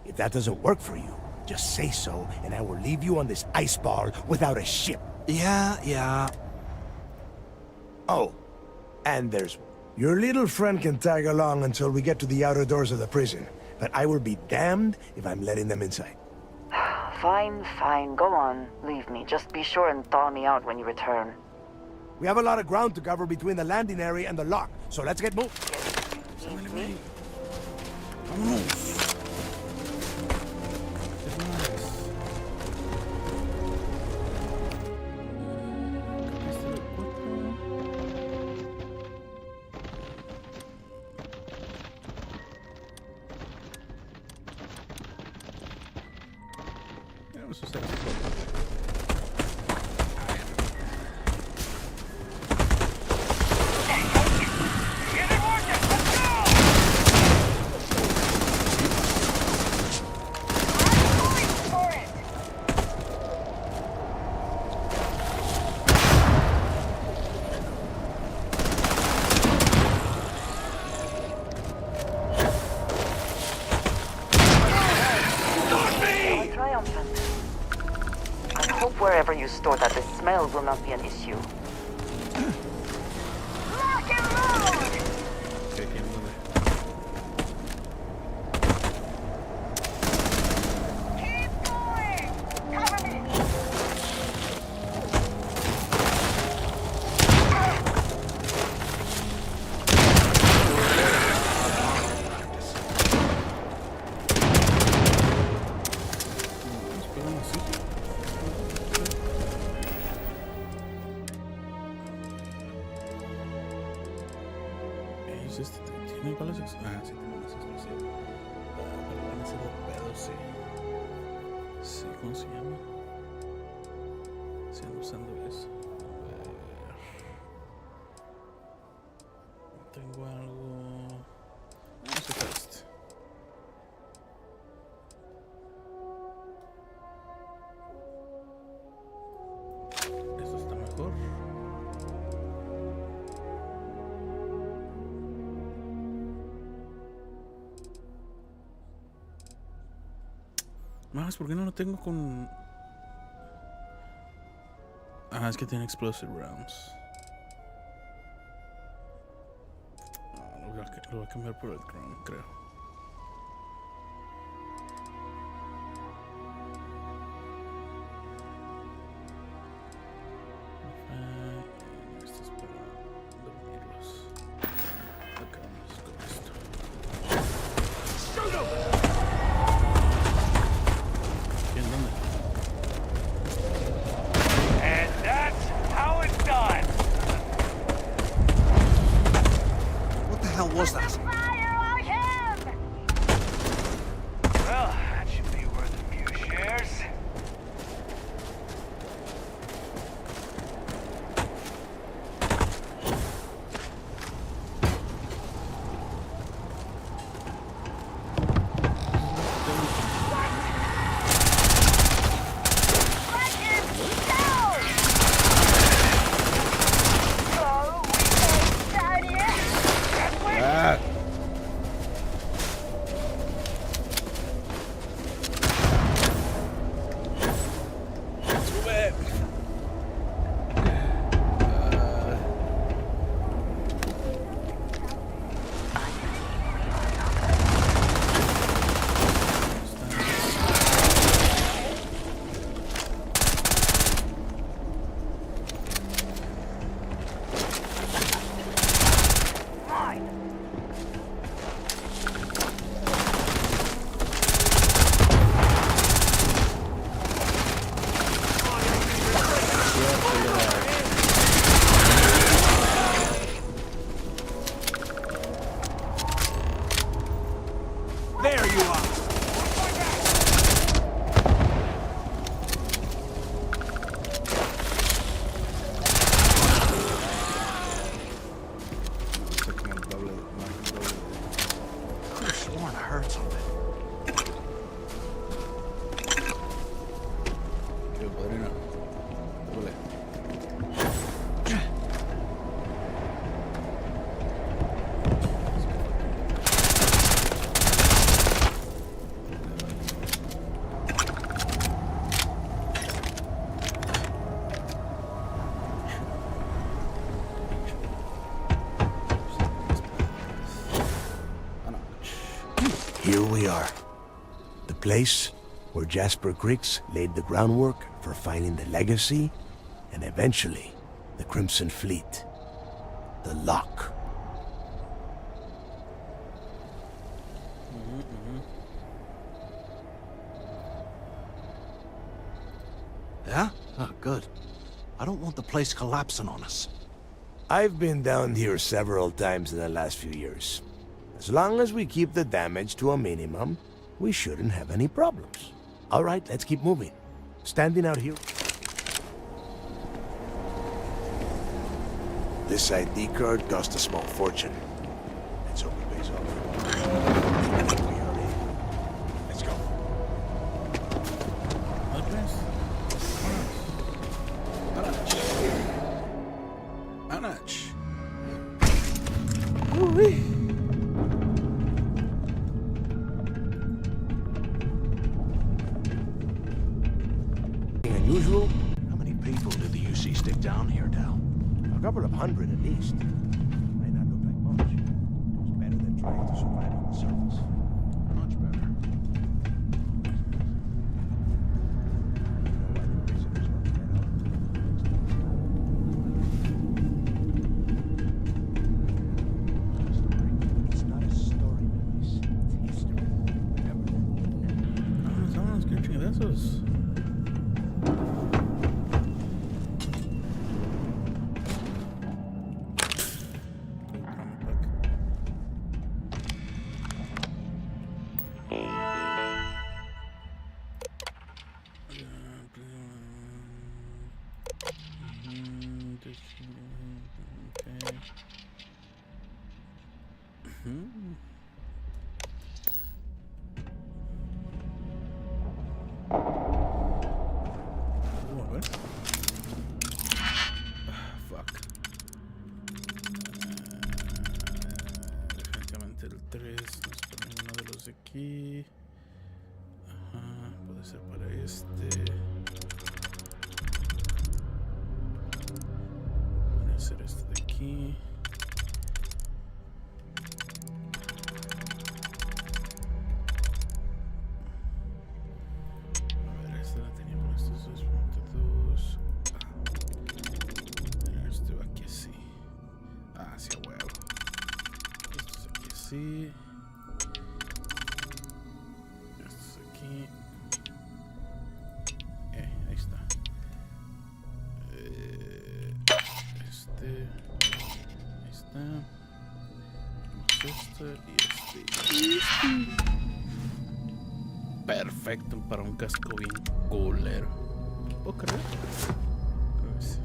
If that doesn't work for you, just say so, and I will leave you on this ice ball without a ship. Yeah. Oh, and there's... Your little friend can tag along until we get to the outer doors of the prison, but I will be damned if I'm letting them inside. Fine. Go on. Leave me. Just be sure and thaw me out when you return. We have a lot of ground to cover between the landing area and the lock, so let's get moving. Vamos a usar esto. Wherever you store that, the smell will not be an issue. ¿Tiene balas? Ah, sí, tiene balas explosivas. Pero van a ser de pedo, sí. Sí, ¿cómo se llama? Sí, ando usando eso. A ver. Tengo algo. Vamos a usar este. Esto está mejor. Más, ¿por qué no lo tengo con...? Ah, es que tiene explosive rounds. Lo voy a cambiar por el Chrome, creo. Esto es para dormirlos. Acabamos con esto. And that's how it's done. What the hell was that? Fire on him! here we are. The place where Jasper Griggs laid the groundwork for finding the legacy and eventually the Crimson Fleet. The Lock. Yeah? Oh, good. I don't want the place collapsing on us. I've been down here several times in the last few years. As long as we keep the damage to a minimum, we shouldn't have any problems. All right, let's keep moving. Standing out here... This ID card cost a small fortune. Let's hope it pays off. Let's go. Anach. Unusual? How many people did the UC stick down here, Dal? A couple of hundred at least. Might not look like much. It was better than trying to survive on the surface. Much better. It's not a story, Maurice. It's history. Remember that. Vámonos, qué chingadazos. Fuck. Definitivamente el 3. No es para ninguno de los de aquí. Ajá, puede ser para este. Puede ser este de aquí. A ver, este la tenía por estos 2.2. Este va aquí así. Ah, sí, a huevo. Estos aquí así. Estos aquí. Ahí está. Ahí está. Y este. Perfecto para un casco bien culero. ¿Puedo creer? Creo que sí.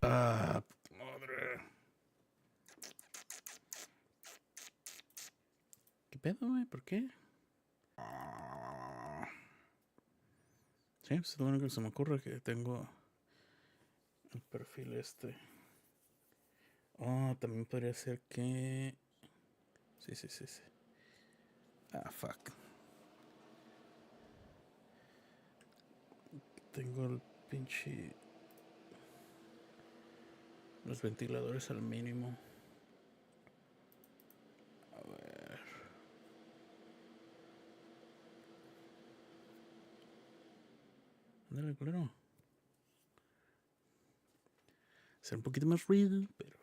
Ah, madre. ¿Qué pedo, güey? ¿Por qué? Sí, pues es lo único que se me ocurre, que tengo el perfil este. Oh, también podría ser que... Sí. Ah, fuck. Tengo el pinche... Los ventiladores al mínimo. A ver... Ándale, culero. Ser un poquito más ruido, pero...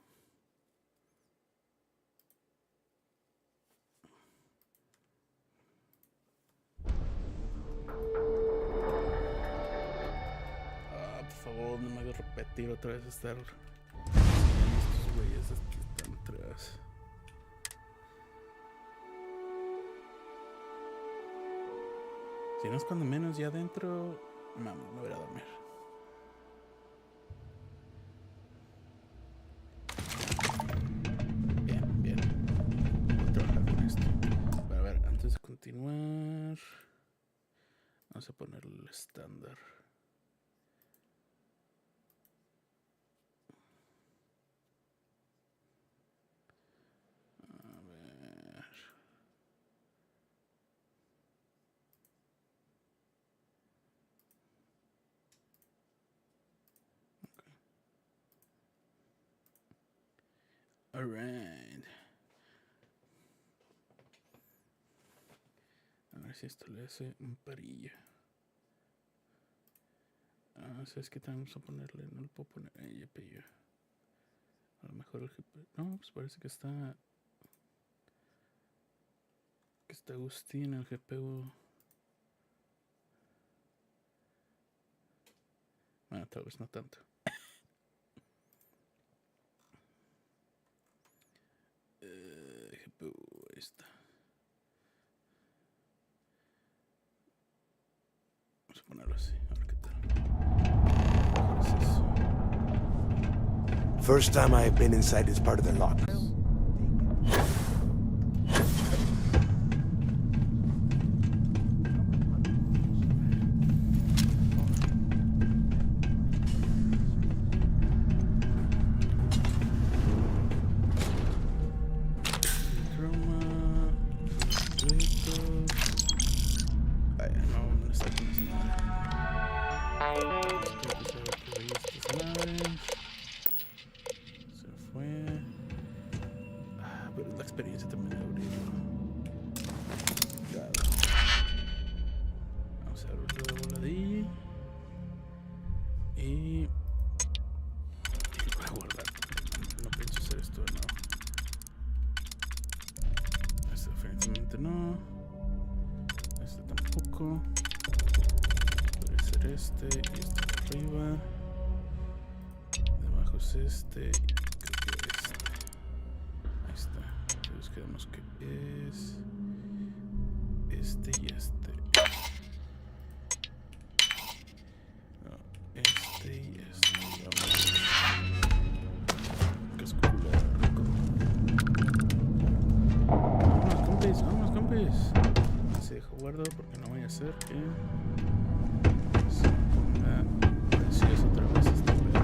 Ah, por favor, no me hagas repetir otra vez estar... Estos güeyes que están atrás. Si no es cuando menos ya adentro... Vamos, me voy a dormir. Bien. Voy a trabajar con esto. Pero a ver, antes de continuar... Vamos a poner el estándar. A ver... Alright. A ver si esto le hace un parillo. ¿Sabes qué vamos a ponerle? No le puedo poner ella, pillo. A lo mejor el GP. No, pues parece que está. Que está Agustín el GPU. Bueno, tal vez no tanto. GPU, ahí está. Vamos a ponerlo así, a ver qué tal. ¿Qué es eso? First time I've been inside this part of the lock. No, este tampoco. Puede ser este y este de arriba. Debajo es este y creo que este. Ahí está. Entonces quedamos que es este y este. No, este y este. Cascula rico. Vamos, compis. Se deja guardado porque no vaya a ser que se ponga precioso otra vez este pedo.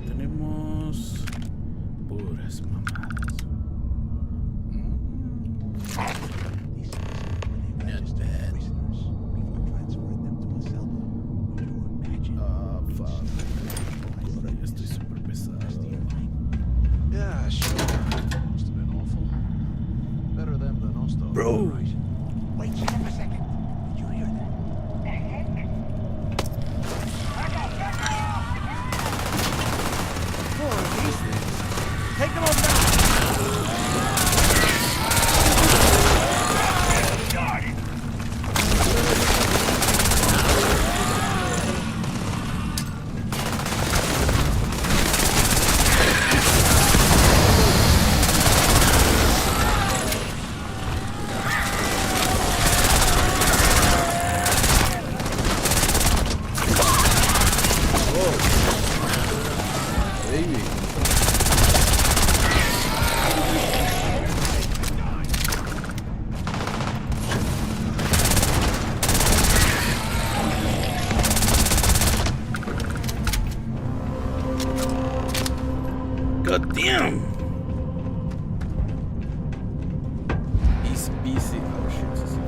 Tenemos puras mamadas. Not bad. Ah, fuck. Ahora ya estoy súper pesado. Yeah, sure. Must have been awful. Better them than us, though. Bro! Wait, shut up a second. Did you hear that? Take them all down! God damn! He's busy. Oh shit, this is it.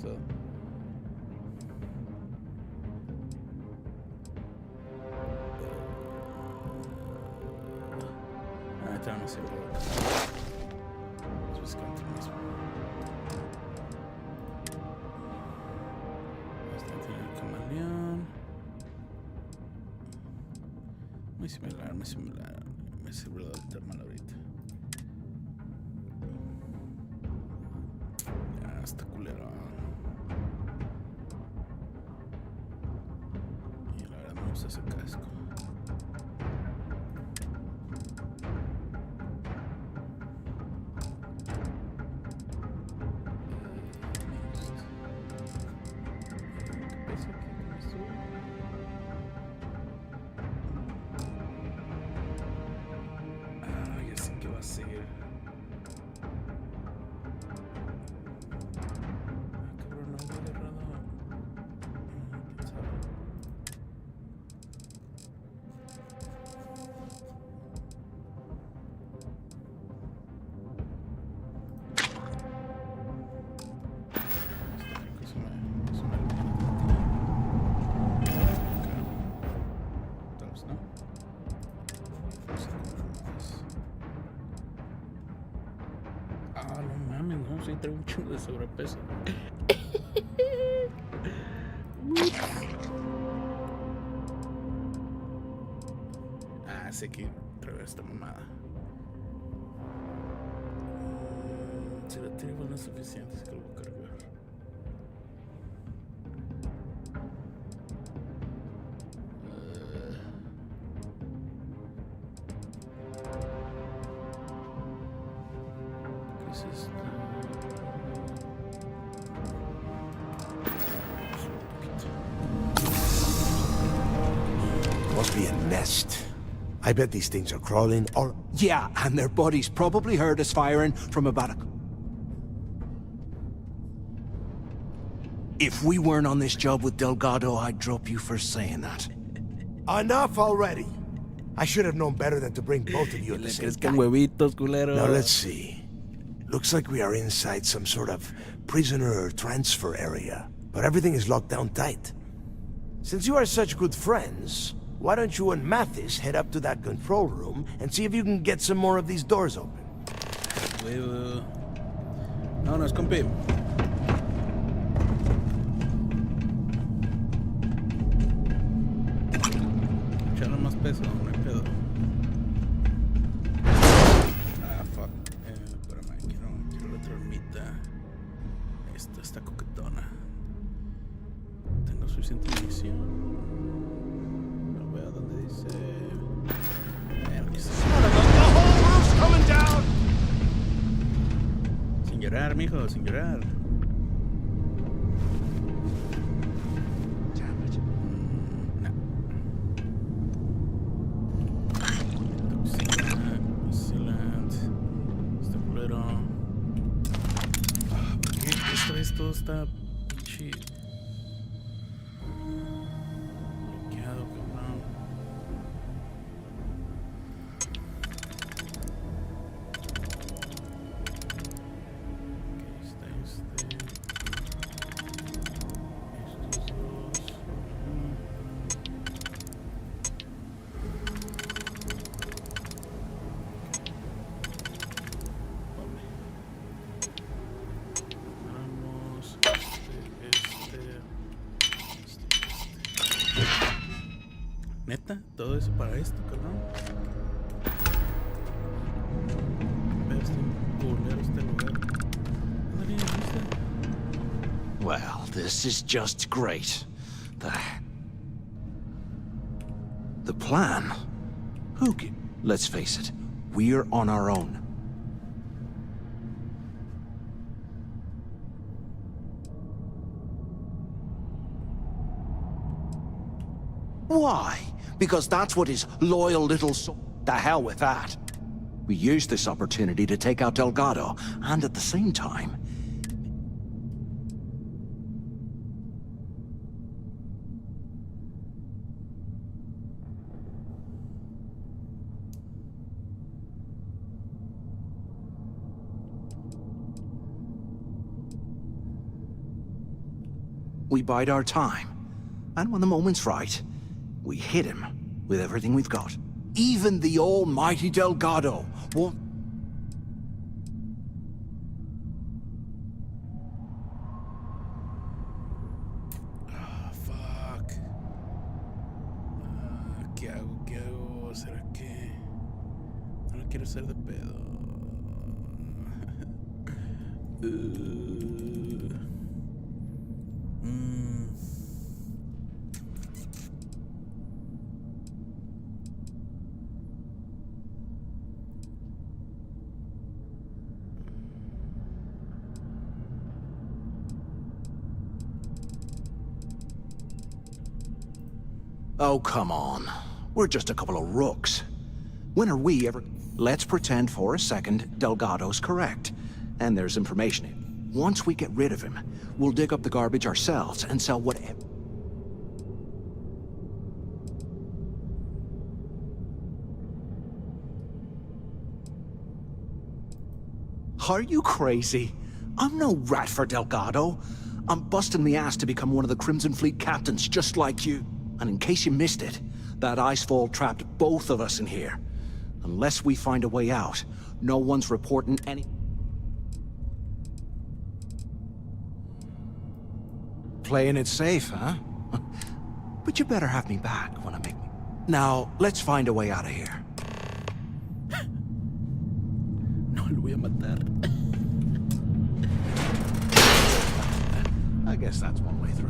pedo. Esta no sirve. Vamos buscando el mismo. Este tiene el camaleón. Muy similar, muy similar. Me sirve lo del termal ahorita. Ya está culero. Y la verdad me gusta ese casco. Sí, traigo un chingo de sobrepeso. Sé que traigo esta mamada. Si la traigo no es suficiente, es que lo voy a cargar. ¿Qué es esto? Must be a nest. I bet these things are crawling or... Yeah, and their buddies probably heard us firing from about a... If we weren't on this job with Delgado, I'd drop you for saying that. Enough already. I should have known better than to bring both of you at the same time. Huevitos, culero. Now let's see. Looks like we are inside some sort of prisoner transfer area, but everything is locked down tight. Since you are such good friends, why don't you and Mathis head up to that control room and see if you can get some more of these doors open? Vámonos, compi. Echarle más peso, no hay pedo. Ah, fuck. Espérame, quiero la otra ermita. Esta está coquetona. Tengo suficiente munición. Sin llorar, mijo, sin llorar. No. Toxina, este culero. ¿Por qué esto está pinche bloqueado, cabrón? Neta, todo eso para esto, cabrón. Este lugar. Well, this is just great. The plan? Who can... Let's face it, we're on our own. Why? Because that's what his loyal little soul... The hell with that. We used this opportunity to take out Delgado, and at the same time... We bide our time. And when the moment's right, we hit him with everything we've got. Even the almighty Delgado won't... Fuck. ¿Qué hago? ¿Qué hago? ¿Será que...? No lo quiero hacer de pedo. Oh, come on. We're just a couple of rooks. When are we ever... Let's pretend for a second Delgado's correct, and there's information in it. Once we get rid of him, we'll dig up the garbage ourselves and sell whatever... Are you crazy? I'm no rat for Delgado. I'm busting the ass to become one of the Crimson Fleet captains, just like you. And in case you missed it, that icefall trapped both of us in here. Unless we find a way out, no one's reporting any... Playing it safe, huh? But you better have me back when I make... Now, let's find a way out of here. No lo voy a matar. I guess that's one way through.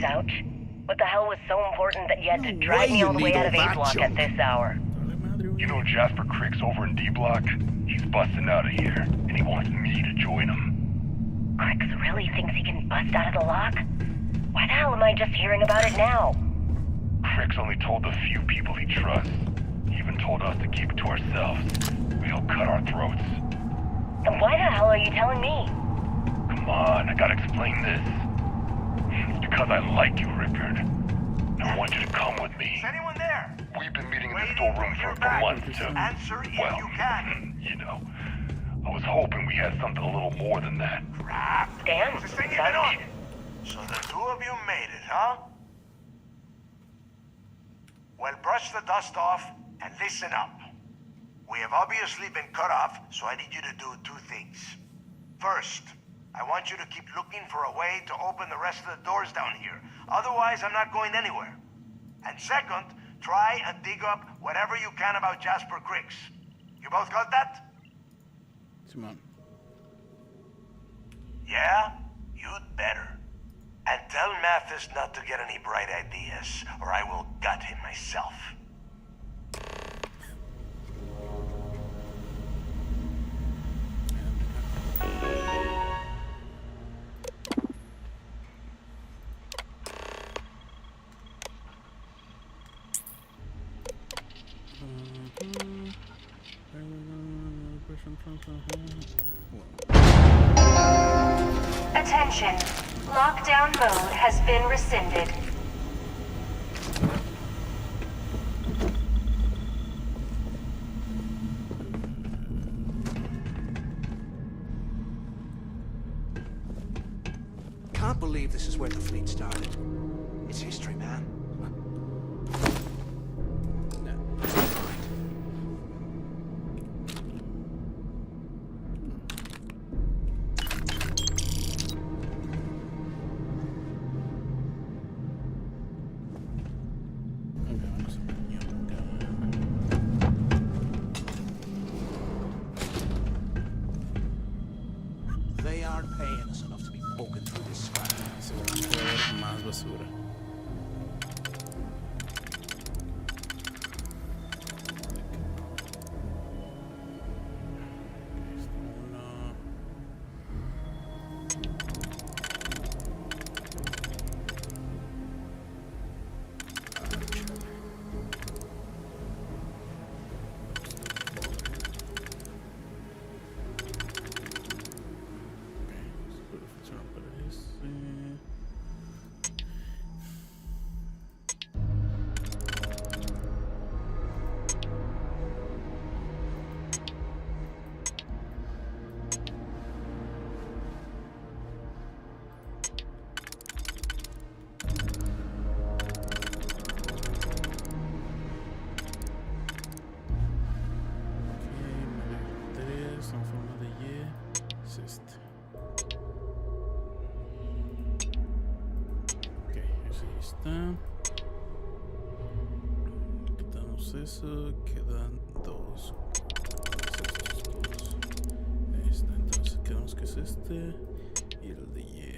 Ouch. What the hell was so important that you had to drag me all the way out of A block at this hour? You know Jasper Crick's over in D block? He's busting out of here, and he wants me to join him. Cricks really thinks he can bust out of the lock? Why the hell am I just hearing about it now? Crick's only told the few people he trusts. He even told us to keep it to ourselves. We'll cut our throats. Then why the hell are you telling me? Come on, I gotta explain this. It's because I like you, Rickard. I want you to come with me. Is anyone there? We've been meeting in the storeroom for months to... Answer if you can. You know, I was hoping we had something a little more than that. Crap. Damn, This thing even on. So the two of you made it, huh? Well, brush the dust off and listen up. We have obviously been cut off, so I need you to do two things. First, I want you to keep looking for a way to open the rest of the doors down here. Otherwise, I'm not going anywhere. And second, try and dig up whatever you can about Jasper Cricks. You both got that? Simon. Yeah? You'd better. And tell Mathis not to get any bright ideas, or I will gut him myself. Attention. Lockdown mode has been rescinded. can't believe this is where the fleet started. It's history, man. They aren't paying us enough to be poking through this scrap. Seguramente va a haber más basura. En forma de Y es este. Ok, ese ahí está. Quitamos eso, quedan dos. Ahí está, entonces quedamos que es este y el de Y.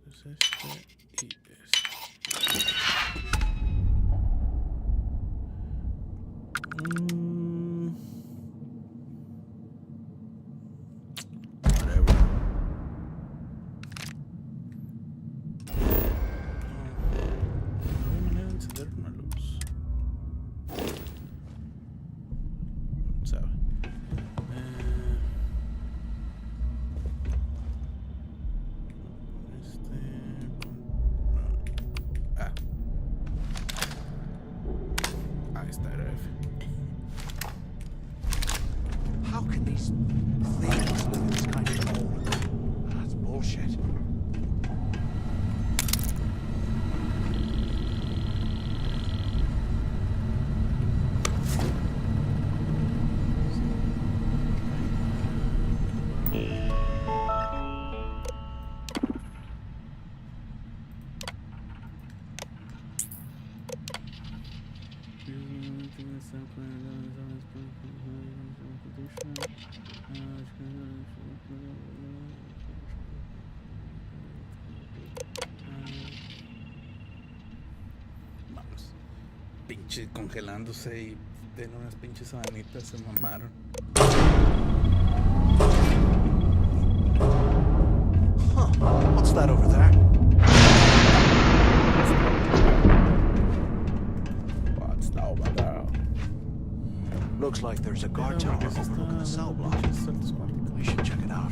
Entonces este y este. How can these things live in this kind of hole? That's bullshit. Vamos. Pinche congelándose y den unas pinches sabanitas, se mamaron. Huh. What's that over there? What's that over there? Looks like there's a guard tower overlooking the cell block. We should check it out.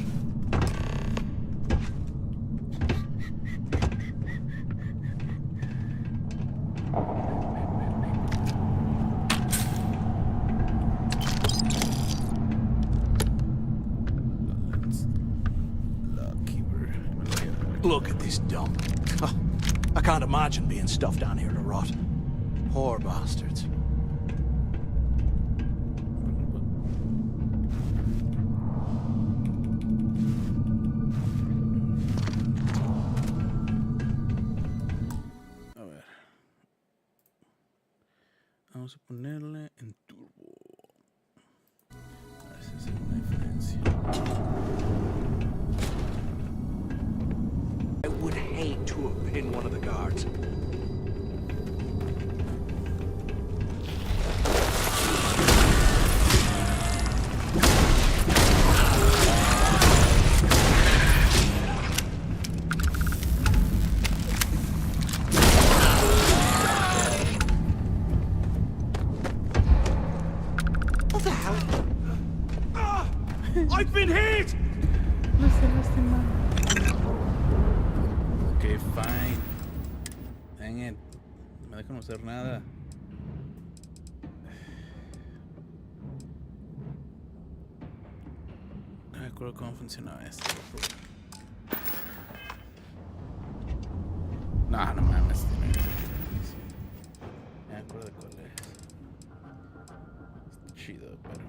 Look at this dump. I can't imagine being stuffed down here to rot. Poor bastards. A ver. Vamos a ponerle en turbo. A ver si hace una diferencia. I would hate to have been one of the guards. What the hell? I've been hit! Ok, fine. Dang it. No me dejan hacer nada. acuerdo cómo funcionaba esto. No, no mames. Tiene que ser difícil. Me acuerdo cuál es. Está chido, pero...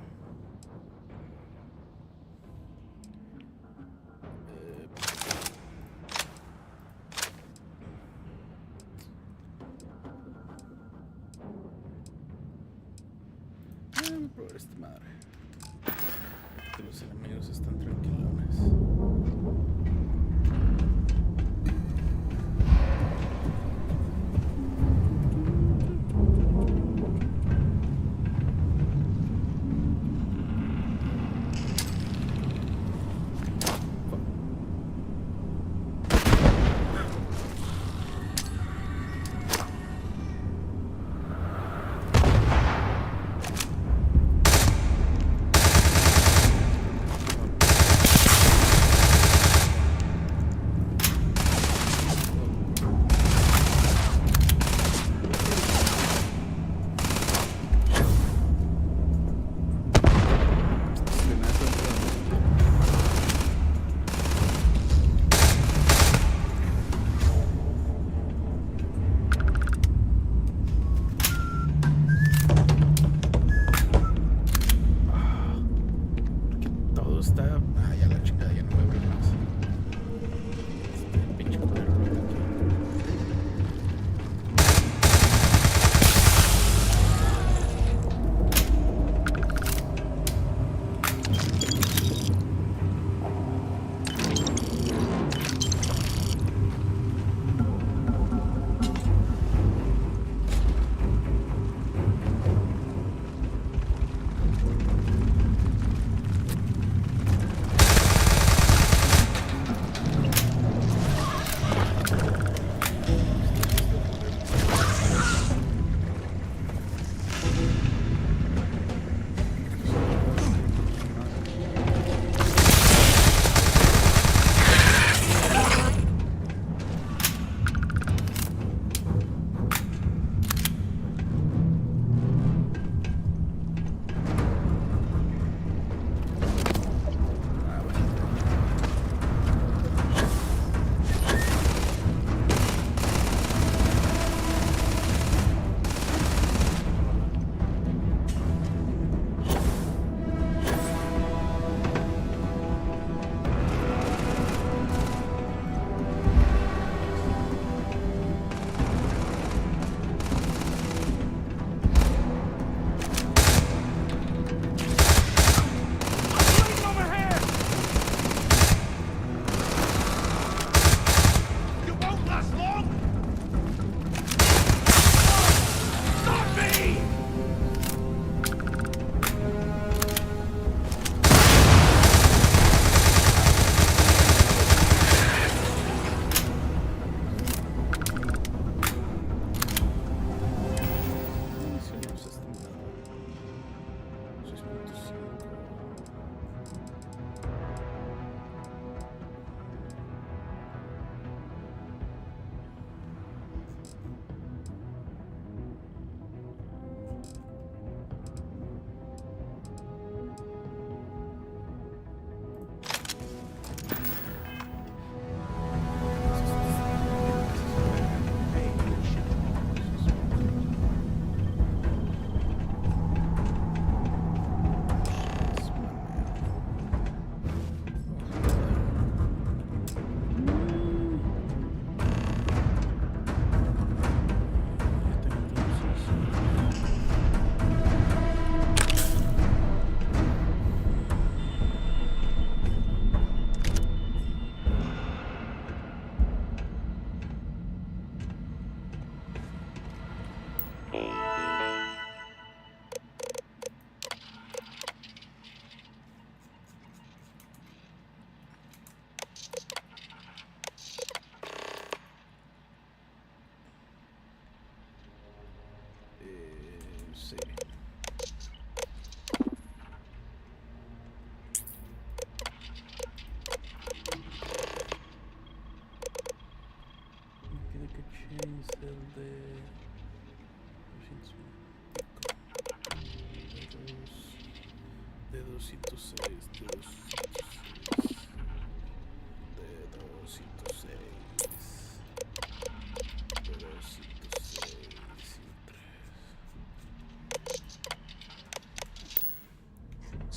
Voy a probar esta madre. Que los enemigos están tranquilones. de 206, de 206.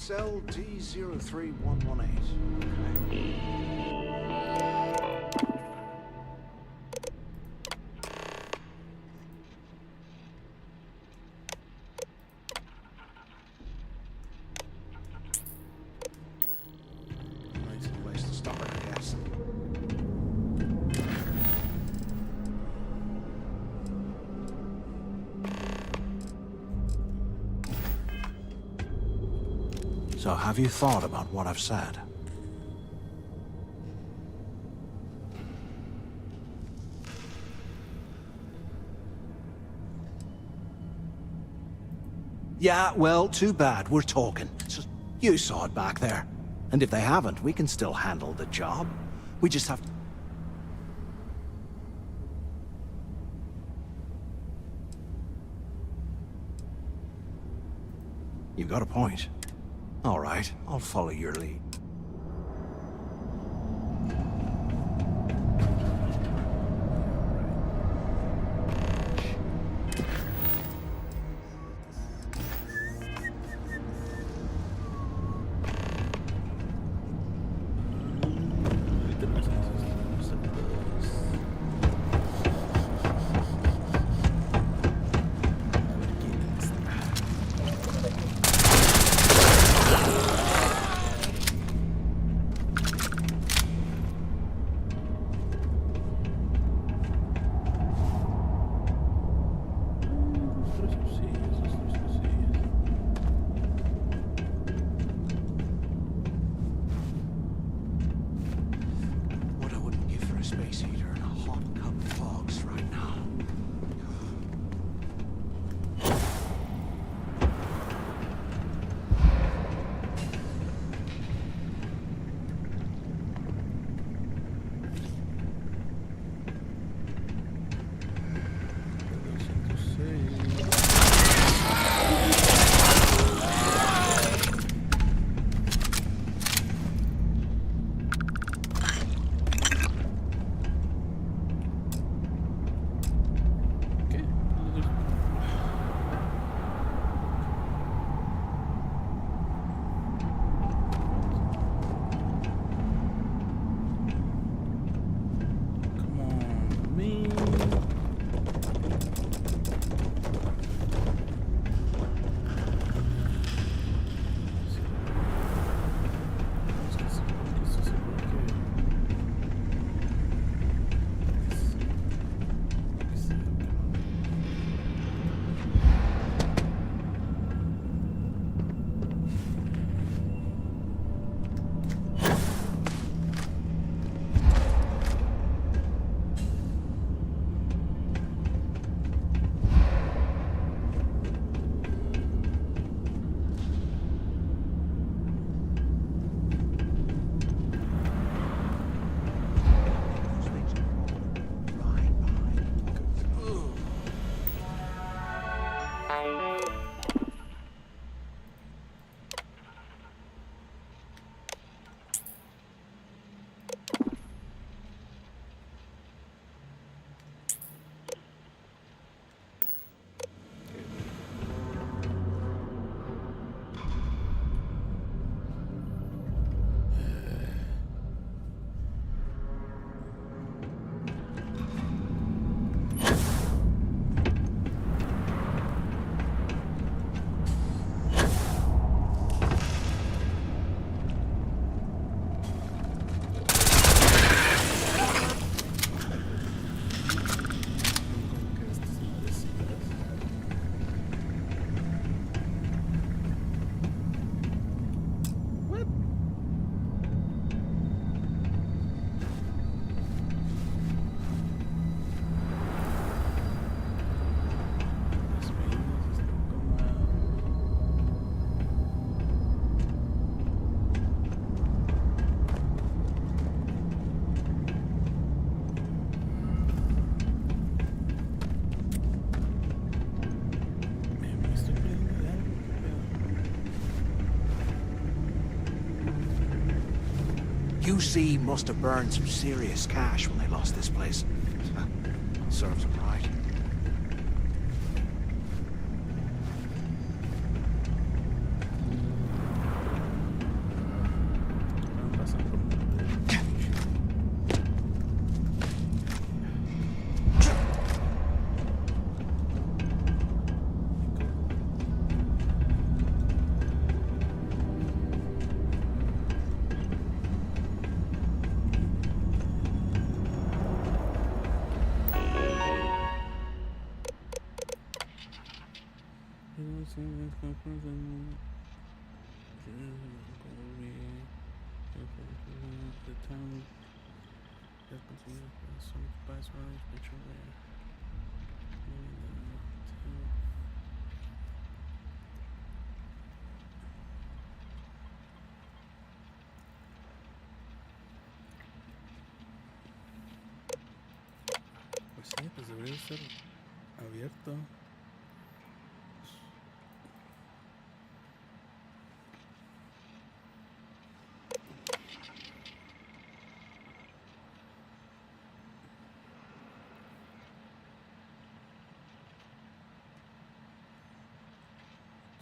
Cell D03118. Nice place to start, I guess. So have you thought about what I've said? Yeah, well, too bad. We're talking. Just, you saw it back there. And if they haven't, we can still handle the job. We just have to... You got a point. All right, I'll follow your lead. What I wouldn't give for a space heater and a hot cup of fogs right now. UC must have burned some serious cash when they lost this place. Serves them right. Pues sí, pues debería estar abierto.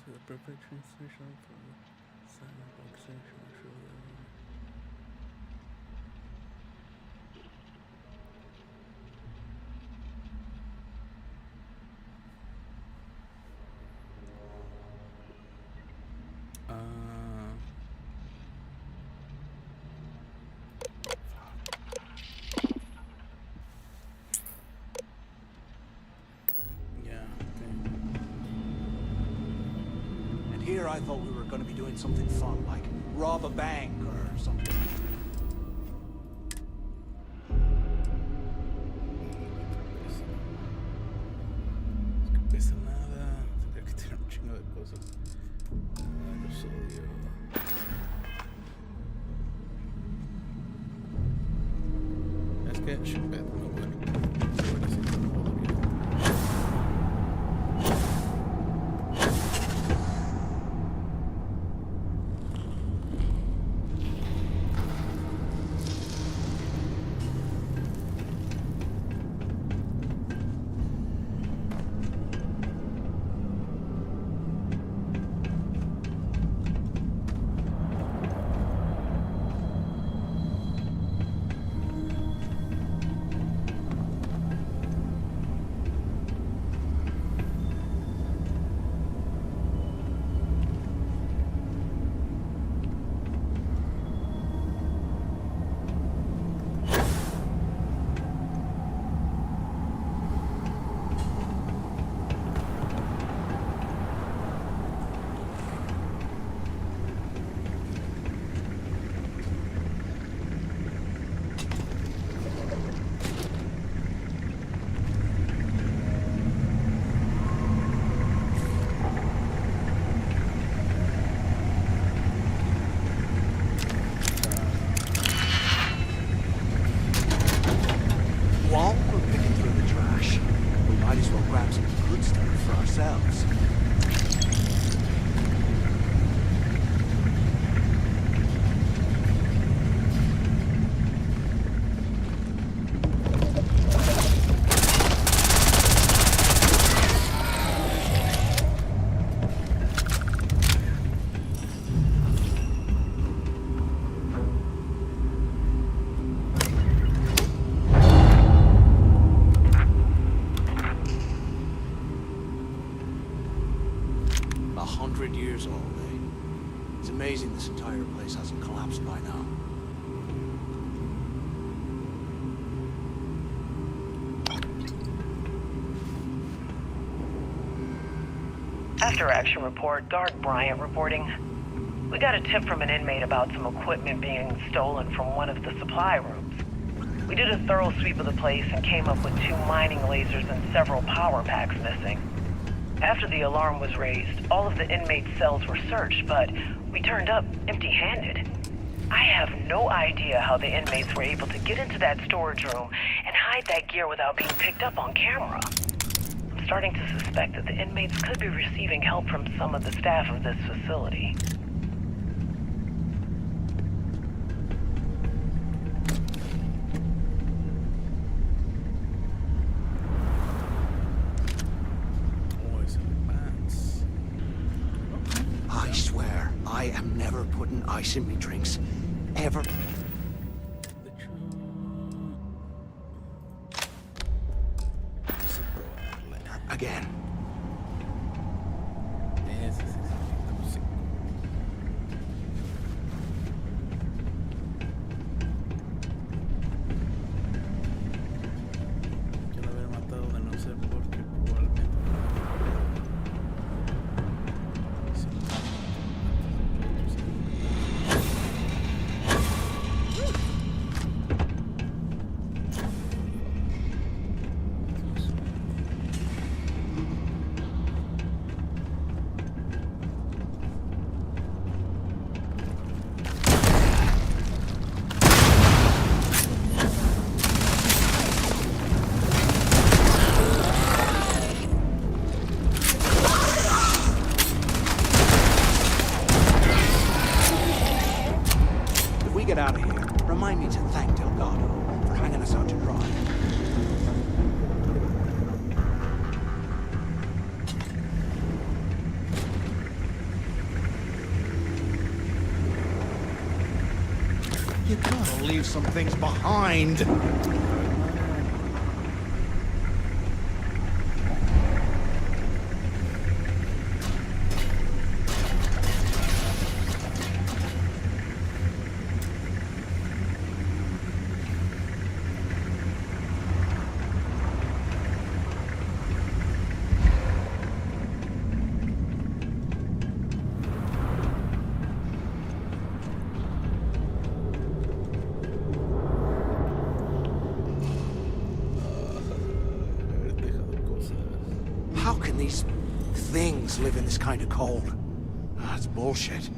The perfect translation for the sign of extension Here I thought we were going to be doing something fun, like rob a bank or something. No pesa nada, tendría que tirar un chingo de cosas. Los odio. Es que shipet no bueno. Amazing this entire place hasn't collapsed by now. After action report, Guard Bryant reporting. We got a tip from an inmate about some equipment being stolen from one of the supply rooms. We did a thorough sweep of the place and came up with 2 mining lasers and several power packs missing. After the alarm was raised, all of the inmates' cells were searched, but we turned up empty-handed. I have no idea how the inmates were able to get into that storage room and hide that gear without being picked up on camera. I'm starting to suspect that the inmates could be receiving help from some of the staff of this facility. I swear, I am never putting ice in me drinks. Ever. Again. leave some things behind. How can these things live in this kind of cold? That's bullshit.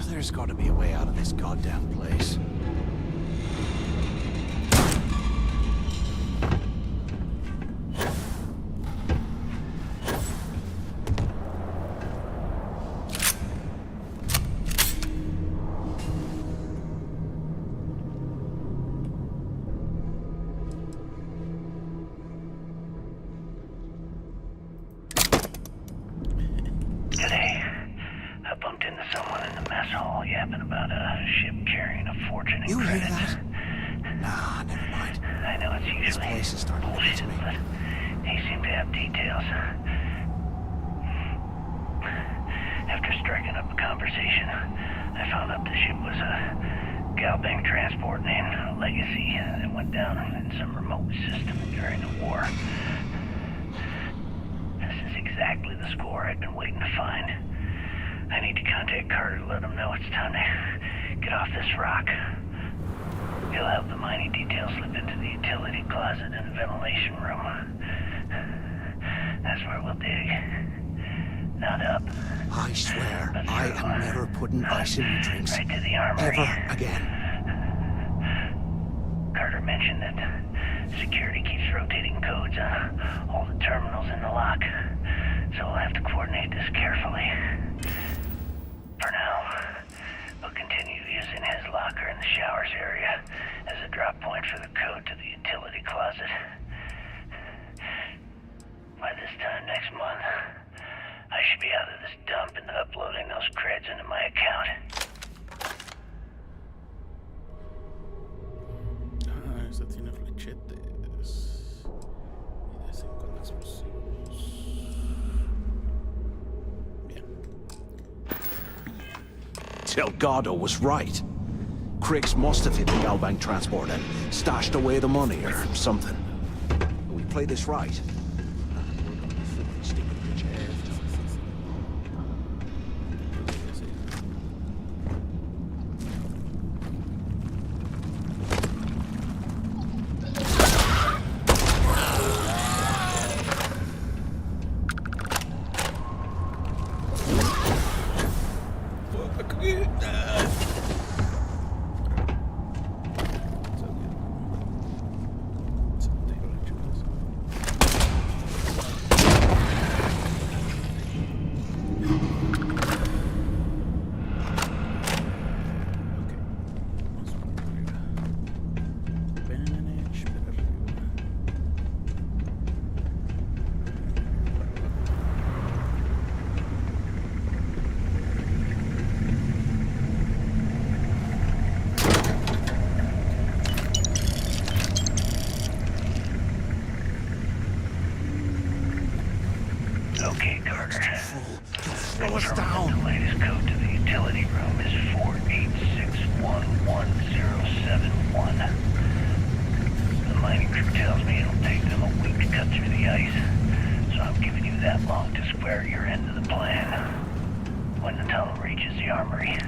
There's got to be a way out of this goddamn place. Today, I bumped into someone in the mess hall yapping about a ship carrying a fortune in You hear credits. that? Nah, never mind. I know it's usually This place is starting to get bullshit, to me. but he seemed to have details. After striking up a conversation, I found out the ship was a Galbank transport named Legacy that went down in some remote system during the war. This is exactly the score I've been waiting to find. I need to contact Carter to let him know it's time to get off this rock. He'll have the mining details slip into the utility closet in the ventilation room. That's where we'll dig. Not up. I swear, I am never putting ice in my drinks. Right to the armory. Ever again. Carter mentioned that security keeps rotating codes on all the terminals in the lock, so we'll have to coordinate this carefully. For now, we'll continue using his locker in the showers area as a drop point for the code to the utility closet. By this time next month, I should be out of this dump and uploading those creds into my account. Ah, esta tiene flechetes. Y de 5 explosivos. Bien. Delgado was right. Cricks must have hit the Galbank transport and stashed away the money or something. We play this right. careful. You'll slow us Terminal down. latest code to the utility room is 486111071. The mining crew tells me it'll take them a week to cut through the ice, so I'm giving you that long to square your end of the plan. When the tunnel reaches the armory,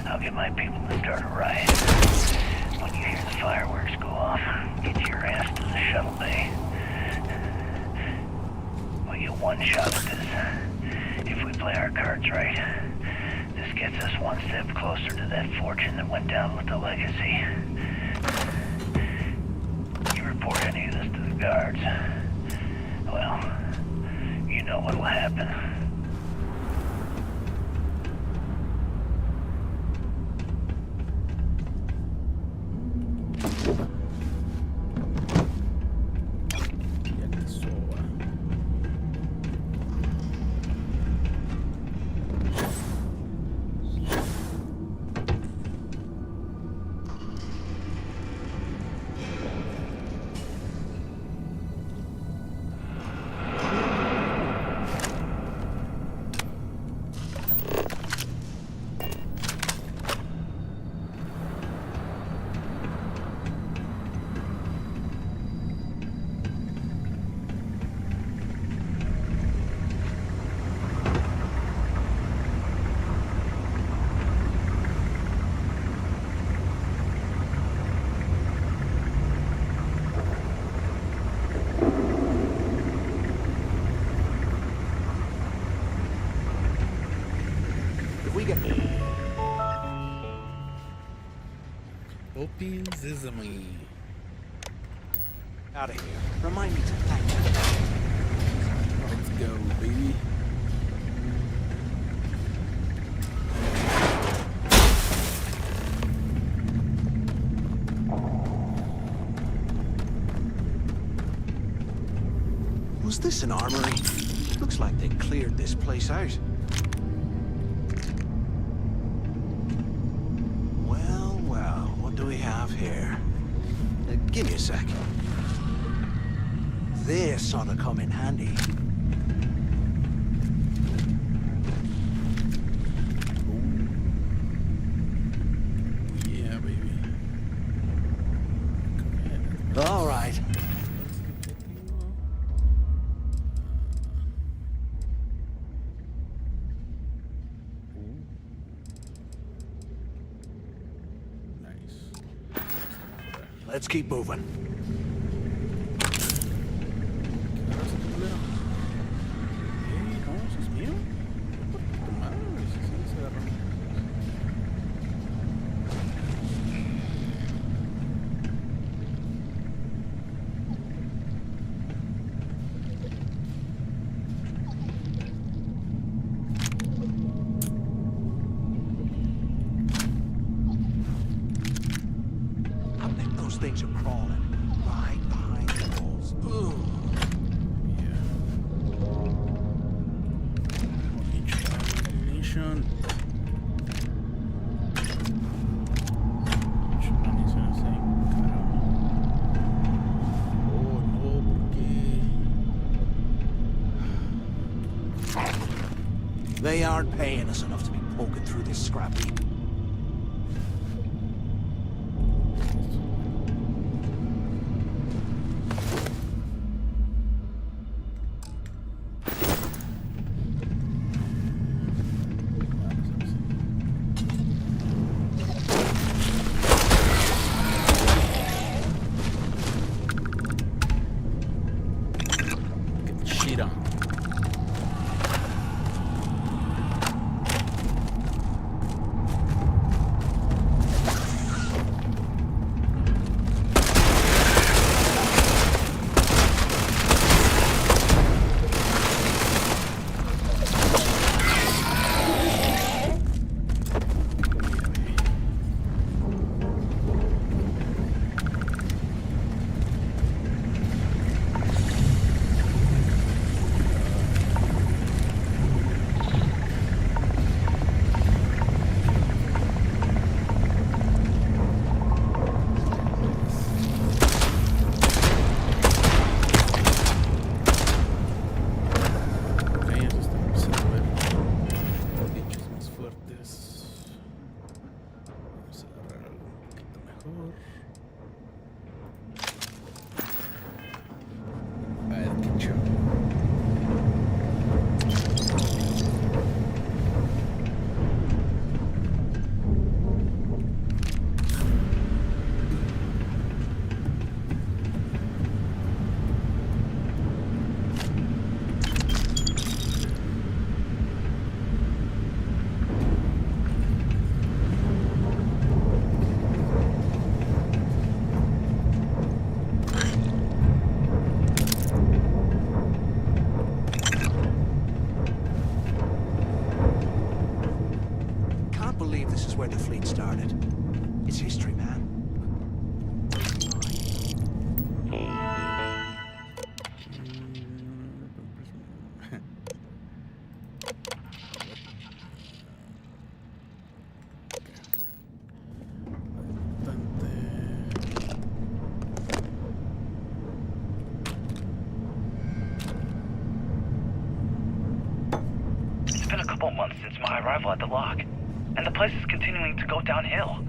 I'll get my people to start a riot. When you hear the fireworks go off, get your ass to the shuttle bay. We'll get one shot at this. If we play our cards right, this gets us one step closer to that fortune that went down with the legacy. You report any of this to the guards, well, you know what'll happen. Open sesame. Out of here. Remind me to thank you. Let's go, baby. Was this an armory? Looks like they cleared this place out. Well, what do we have here? Give me a sec. This ought to come in handy. Yeah, baby. All right. Let's keep moving. Things are crawling right behind the walls. Ooh. Munition. Oh no, porque they aren't paying us enough to be poking through this scrap heap. arrival at the lock, and the place is continuing to go downhill.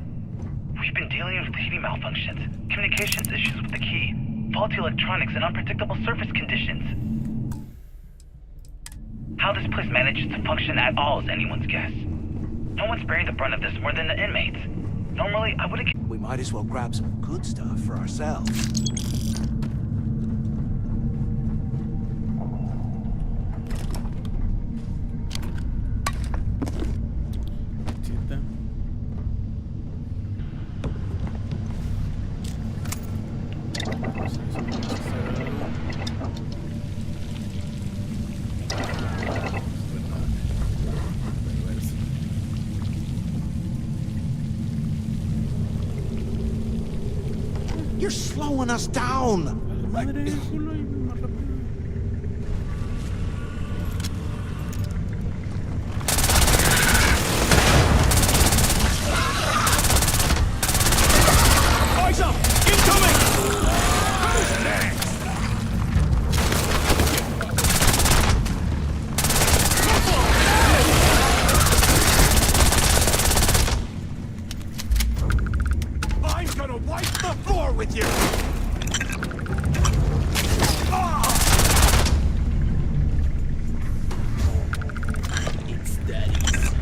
We've been dealing with heating malfunctions, communications issues with the key, faulty electronics, and unpredictable surface conditions. How this place manages to function at all is anyone's guess. No one's bearing the brunt of this more than the inmates. Normally, I would've... We might as well grab some good stuff for ourselves. You're slowing us down! Eyes up! Incoming! Who's next? I'm gonna wipe the floor with you! It's daddy's.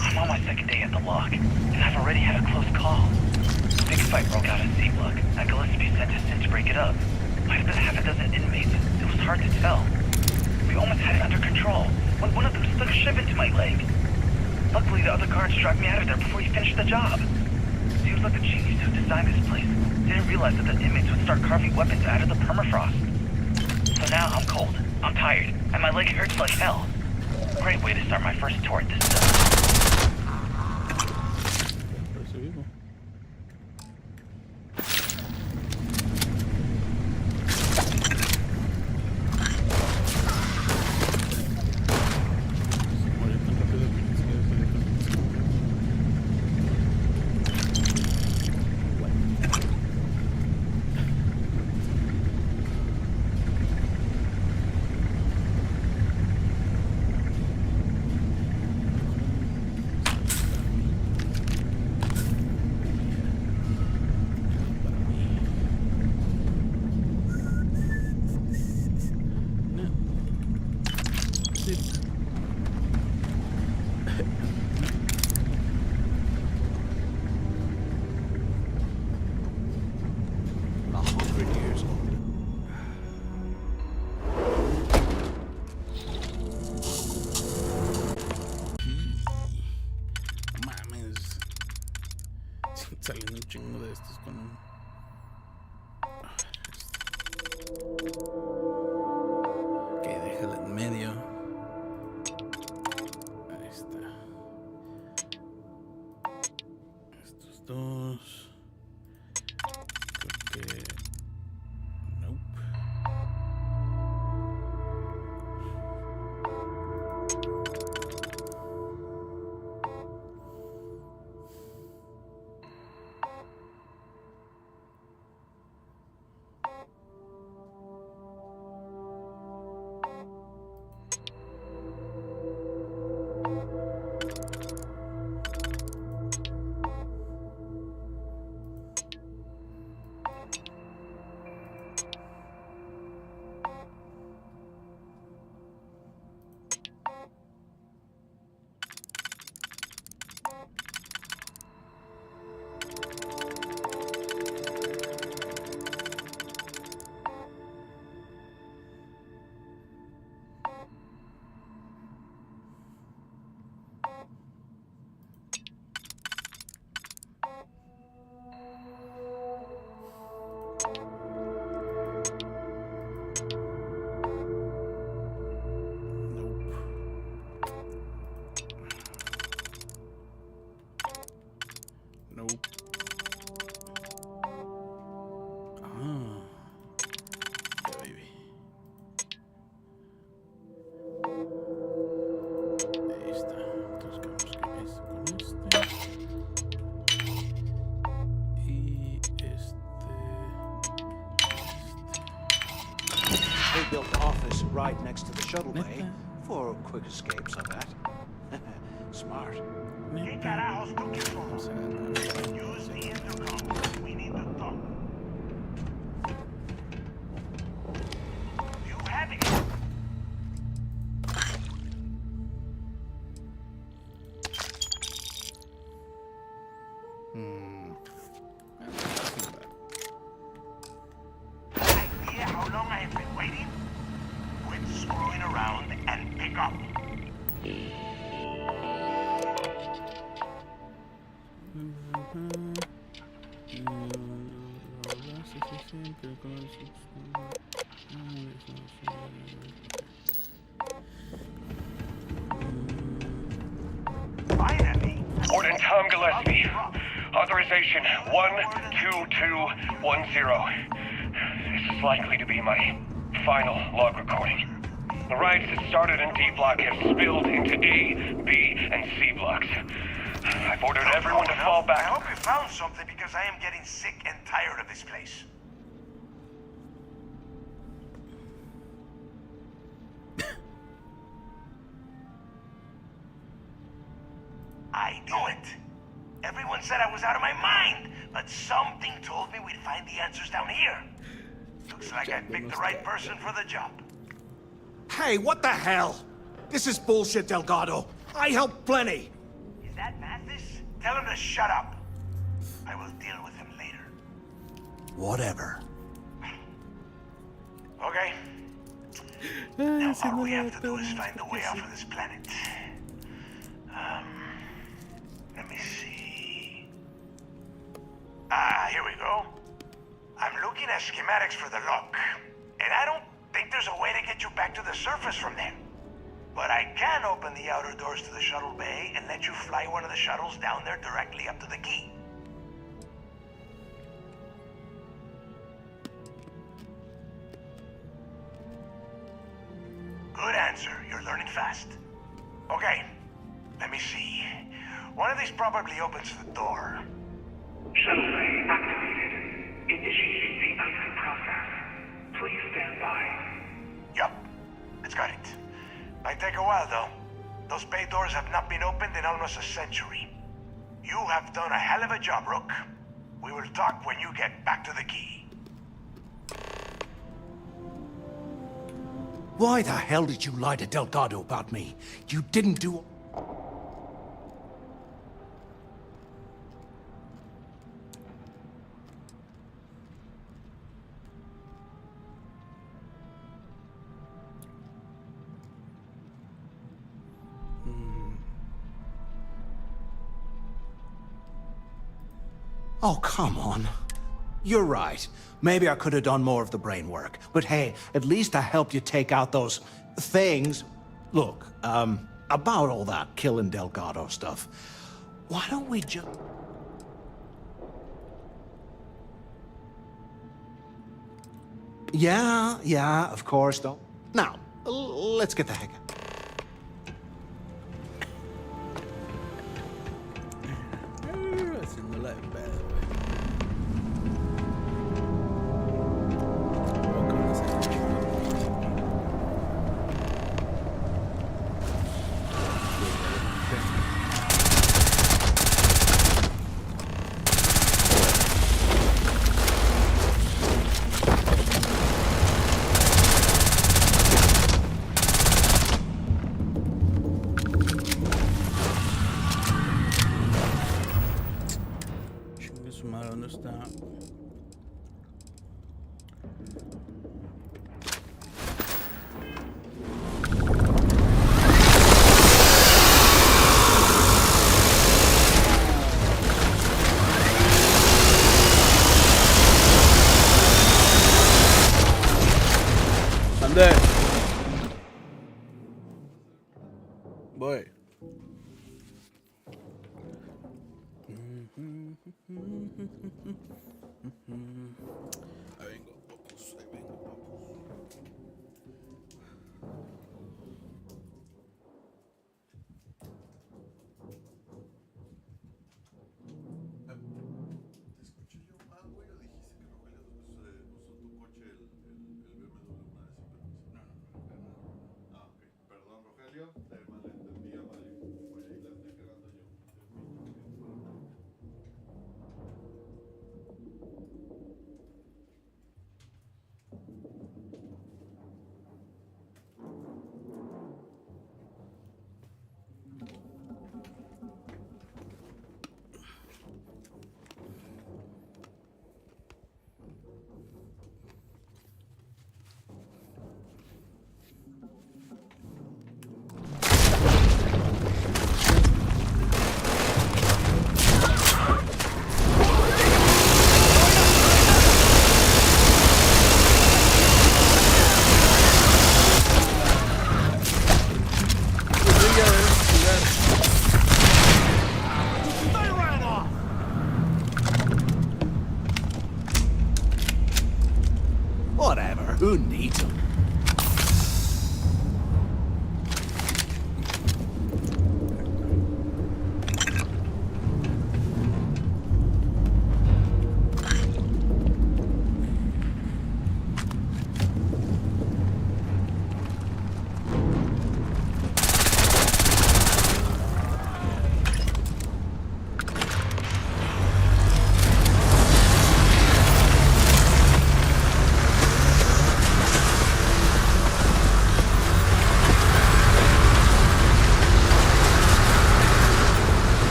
I'm on my second day at the lock, and I've already had a close call. A big fight broke out in C-Block, and Gillespie sent us in to break it up. Might have been half a dozen inmates. It was hard to tell. We almost had it under control, when one of them stuck a shiv into my leg. Luckily, the other guards dragged me out of there before he finished the job. Seems like the genius who designed this place didn't realize that the inmates would start carving weapons out of the permafrost. So now I'm cold, I'm tired, and my leg hurts like hell. Great way to start my first tour at this stuff. Salen un chingo de estos con un... Ok, déjala en medio. Ahí está. Estos dos. Creo que... Nope. right next to the shuttle bay for quick escapes, I bet. Smart. ¿Qué carajos took you so long? Use the intercom. We need to talk. You have it. Idea how long I have been waiting? Quit screwing around and pick up. Finally. Gordon Tom Gillespie. Authorization 12210. This is likely to be my final log recording. The riots that started in D Block have spilled into A, B, and C blocks. I've ordered everyone to fall I back. hope you found something because I am getting sick and tired of this place. I knew it. Everyone said I was out of my mind, but something told me we'd find the answers down here. Looks like I picked the right person for the job. Hey, what the hell? This is bullshit, Delgado. I helped plenty. Is that Mathis? Tell him to shut up. I will deal with him later. Whatever. Okay. Now all we have to do is find a way out of this planet. Let me see. Here we go. I'm looking at schematics for the lock, and I don't think there's a way to get you back to the surface from there. But I can open the outer doors to the shuttle bay and let you fly one of the shuttles down there directly up to the key. Good answer. You're learning fast. Okay, let me see. One of these probably opens the door. Shuttle bay activated. Initiating the exit process. Please stand by. Yup, it's got it. Might take a while though. Those bay doors have not been opened in almost a century. You have done a hell of a job, Rook. We will talk when you get back to the key. Why the hell did you lie to Delgado about me? You didn't do... Oh, come on. You're right. Maybe I could have done more of the brain work. But hey, at least I helped you take out those things. Look, about all that killing Delgado stuff, why don't we just... Yeah, of course, though. Now, let's get the heck out. Haciendo la de pedo, chingue su madre, ¿dónde está? ¿Dónde? Voy.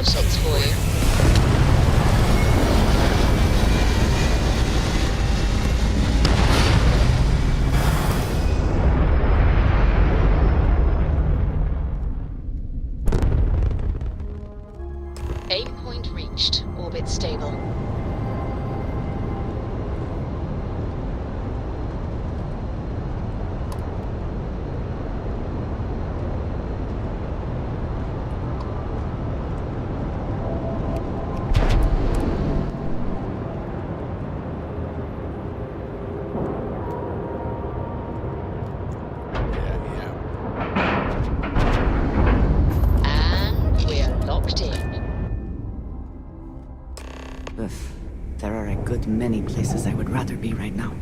Something for you. Aim point reached. Orbit stable. There are a good many places I would rather be right now.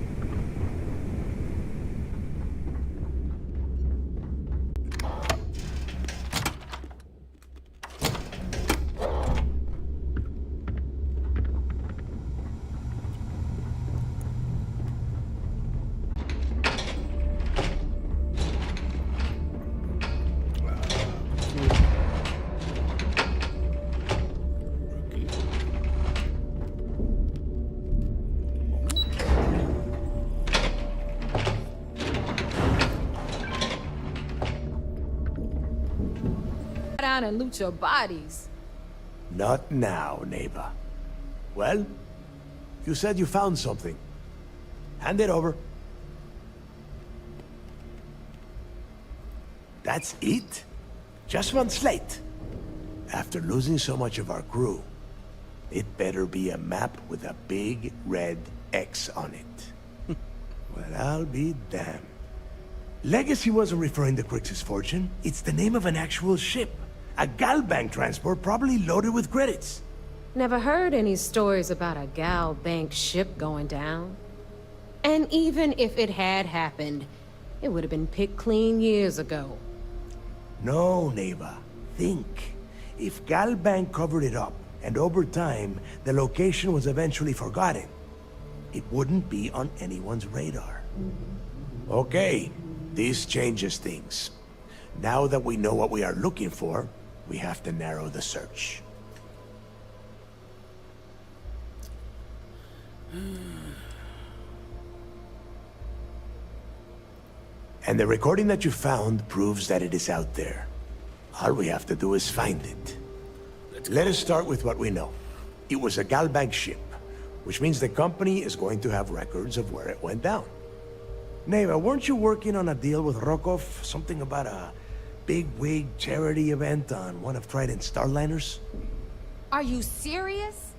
Down and loot your bodies. Not now, neighbor. Well, you said you found something. Hand it over. That's it? Just one slate? After losing so much of our crew, it better be a map with a big red X on it. Well, I'll be damned. Legacy wasn't referring to Crix's fortune. It's the name of an actual ship. A gal bank transport probably loaded with credits. Never heard any stories about a gal bank ship going down. And even if it had happened, it would have been picked clean years ago. No, neighbor. Think. If gal bank covered it up, and over time, the location was eventually forgotten, it wouldn't be on anyone's radar. Okay, this changes things. Now that we know what we are looking for, we have to narrow the search. And the recording that you found proves that it is out there. All we have to do is find it. Let us start with what we know. It was a Galbank ship, which means the company is going to have records of where it went down. Neva, weren't you working on a deal with Rokov? Something about a big-wig charity event on one of Trident's Starliners? Are you serious?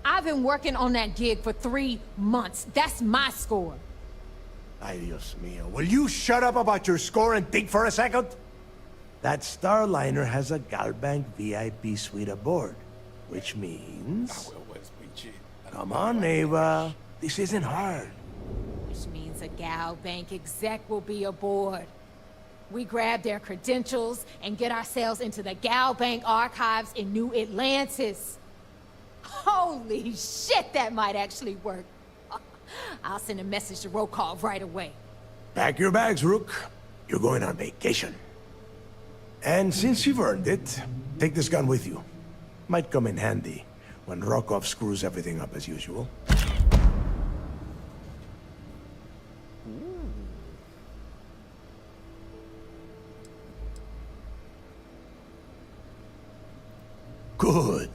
I've been working on that gig for 3 months. That's my score. Ay, Dios mío. Will you shut up about your score and think for a second? That Starliner has a Galbank VIP suite aboard, which means... Come on, Neva. This isn't hard. Which means a Gal Bank exec will be aboard. We grab their credentials and get ourselves into the Gal Bank archives in New Atlantis. Holy shit, that might actually work. I'll send a message to Rokov right away. Pack your bags, Rook. You're going on vacation. And since you've earned it, take this gun with you. Might come in handy when Rokov screws everything up as usual. Good,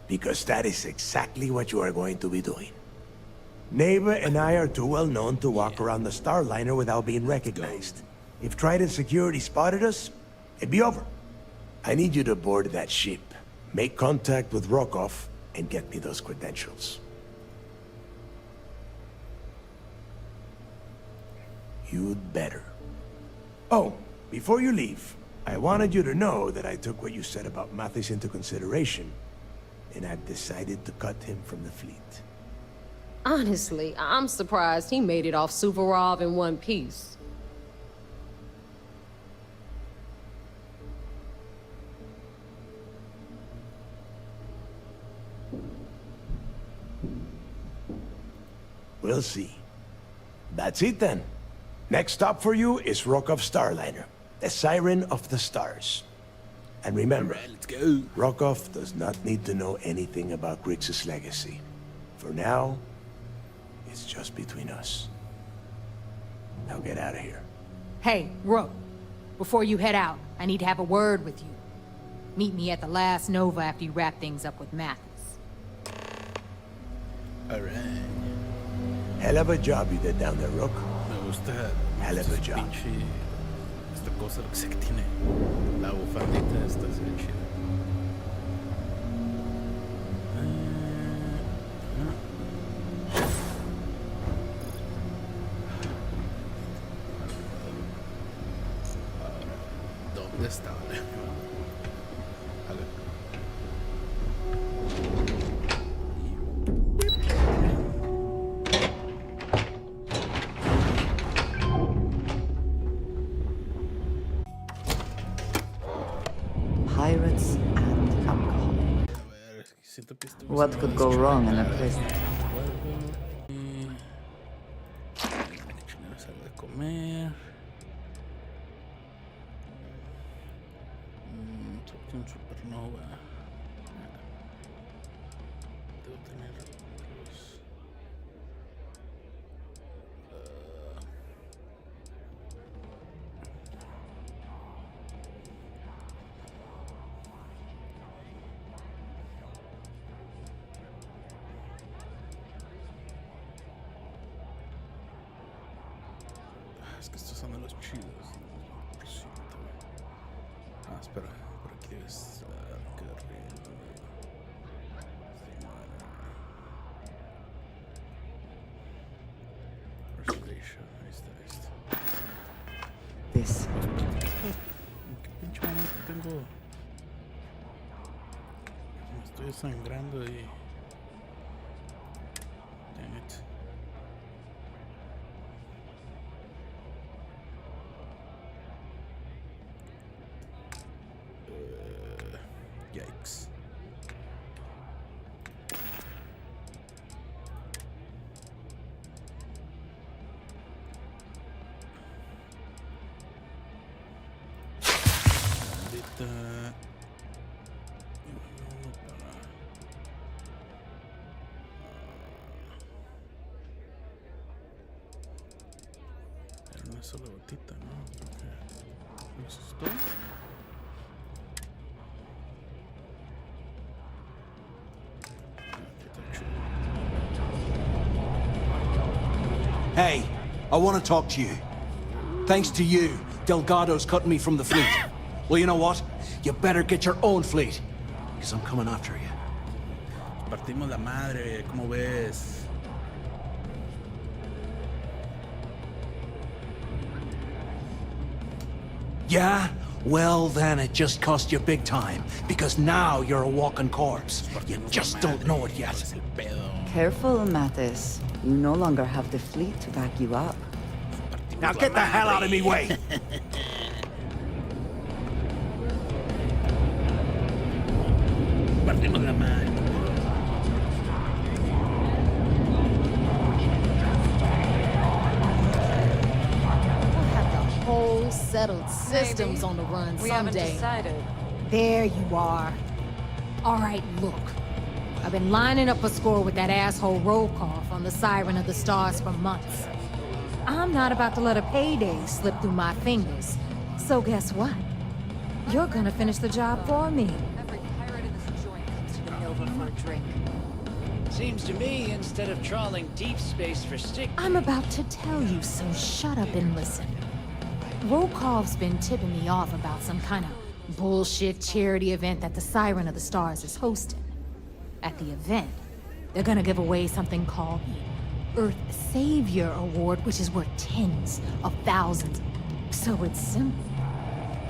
because that is exactly what you are going to be doing. Neva and I are too well known to walk around the Starliner without being recognized. If Trident Security spotted us, it'd be over. I need you to board that ship, make contact with Rokov, and get me those credentials. You'd better. Oh, before you leave, I wanted you to know that I took what you said about Mathis into consideration, and I've decided to cut him from the fleet. Honestly, I'm surprised he made it off Suvorov in one piece. We'll see. That's it then. Next stop for you is Rokov Starliner, the Siren of the Stars. And remember, let's go. Rokov does not need to know anything about Grixis' legacy. For now, it's just between us. Now get out of here. Hey, Rook, before you head out, I need to have a word with you. Meet me at the last Nova after you wrap things up with Mathis. Alright. Hell of a job you did down there, Rook. Me gusta. Hell of a job. Pinche. Esta cosa lo que sé que tiene. La bufandita esta se ve chida. ¿Dónde está? Pirates and alcohol. What could go wrong in a place like that? Algo de comer. Un supernova. Debo tener los... Es que estos son de los chidos. Ah, espera. Por aquí debe estar Restoration. Ahí está, ahí está. This. ¿Qué pinche momento tengo? Me estoy sangrando y... Damn it. Yikes. Maldita. Era una sola gotita, ¿no? ¿Me asustó? Hey, I want to talk to you. Thanks to you, Delgado's cutting me from the fleet. Well, you know what? You better get your own fleet, because I'm coming after you. Partimos la madre, ¿cómo ves? Yeah? Well, then it just cost you big time, because now you're a walking corpse. You just don't know it yet. Careful, Mathis. You no longer have the fleet to back you up. Now get the hell out of me way! Partimos la madre. Whole settled systems on the run We haven't someday. decided. There you are. All right, look. I've been lining up a score with that asshole Rokov on the Siren of the Stars for months. I'm not about to let a payday slip through my fingers. So guess what? You're gonna finish the job for me. drink. Seems to me, instead of trawling deep space for stick... I'm about to tell you, so shut up and listen. Volkov's been tipping me off about some kind of bullshit charity event that the Siren of the Stars is hosting. At the event, they're gonna give away something called the Earth Savior Award, which is worth tens of thousands. So it's simple.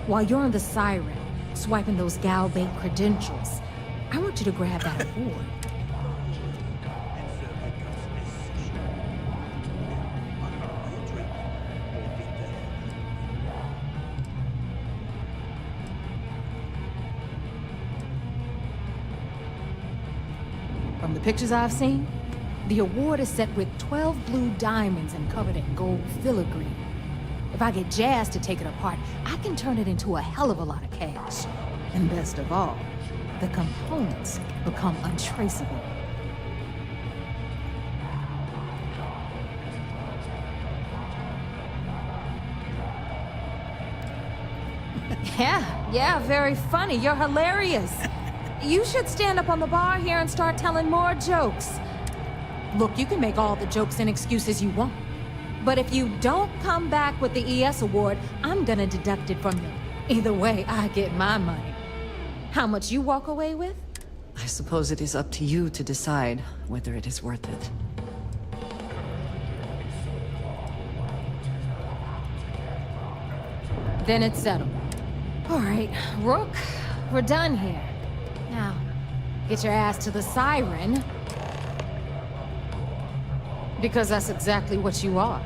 While you're on the Siren, swiping those gal-bait credentials, I want you to grab that award. From the pictures I've seen, the award is set with 12 blue diamonds and covered in gold filigree. If I get Jazz to take it apart, I can turn it into a hell of a lot of cash. And best of all, the components become untraceable. Yeah, very funny. You're hilarious. You should stand up on the bar here and start telling more jokes. Look, you can make all the jokes and excuses you want. But if you don't come back with the ES award, I'm gonna deduct it from you. Either way, I get my money. How much you walk away with? I suppose it is up to you to decide whether it is worth it. Then it's settled. All right, Rook, we're done here. Now, get your ass to the Siren. Because that's exactly what you are.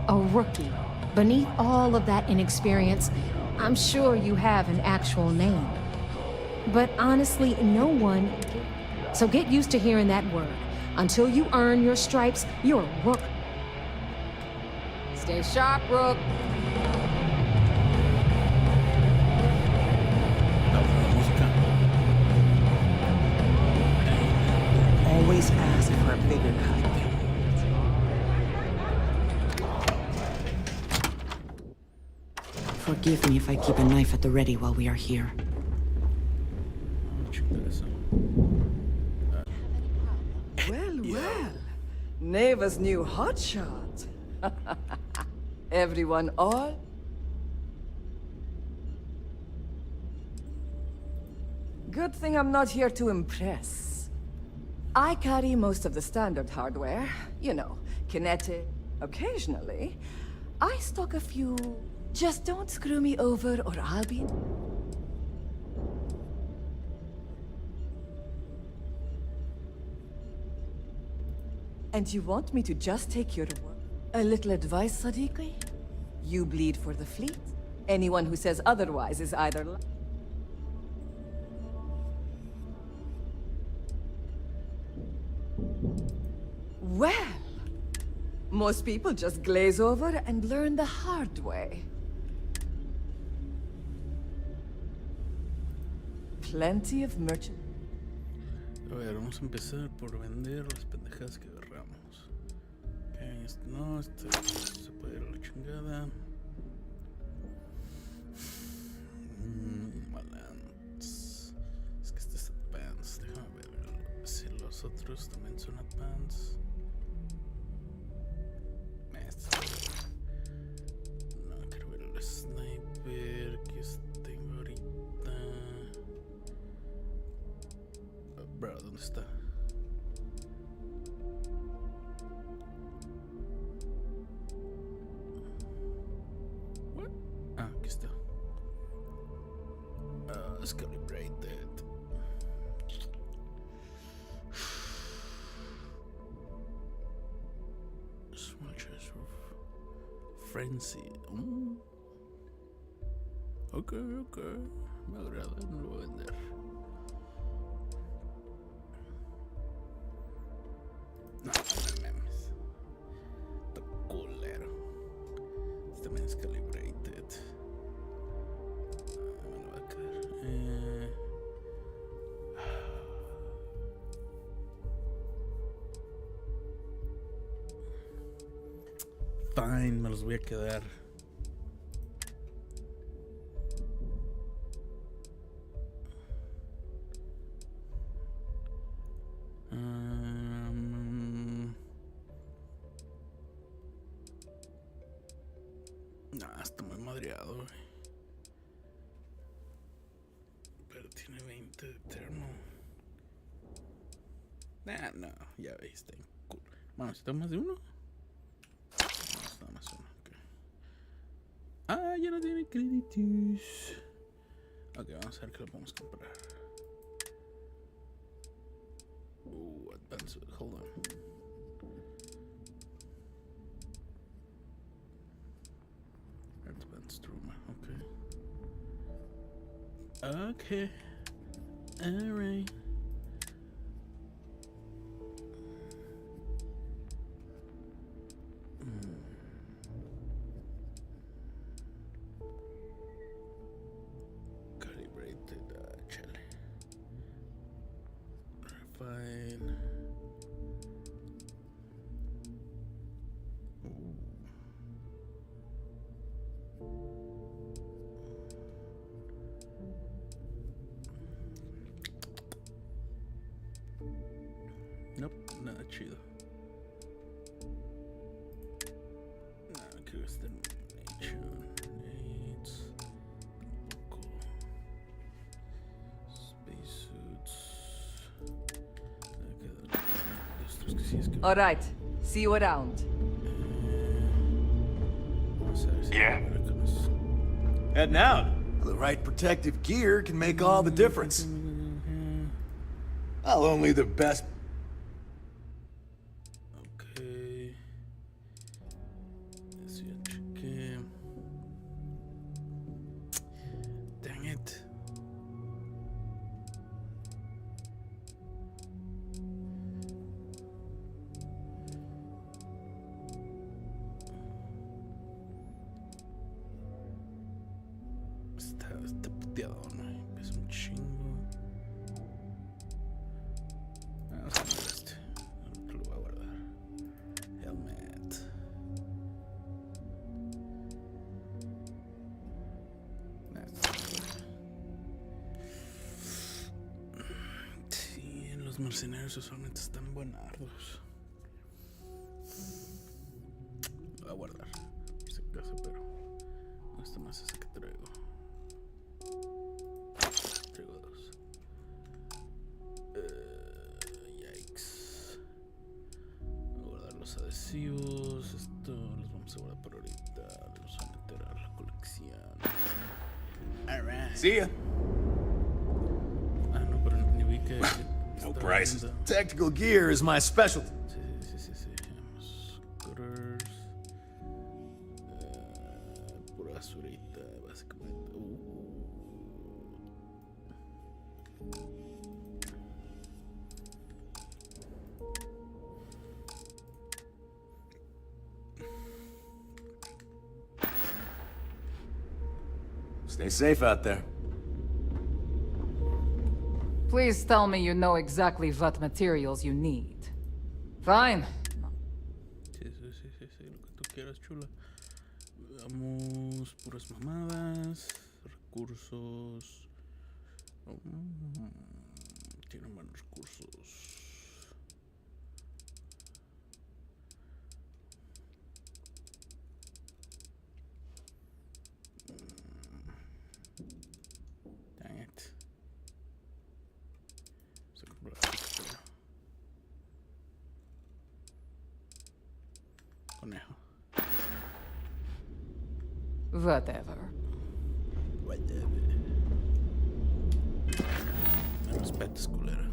A rookie. Beneath all of that inexperience, I'm sure you have an actual name. But honestly, no one... So get used to hearing that word. Until you earn your stripes, you're a rook. Stay sharp, Rook. Always ask for a bigger cut. Forgive me if I keep a knife at the ready while we are here. Well. Neva's new hotshot. Everyone all? Good thing I'm not here to impress. I carry most of the standard hardware. You know, kinetic. Occasionally, I stock a few... Just don't screw me over or I'll be... And you want me to just take your word? A little advice, Sadiqi? You bleed for the fleet. Anyone who says otherwise is either... Well, most people just glaze over and learn the hard way. Plenty of merchant. A ver, vamos a empezar por vender las pendejadas que agarramos. Ok, esto no, esto se puede ir a la chingada. Balance. Es que este es advanced. Déjame ver si los otros también son advanced. No, quiero ver el sniper que tengo ahorita. Bro, ¿dónde está? What? Ah, aquí está. It's calibrated. Swatches of Frenzy. Ok. Me agrada, no lo voy a vender. No mames. Está culero. Este también es calibrated. Me lo va a caer. Fine, me los voy a quedar. está muy madreado, güey. Pero tiene 20 de termo. Nah, no, ya veis, está en cool. Bueno, ¿está más de uno? No, está más uno, ok. Ah, ya no tiene créditos. Ok, vamos a ver qué lo podemos comprar. Advanced, hold on. Advanced Truma, okay. Okay. Alright. Calibrated, chale. Refine. Nope, nada chido. Nada que este Nation needs. Tampoco. Spacesuits. Estos que sí es que. All right. See you around. Yeah. Heading out. The right protective gear can make all the difference. Well, only the best. Okay. Eso ya chequé. Dang it. Está puteado, ¿no? Es un chingo. Vamos a ver este. Lo voy a guardar. Helmet. Sí, los mercenarios usualmente están buenardos. Lo voy a guardar. Por si acaso, pero no está más ese que traigo. Traigo dos. Yikes. Voy a guardar los adhesivos. Esto los vamos a guardar por ahorita. Los voy a meter a la colección. Alright. See ya. Ah, no, pero ni vi que. No prices. Tactical gear is my specialty. Sí. Scooters. Pura basurita, básicamente. Stay safe out there. Please tell me you know exactly what materials you need. Fine. Sí, lo que tú quieras, chula. Veamos puras mamadas, recursos. Tienen buenos recursos. Dang it. Se compró la pistola. Conejo. Whatever. Me respetas, culera.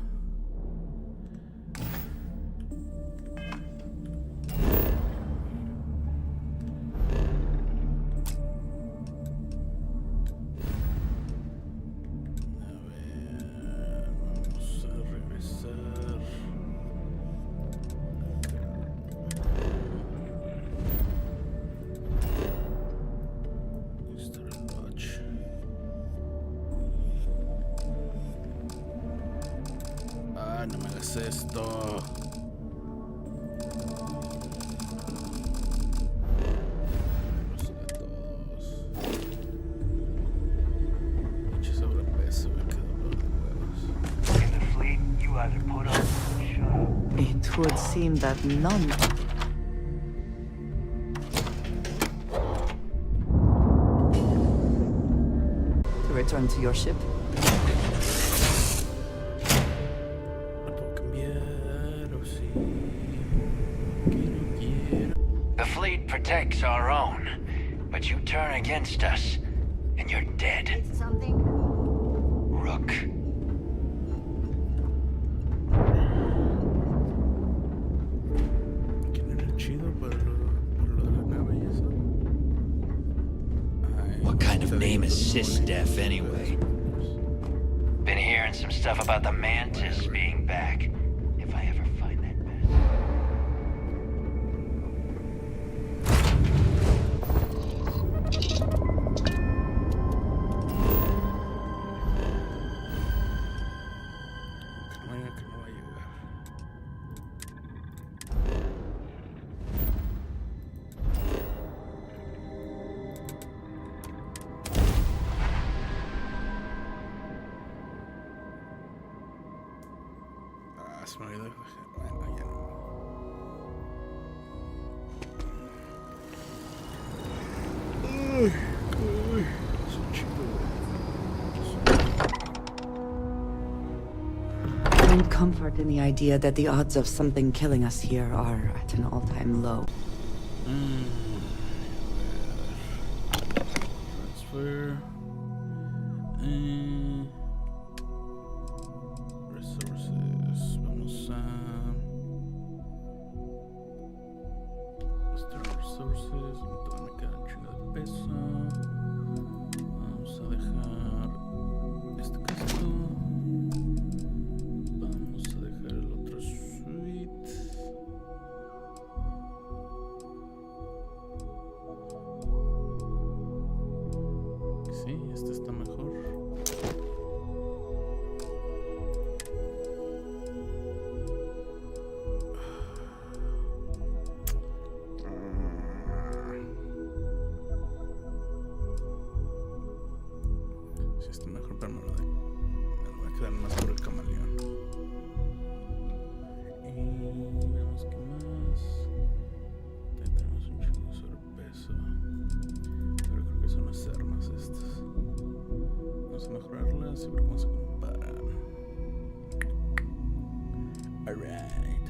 Vamos a regresar. Lodge. Ah, no me hagas esto. Los de todos. Pinche sobrepeso, me quedo los huevos. In the fleet, you either put up or shut up. It would seem that none of return to your ship. The fleet protects our own, but you turn against us, and you're dead. Something? Rook. What kind of name is Sysdef anyway? Been hearing some stuff about the Mantis being back. If I ever find that mess. Se me olvidó. Bueno, ya no. Find comfort in the idea that the odds of something killing us here are at an all-time low. Transfer. Resources. Vamos a... Resources. Todavía me queda un chingo de peso. Vamos a dejar este casco. Vamos a dejar el otro suite. Sí, este está mejor. Sí, está mejor, pero me lo voy a quedar más por el camaleón. Y veamos qué más. Ya tenemos un chingo de sobrepeso. Pero creo que son las armas estas. Vamos a mejorarlas y ver cómo se comparan. Alright.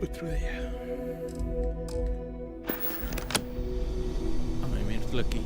Otro día. A mí, mira, aquí.